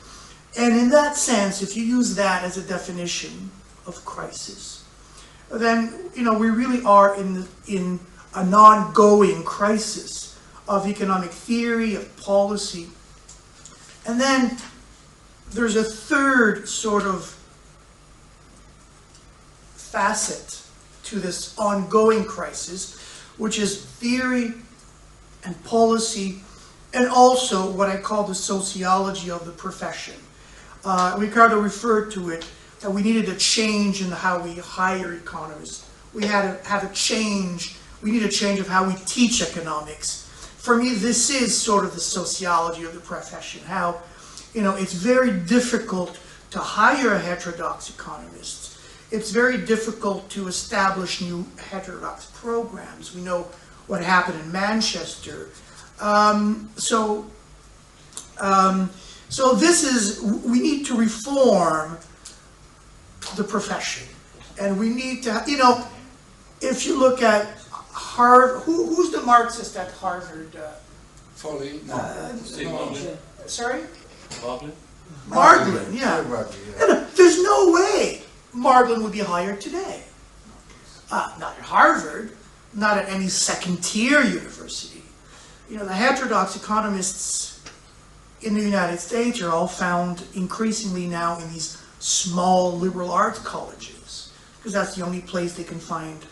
And in that sense, if you use that as a definition of crisis, then we really are in an ongoing crisis of economic theory, of policy. And then there's a third sort of facet to this ongoing crisis, which is theory and policy, and also what I call the sociology of the profession. Riccardo referred to it, that we needed a change in how we hire economists. We had to have a change, we need a change of how we teach economics. For me, this is sort of the sociology of the profession, how it's very difficult to hire heterodox economists. It's very difficult to establish new heterodox programs. We know what happened in Manchester. So this is, we need to reform the profession. And we need to, if you look at Harvard, who's the Marxist at Harvard? Foley? No. Sorry? Margolin? Margolin, yeah. There's no way Margolin would be hired today. Not at Harvard, not at any second-tier university. The heterodox economists in the United States are all found increasingly now in these small liberal arts colleges, because that's the only place they can find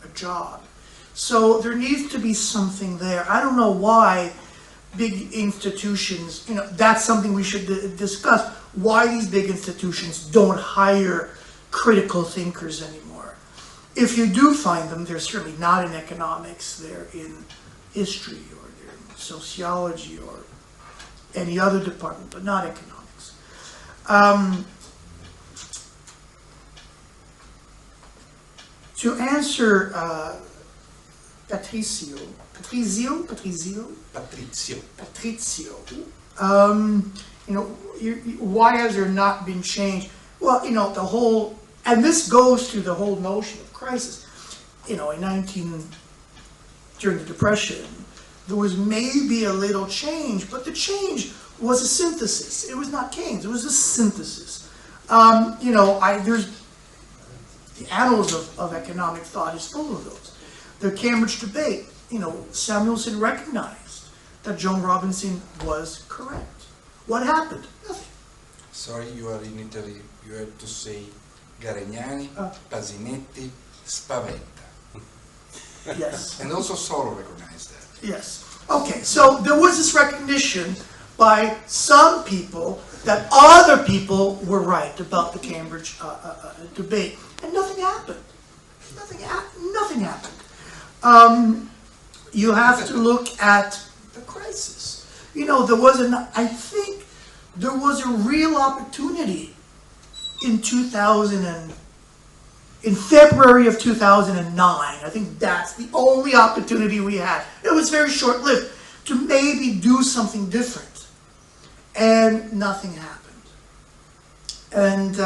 a job. So there needs to be something there. I don't know why big institutions, that's something we should discuss, why these big institutions don't hire critical thinkers anymore. If you do find them, they're certainly not in economics, they're in history or they're in sociology or any other department, but not economics. To answer Patrizio, why has there not been change? Well, the whole, and this goes to the whole notion of crisis. During the Depression, there was maybe a little change, but the change was a synthesis. It was not Keynes, it was a synthesis. There's the annals of economic thought is full of those. The Cambridge debate, Samuelson recognized that Joan Robinson was correct. What happened? Nothing. Sorry, you are in Italy. You have to say Garegnani, Pasinetti, Spaventa. Yes. And also Soro recognized that. Yes. Okay, so there was this recognition by some people that other people were right about the Cambridge debate, and nothing happened. Nothing happened. You have to look at the crisis. I think there was a real opportunity in February of 2009. I think that's the only opportunity we had. It was very short-lived, to maybe do something different. And nothing happened. And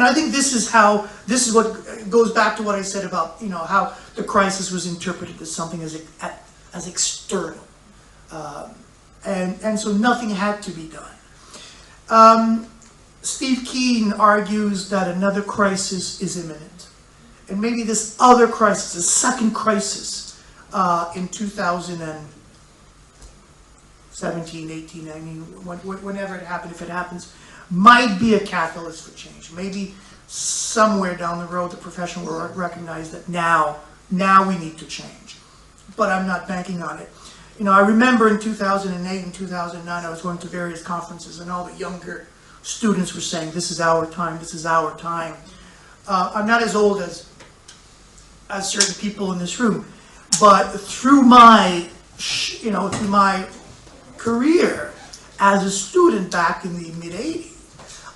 I think this is what goes back to what I said about, how the crisis was interpreted as something as external. And so nothing had to be done. Steve Keen argues that another crisis is imminent. And maybe this other crisis, the second crisis in 2017, 18, whenever it happened, if it happens, might be a catalyst for change. Maybe somewhere down the road the profession will recognize that now we need to change. But I'm not banking on it. I remember in 2008 and 2009 I was going to various conferences and all the younger students were saying, this is our time, this is our time. I'm not as old as certain people in this room, but through my career as a student back in the mid-'80s,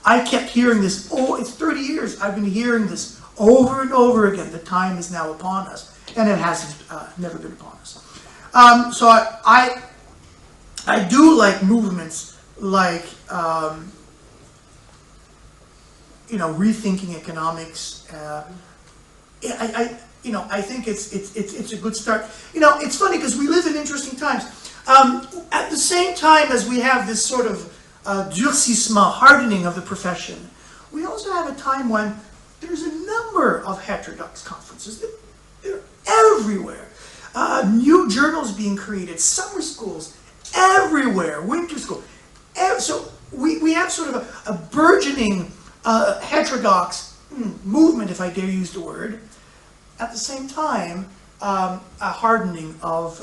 I kept hearing this, it's 30 years, I've been hearing this over and over again, the time is now upon us, and it hasn't never been upon us. So I do like movements like rethinking economics, I think it's a good start. It's funny because we live in interesting times. At the same time as we have this sort of durcissement, hardening of the profession, we also have a time when there's a number of heterodox conferences. They're everywhere. New journals being created, summer schools, everywhere, winter school. So we have sort of a burgeoning heterodox movement, if I dare use the word. At the same time, a hardening of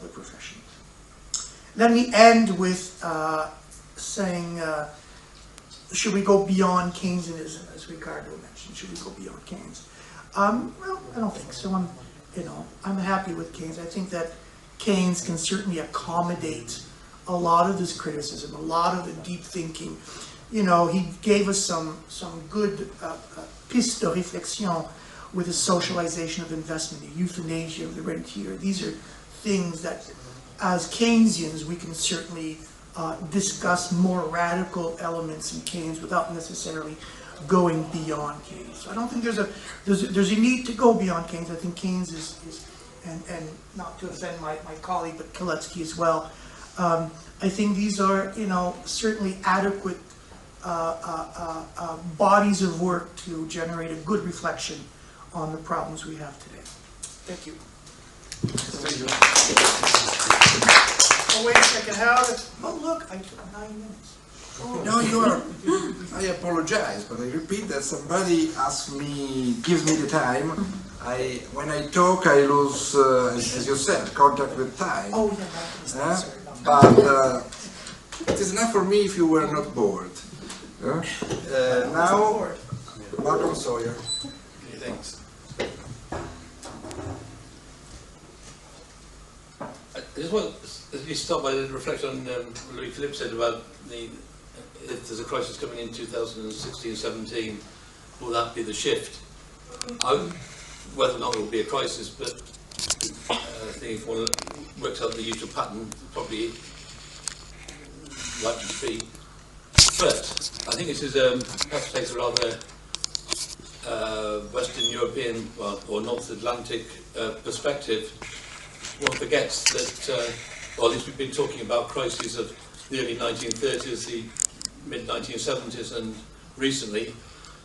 the profession. Let me end with saying, should we go beyond Keynesianism, as Riccardo mentioned? Should we go beyond Keynes? Well, I don't think so. I'm happy with Keynes. I think that Keynes can certainly accommodate a lot of this criticism, a lot of the deep thinking. He gave us some good pistes de réflexion with the socialization of investment, the euthanasia of the rentier. These are things that, as Keynesians, we can certainly discuss more radical elements in Keynes without necessarily going beyond Keynes. So I don't think there's a need to go beyond Keynes. I think Keynes is and not to offend my colleague, but Koletsky as well. I think these are, certainly adequate bodies of work to generate a good reflection on the problems we have today. Thank you. Thank you. Oh, wait a second, oh, look, I took 9 minutes. Oh. No, I apologize, but I repeat that somebody gives me the time. When I talk, I lose, as you said, contact with time. Oh, yeah, but it is enough for me if you were not bored. Now, Malcolm Sawyer. Thanks. I just want to start by reflect on Louis-Philippe said about if there's a crisis coming in 2016-17, will that be the shift? Whether or not it will be a crisis, but I think if one works out the usual pattern, probably likely to be. But I think this is perhaps takes a rather Western European, or North Atlantic perspective. One forgets that, or at least we've been talking about crises of the early 1930s, the mid-1970s and recently,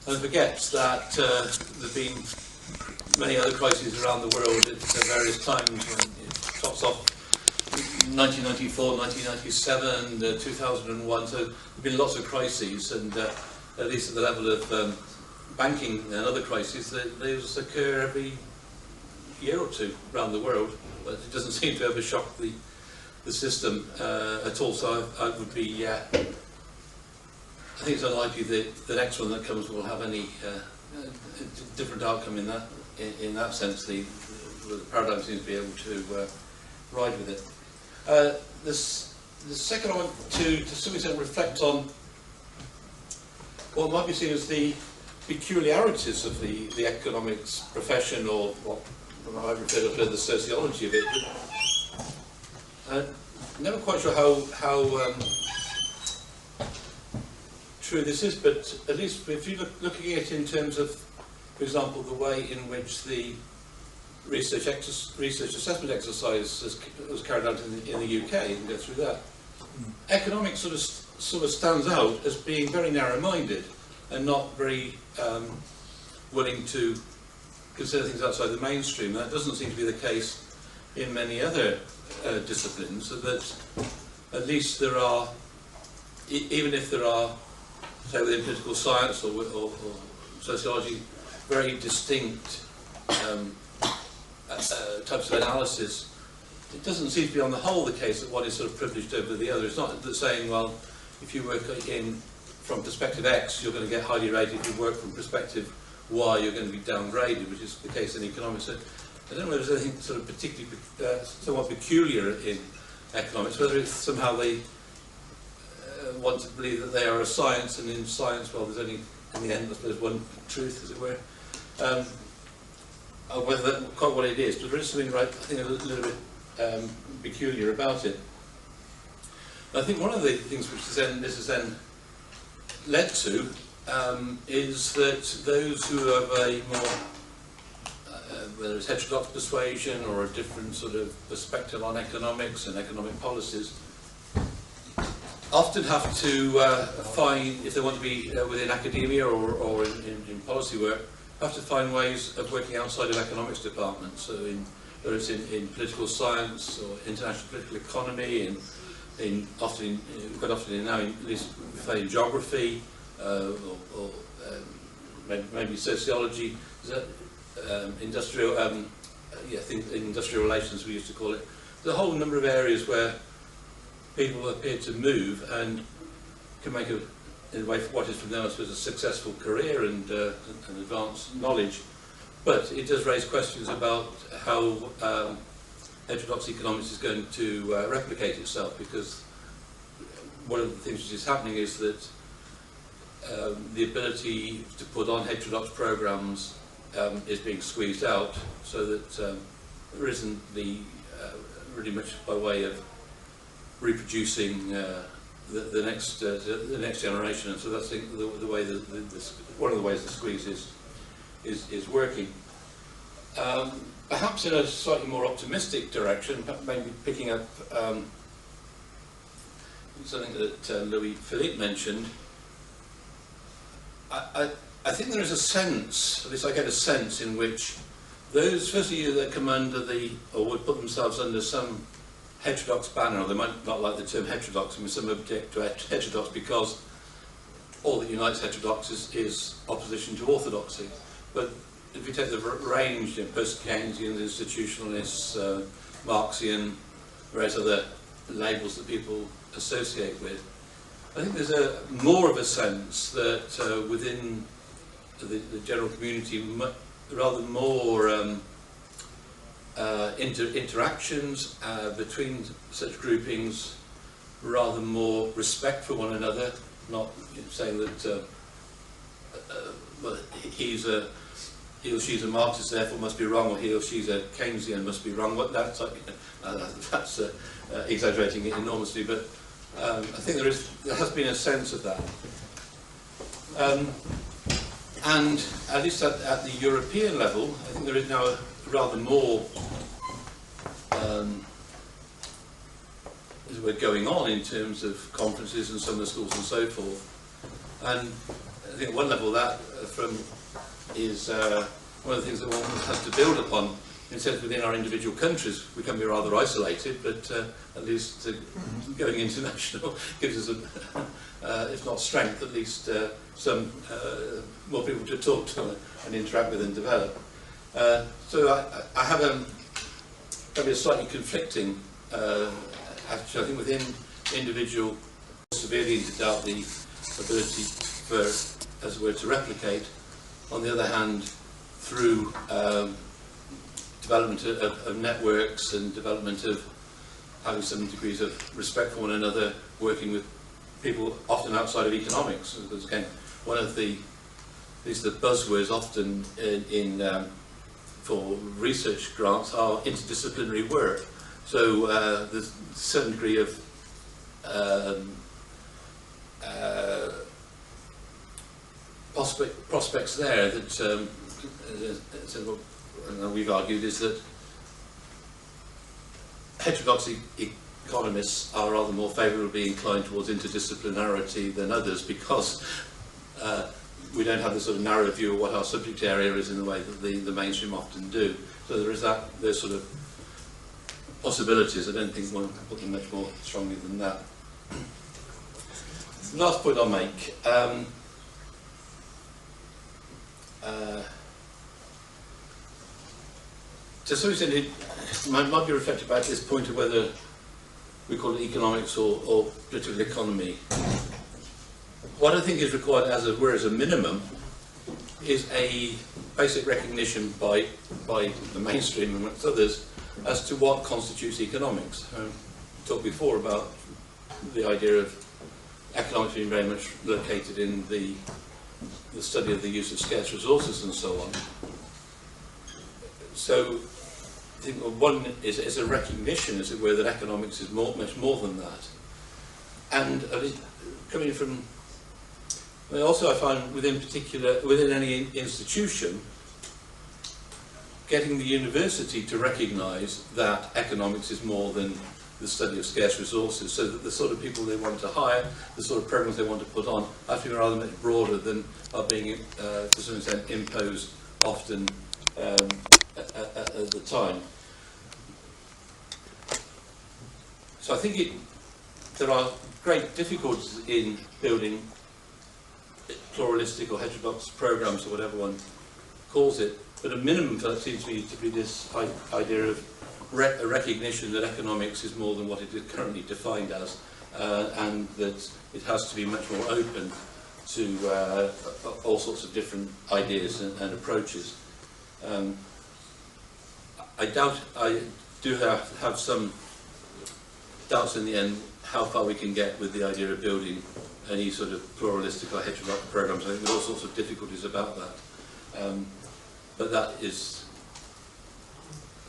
and forgets that there have been many other crises around the world at various times. It tops off 1994, 1997, 2001, so there have been lots of crises, and at least at the level of banking and other crises, those occur every year or two around the world, but it doesn't seem to ever shock the system at all, so I would be, I think it's unlikely that the next one that comes will have any different outcome in that sense. The paradigm seems to be able to ride with it. The second I want to some extent reflect on what might be seen as the peculiarities of the economics profession, or what I refer to as the sociology of it. Never quite sure how true this is, but at least if you looking at it in terms of, for example, the way in which the research assessment exercise was carried out in the UK, you can go through that. Economics sort of stands out as being very narrow-minded and not very willing to consider things outside the mainstream. That doesn't seem to be the case in many other disciplines, so that at least there are, even if there are, say within political science or sociology, very distinct types of analysis, it doesn't seem to be on the whole the case that one is sort of privileged over the other. It's not that saying, well, if you work from perspective X, you're going to get highly rated. If you work from perspective Y, you're going to be downgraded, which is the case in economics. So I don't know whether there's anything sort of particularly somewhat peculiar in economics, whether it's somehow they want to believe that they are a science, and in science, well, there's only, in the end, there's one truth, as it were. Or whether that's quite what it is, but there is something, right, I think, a little bit peculiar about it. And I think one of the things which this has then led to is that those who have a more whether it's heterodox persuasion or a different sort of perspective on economics and economic policies, often have to find, if they want to be within academia or in policy work, have to find ways of working outside of economics departments. So whether it's in political science or international political economy, quite often now, at least in geography or maybe sociology, industrial industrial relations we used to call it. There's a whole number of areas where people appear to move and can make in a way for what is from them, I suppose, a successful career and advanced knowledge. But it does raise questions about how heterodox economics is going to replicate itself, because one of the things which is happening is that the ability to put on heterodox programs is being squeezed out, so that there isn't really much by way of reproducing the next generation, and so that's the way one of the ways the squeeze is working. Perhaps in a slightly more optimistic direction, maybe picking up something that Louis-Philippe mentioned. I think there is a sense, at least I get a sense, in which those, firstly, that come under or would put themselves under some heterodox banner, or they might not like the term heterodox, and some object to heterodox because all that unites heterodox is opposition to orthodoxy. But if you take the range, post-Keynesian, institutionalists, Marxian, various other labels that people associate with, I think there's more of a sense that within the general community, rather more interactions between such groupings, rather more respect for one another, not saying that well, he or she's a Marxist, therefore must be wrong, or he or she's a Keynesian, must be wrong. That's exaggerating it enormously, but I think there has been a sense of that. And at least at the European level, I think there is now a rather more as we're going on in terms of conferences and summer schools and so forth. And I think at one level that is one of the things that one has to build upon. In a sense, within our individual countries, we can be rather isolated, but at least going international gives us, if not strength, at least some more people to talk to and interact with and develop. So I have maybe a slightly conflicting attitude. I think within individual, severely into doubt the ability for, as it were, to replicate. On the other hand, through development of networks and development of having some degrees of respect for one another, working with people often outside of economics. Because again, one of the buzzwords often for research grants are interdisciplinary work. So there's a certain degree of prospects there that we've argued is that heterodox economists are rather more favourably inclined towards interdisciplinarity than others, because we don't have the sort of narrow view of what our subject area is in the way that the mainstream often do. So there is those sort of possibilities. I don't think one can put them much more strongly than that. The last point I'll make. To some extent, it might be reflected back to this point of whether we call it economics or political economy. What I think is required as a minimum is a basic recognition by the mainstream, amongst others, as to what constitutes economics. I talked before about the idea of economics being very much located in the study of the use of scarce resources and so on. So I think one is a recognition, as it were, that economics is much more than that. And coming from, also I find within any institution, getting the university to recognise that economics is more than the study of scarce resources, so that the sort of people they want to hire, the sort of programs they want to put on, have to be rather much broader than are being, to some extent, imposed often at the time. So I think there are great difficulties in building pluralistic or heterodox programs, or whatever one calls it, but a minimum that seems to me to be this idea of a recognition that economics is more than what it is currently defined as, and that it has to be much more open to all sorts of different ideas and approaches. I do have some doubts in the end how far we can get with the idea of building any sort of pluralistic or heterodox programs. I think there are all sorts of difficulties about that. But that is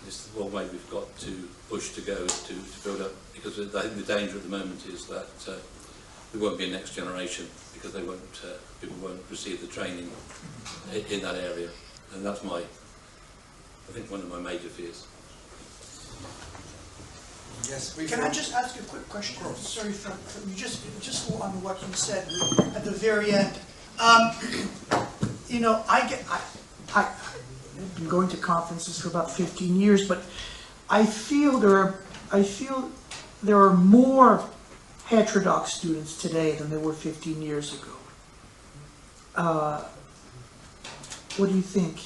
the one way we've got to push to go, is to build up, because I think the danger at the moment is that there won't be a next generation, because they won't, people won't receive the training in that area, and that's I think one of my major fears. Yes, Can I just ask you a quick question? Sorry for you, just on what you said at the very end. You know, I've been going to conferences for about 15 years, but I feel there are more heterodox students today than there were 15 years ago. What do you think?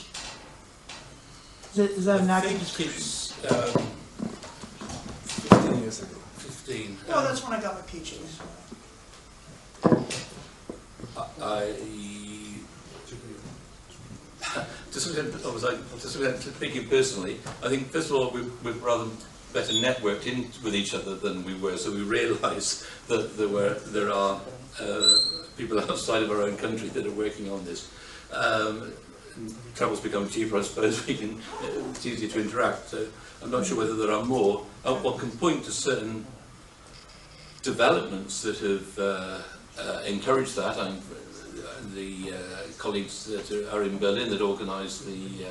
Is that an accurate description? 15 years ago. 15. Well, that's when I got my PhD. Speaking personally, I think first of all we're rather better networked in with each other than we were, so we realise that there are people outside of our own country that are working on this. Travel's become cheaper, I suppose. It's easier to interact. So I'm not sure whether there are more. One can point to certain developments that have encouraged that. The colleagues that are in Berlin that organise the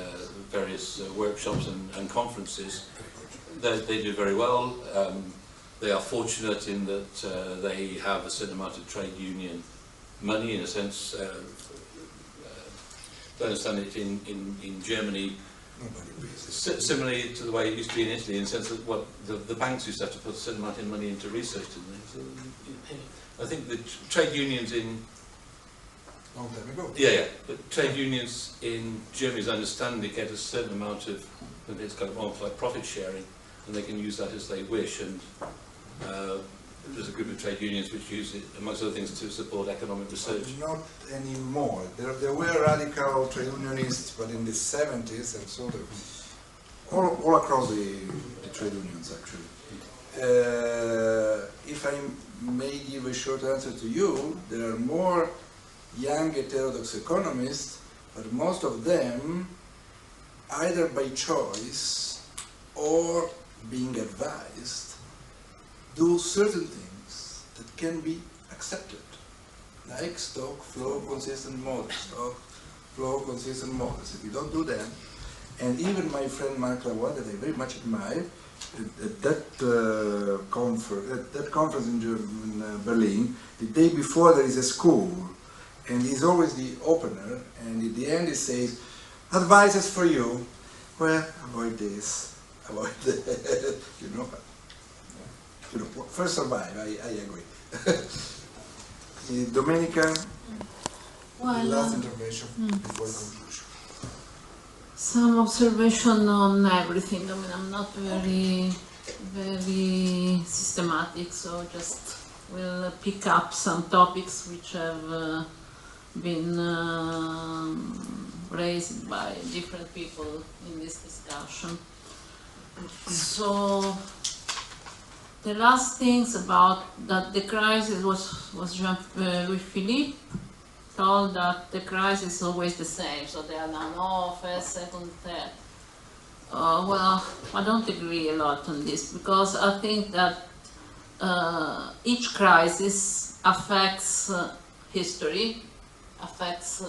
various workshops and conferences, they do very well. They are fortunate in that they have a certain amount of trade union money, in a sense. I understand it in Germany, similarly to the way it used to be in Italy, in the sense that the banks used to have to put a certain amount of money into research, didn't they? So I think the trade unions in long time ago. Yeah, but trade unions in Germany, as I understand it, get a certain amount of, it's kind of almost like profit sharing, and they can use that as they wish. And there's a group of trade unions which use it, amongst other things, to support economic research. Not anymore. There were radical trade unionists, but in the 70s, and sort of all across the trade unions, actually. If I may give a short answer to you, there are more young heterodox economists, but most of them, either by choice or being advised, do certain things that can be accepted, like stock flow consistent models, stock flow consistent models. If you don't do them, and even my friend Mark Lavoie, that I very much admire, at that conference in Berlin, the day before there is a school, and he's always the opener, and at the end he says, advices for you, well, avoid this, avoid that, you know, first survive, I agree. Domenica, Well, last intervention before conclusion. some observation on everything. I mean, I'm not very systematic, so just will pick up some topics which have been raised by different people in this discussion. So the last things about that the crisis was Louis-Philippe told that the crisis is always the same, so there are now first, second, third. Well, I don't agree a lot on this, because I think that each crisis affects history, affects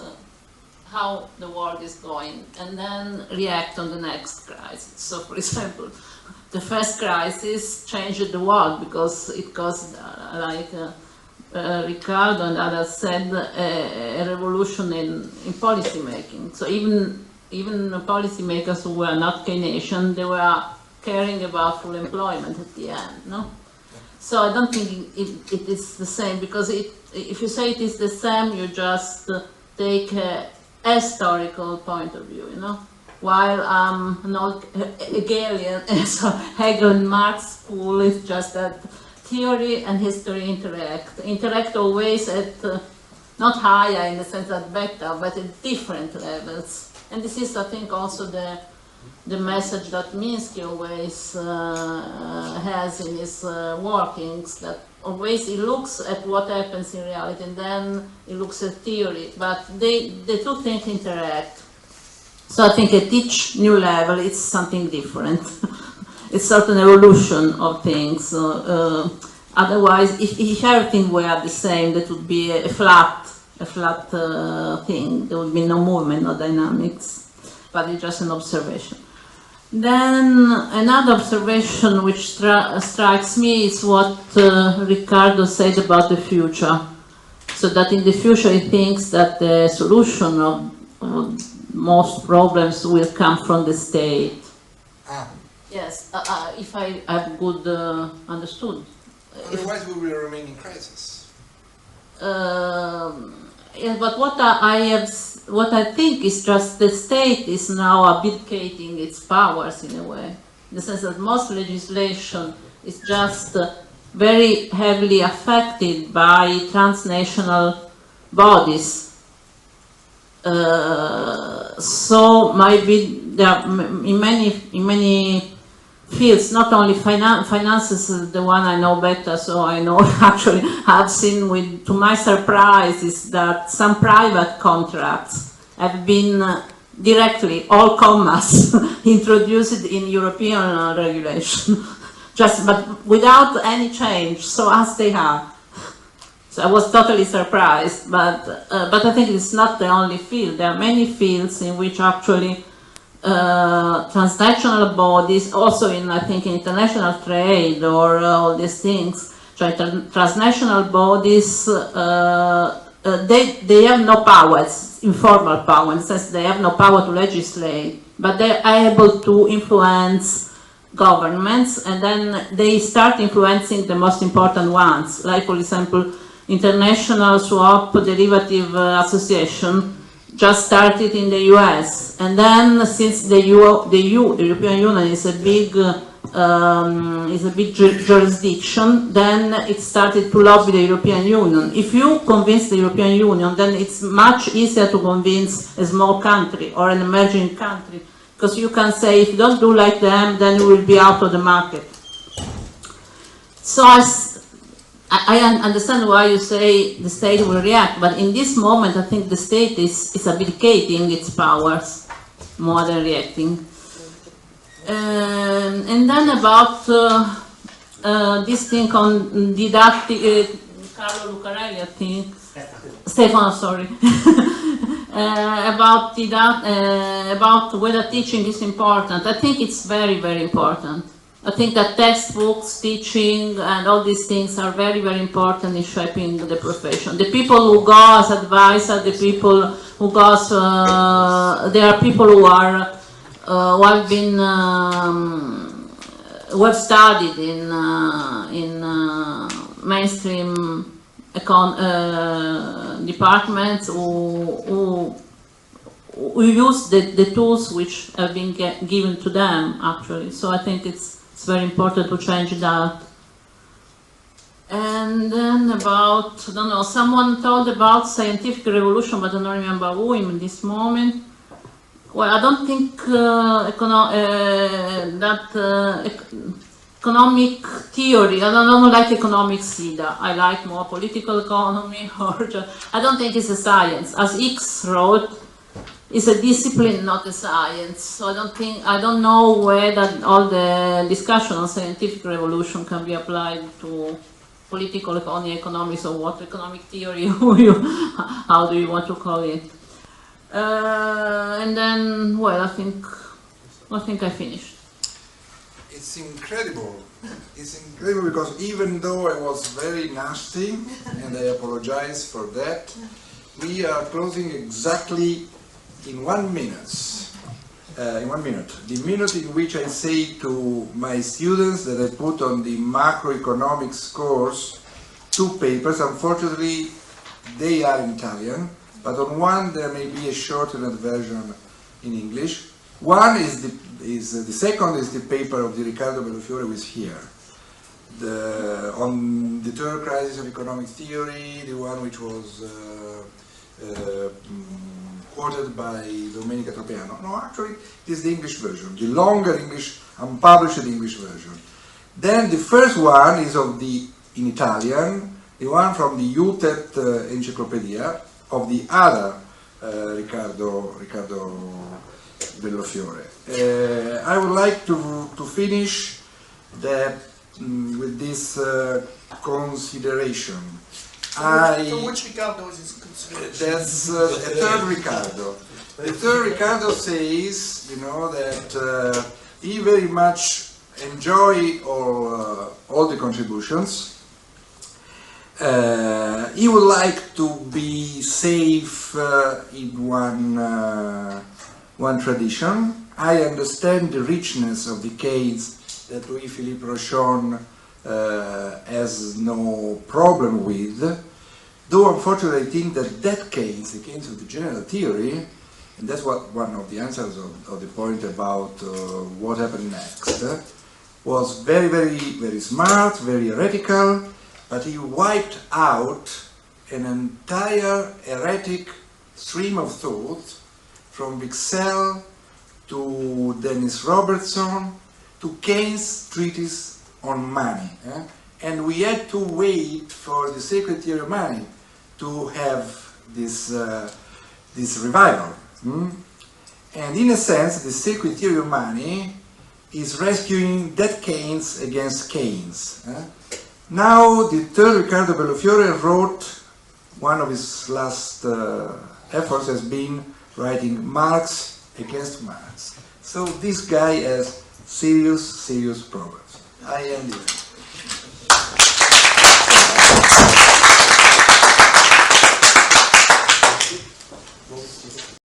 how the world is going and then react on the next crisis. So, for example, the first crisis changed the world because it caused, Riccardo and others said, a revolution in policy making. So even policymakers who were not Keynesian, they were caring about full employment at the end, no? So I don't think it is the same, because if you say it is the same, you just take a historical point of view, you know? While an old Hegelian, so Hegel and Marx school is just that theory and history interact always at not higher in the sense that better, but at different levels. And this is, I think, also the message that Minsky always has in his workings, that always he looks at what happens in reality and then he looks at theory, but the two things interact. So I think at each new level it's something different. It's sort of an evolution of things. Otherwise, if everything were the same, that would be a flat thing. There would be no movement, no dynamics. But it's just an observation. Then another observation which strikes me is what Riccardo said about the future. So that in the future he thinks that the solution of most problems will come from the state. Yes, if I have good understood. Otherwise we will remain in crisis. Yeah, but what I think is just the state is now abdicating its powers in a way. In the sense that most legislation is just very heavily affected by transnational bodies. So maybe there are in many fields, not only finances is the one I know better, so I know actually I've seen to my surprise is that some private contracts have been directly, all commas, introduced in European regulation, but without any change, so as they are. So I was totally surprised, but I think it's not the only field. There are many fields in which actually transnational bodies, also in, I think, international trade or all these things, transnational bodies, they have no power, it's informal power, in the sense they have no power to legislate, but they are able to influence governments, and then they start influencing the most important ones, like, for example, International Swap Derivative Association, just started in the US, and then since the European Union is a big jurisdiction, then it started to lobby the European Union. If you convince the European Union, then it's much easier to convince a small country or an emerging country, because you can say, if you don't do like them, then you will be out of the market. So I understand why you say the state will react, but in this moment I think the state is abdicating its powers more than reacting. And then about this thing on didactic, Carlo Lucarelli, I think, Stefano, sorry, about whether teaching is important. I think it's very, very important. I think that textbooks, teaching, and all these things are very, very important in shaping the profession. The people who go as advisor, the people who go as, there are people who are, who have been, who have studied in mainstream departments, who use the tools which have been given to them, actually. So I think it's very important to change that. And then about, I don't know, someone told about scientific revolution, but I don't remember who in this moment. Well, I don't think economic theory, I don't like economics either. I like more political economy, or I don't think it's a science. As X wrote, it's a discipline, not a science. So I don't know whether all the discussion on scientific revolution can be applied to political economy, economics, or what economic theory, how do you want to call it? And then, well, I think I finished. It's incredible. It's incredible because even though I was very nasty, and I apologize for that, we are closing exactly in 1 minute. In 1 minute. The minute in which I say to my students that I put on the macroeconomics course 2 papers. Unfortunately, they are in Italian, but on one there may be a shortened version in English. One is the second is the paper of the Riccardo Bellofiore, who is here. On the third crisis of economic theory, the one which was quoted by Domenica Tropiano. No, actually, it is the English version, the longer English, unpublished English version. Then the first one is in Italian, the one from the UTET Encyclopedia of the other Riccardo Bellofiore. I would like to finish with this consideration. For which Riccardo is his consideration? That's a third Riccardo. The third Riccardo says, that he very much enjoy all the contributions. He would like to be safe in one tradition. I understand the richness of the case that Louis-Philippe Rochon has no problem with, though unfortunately I think that case, the case of the general theory, and that's one of the answers of the point about what happened next, was very, very, very smart, very heretical, but he wiped out an entire heretic stream of thought from Wicksell to Dennis Robertson to Keynes' treatise on money. And we had to wait for the sacred theory of money to have this revival. And in a sense, the sacred theory of money is rescuing that Keynes against Keynes. Now, the third Riccardo Bellofiore wrote, one of his last efforts has been writing Marx against Marx. So this guy has serious problems. I end here.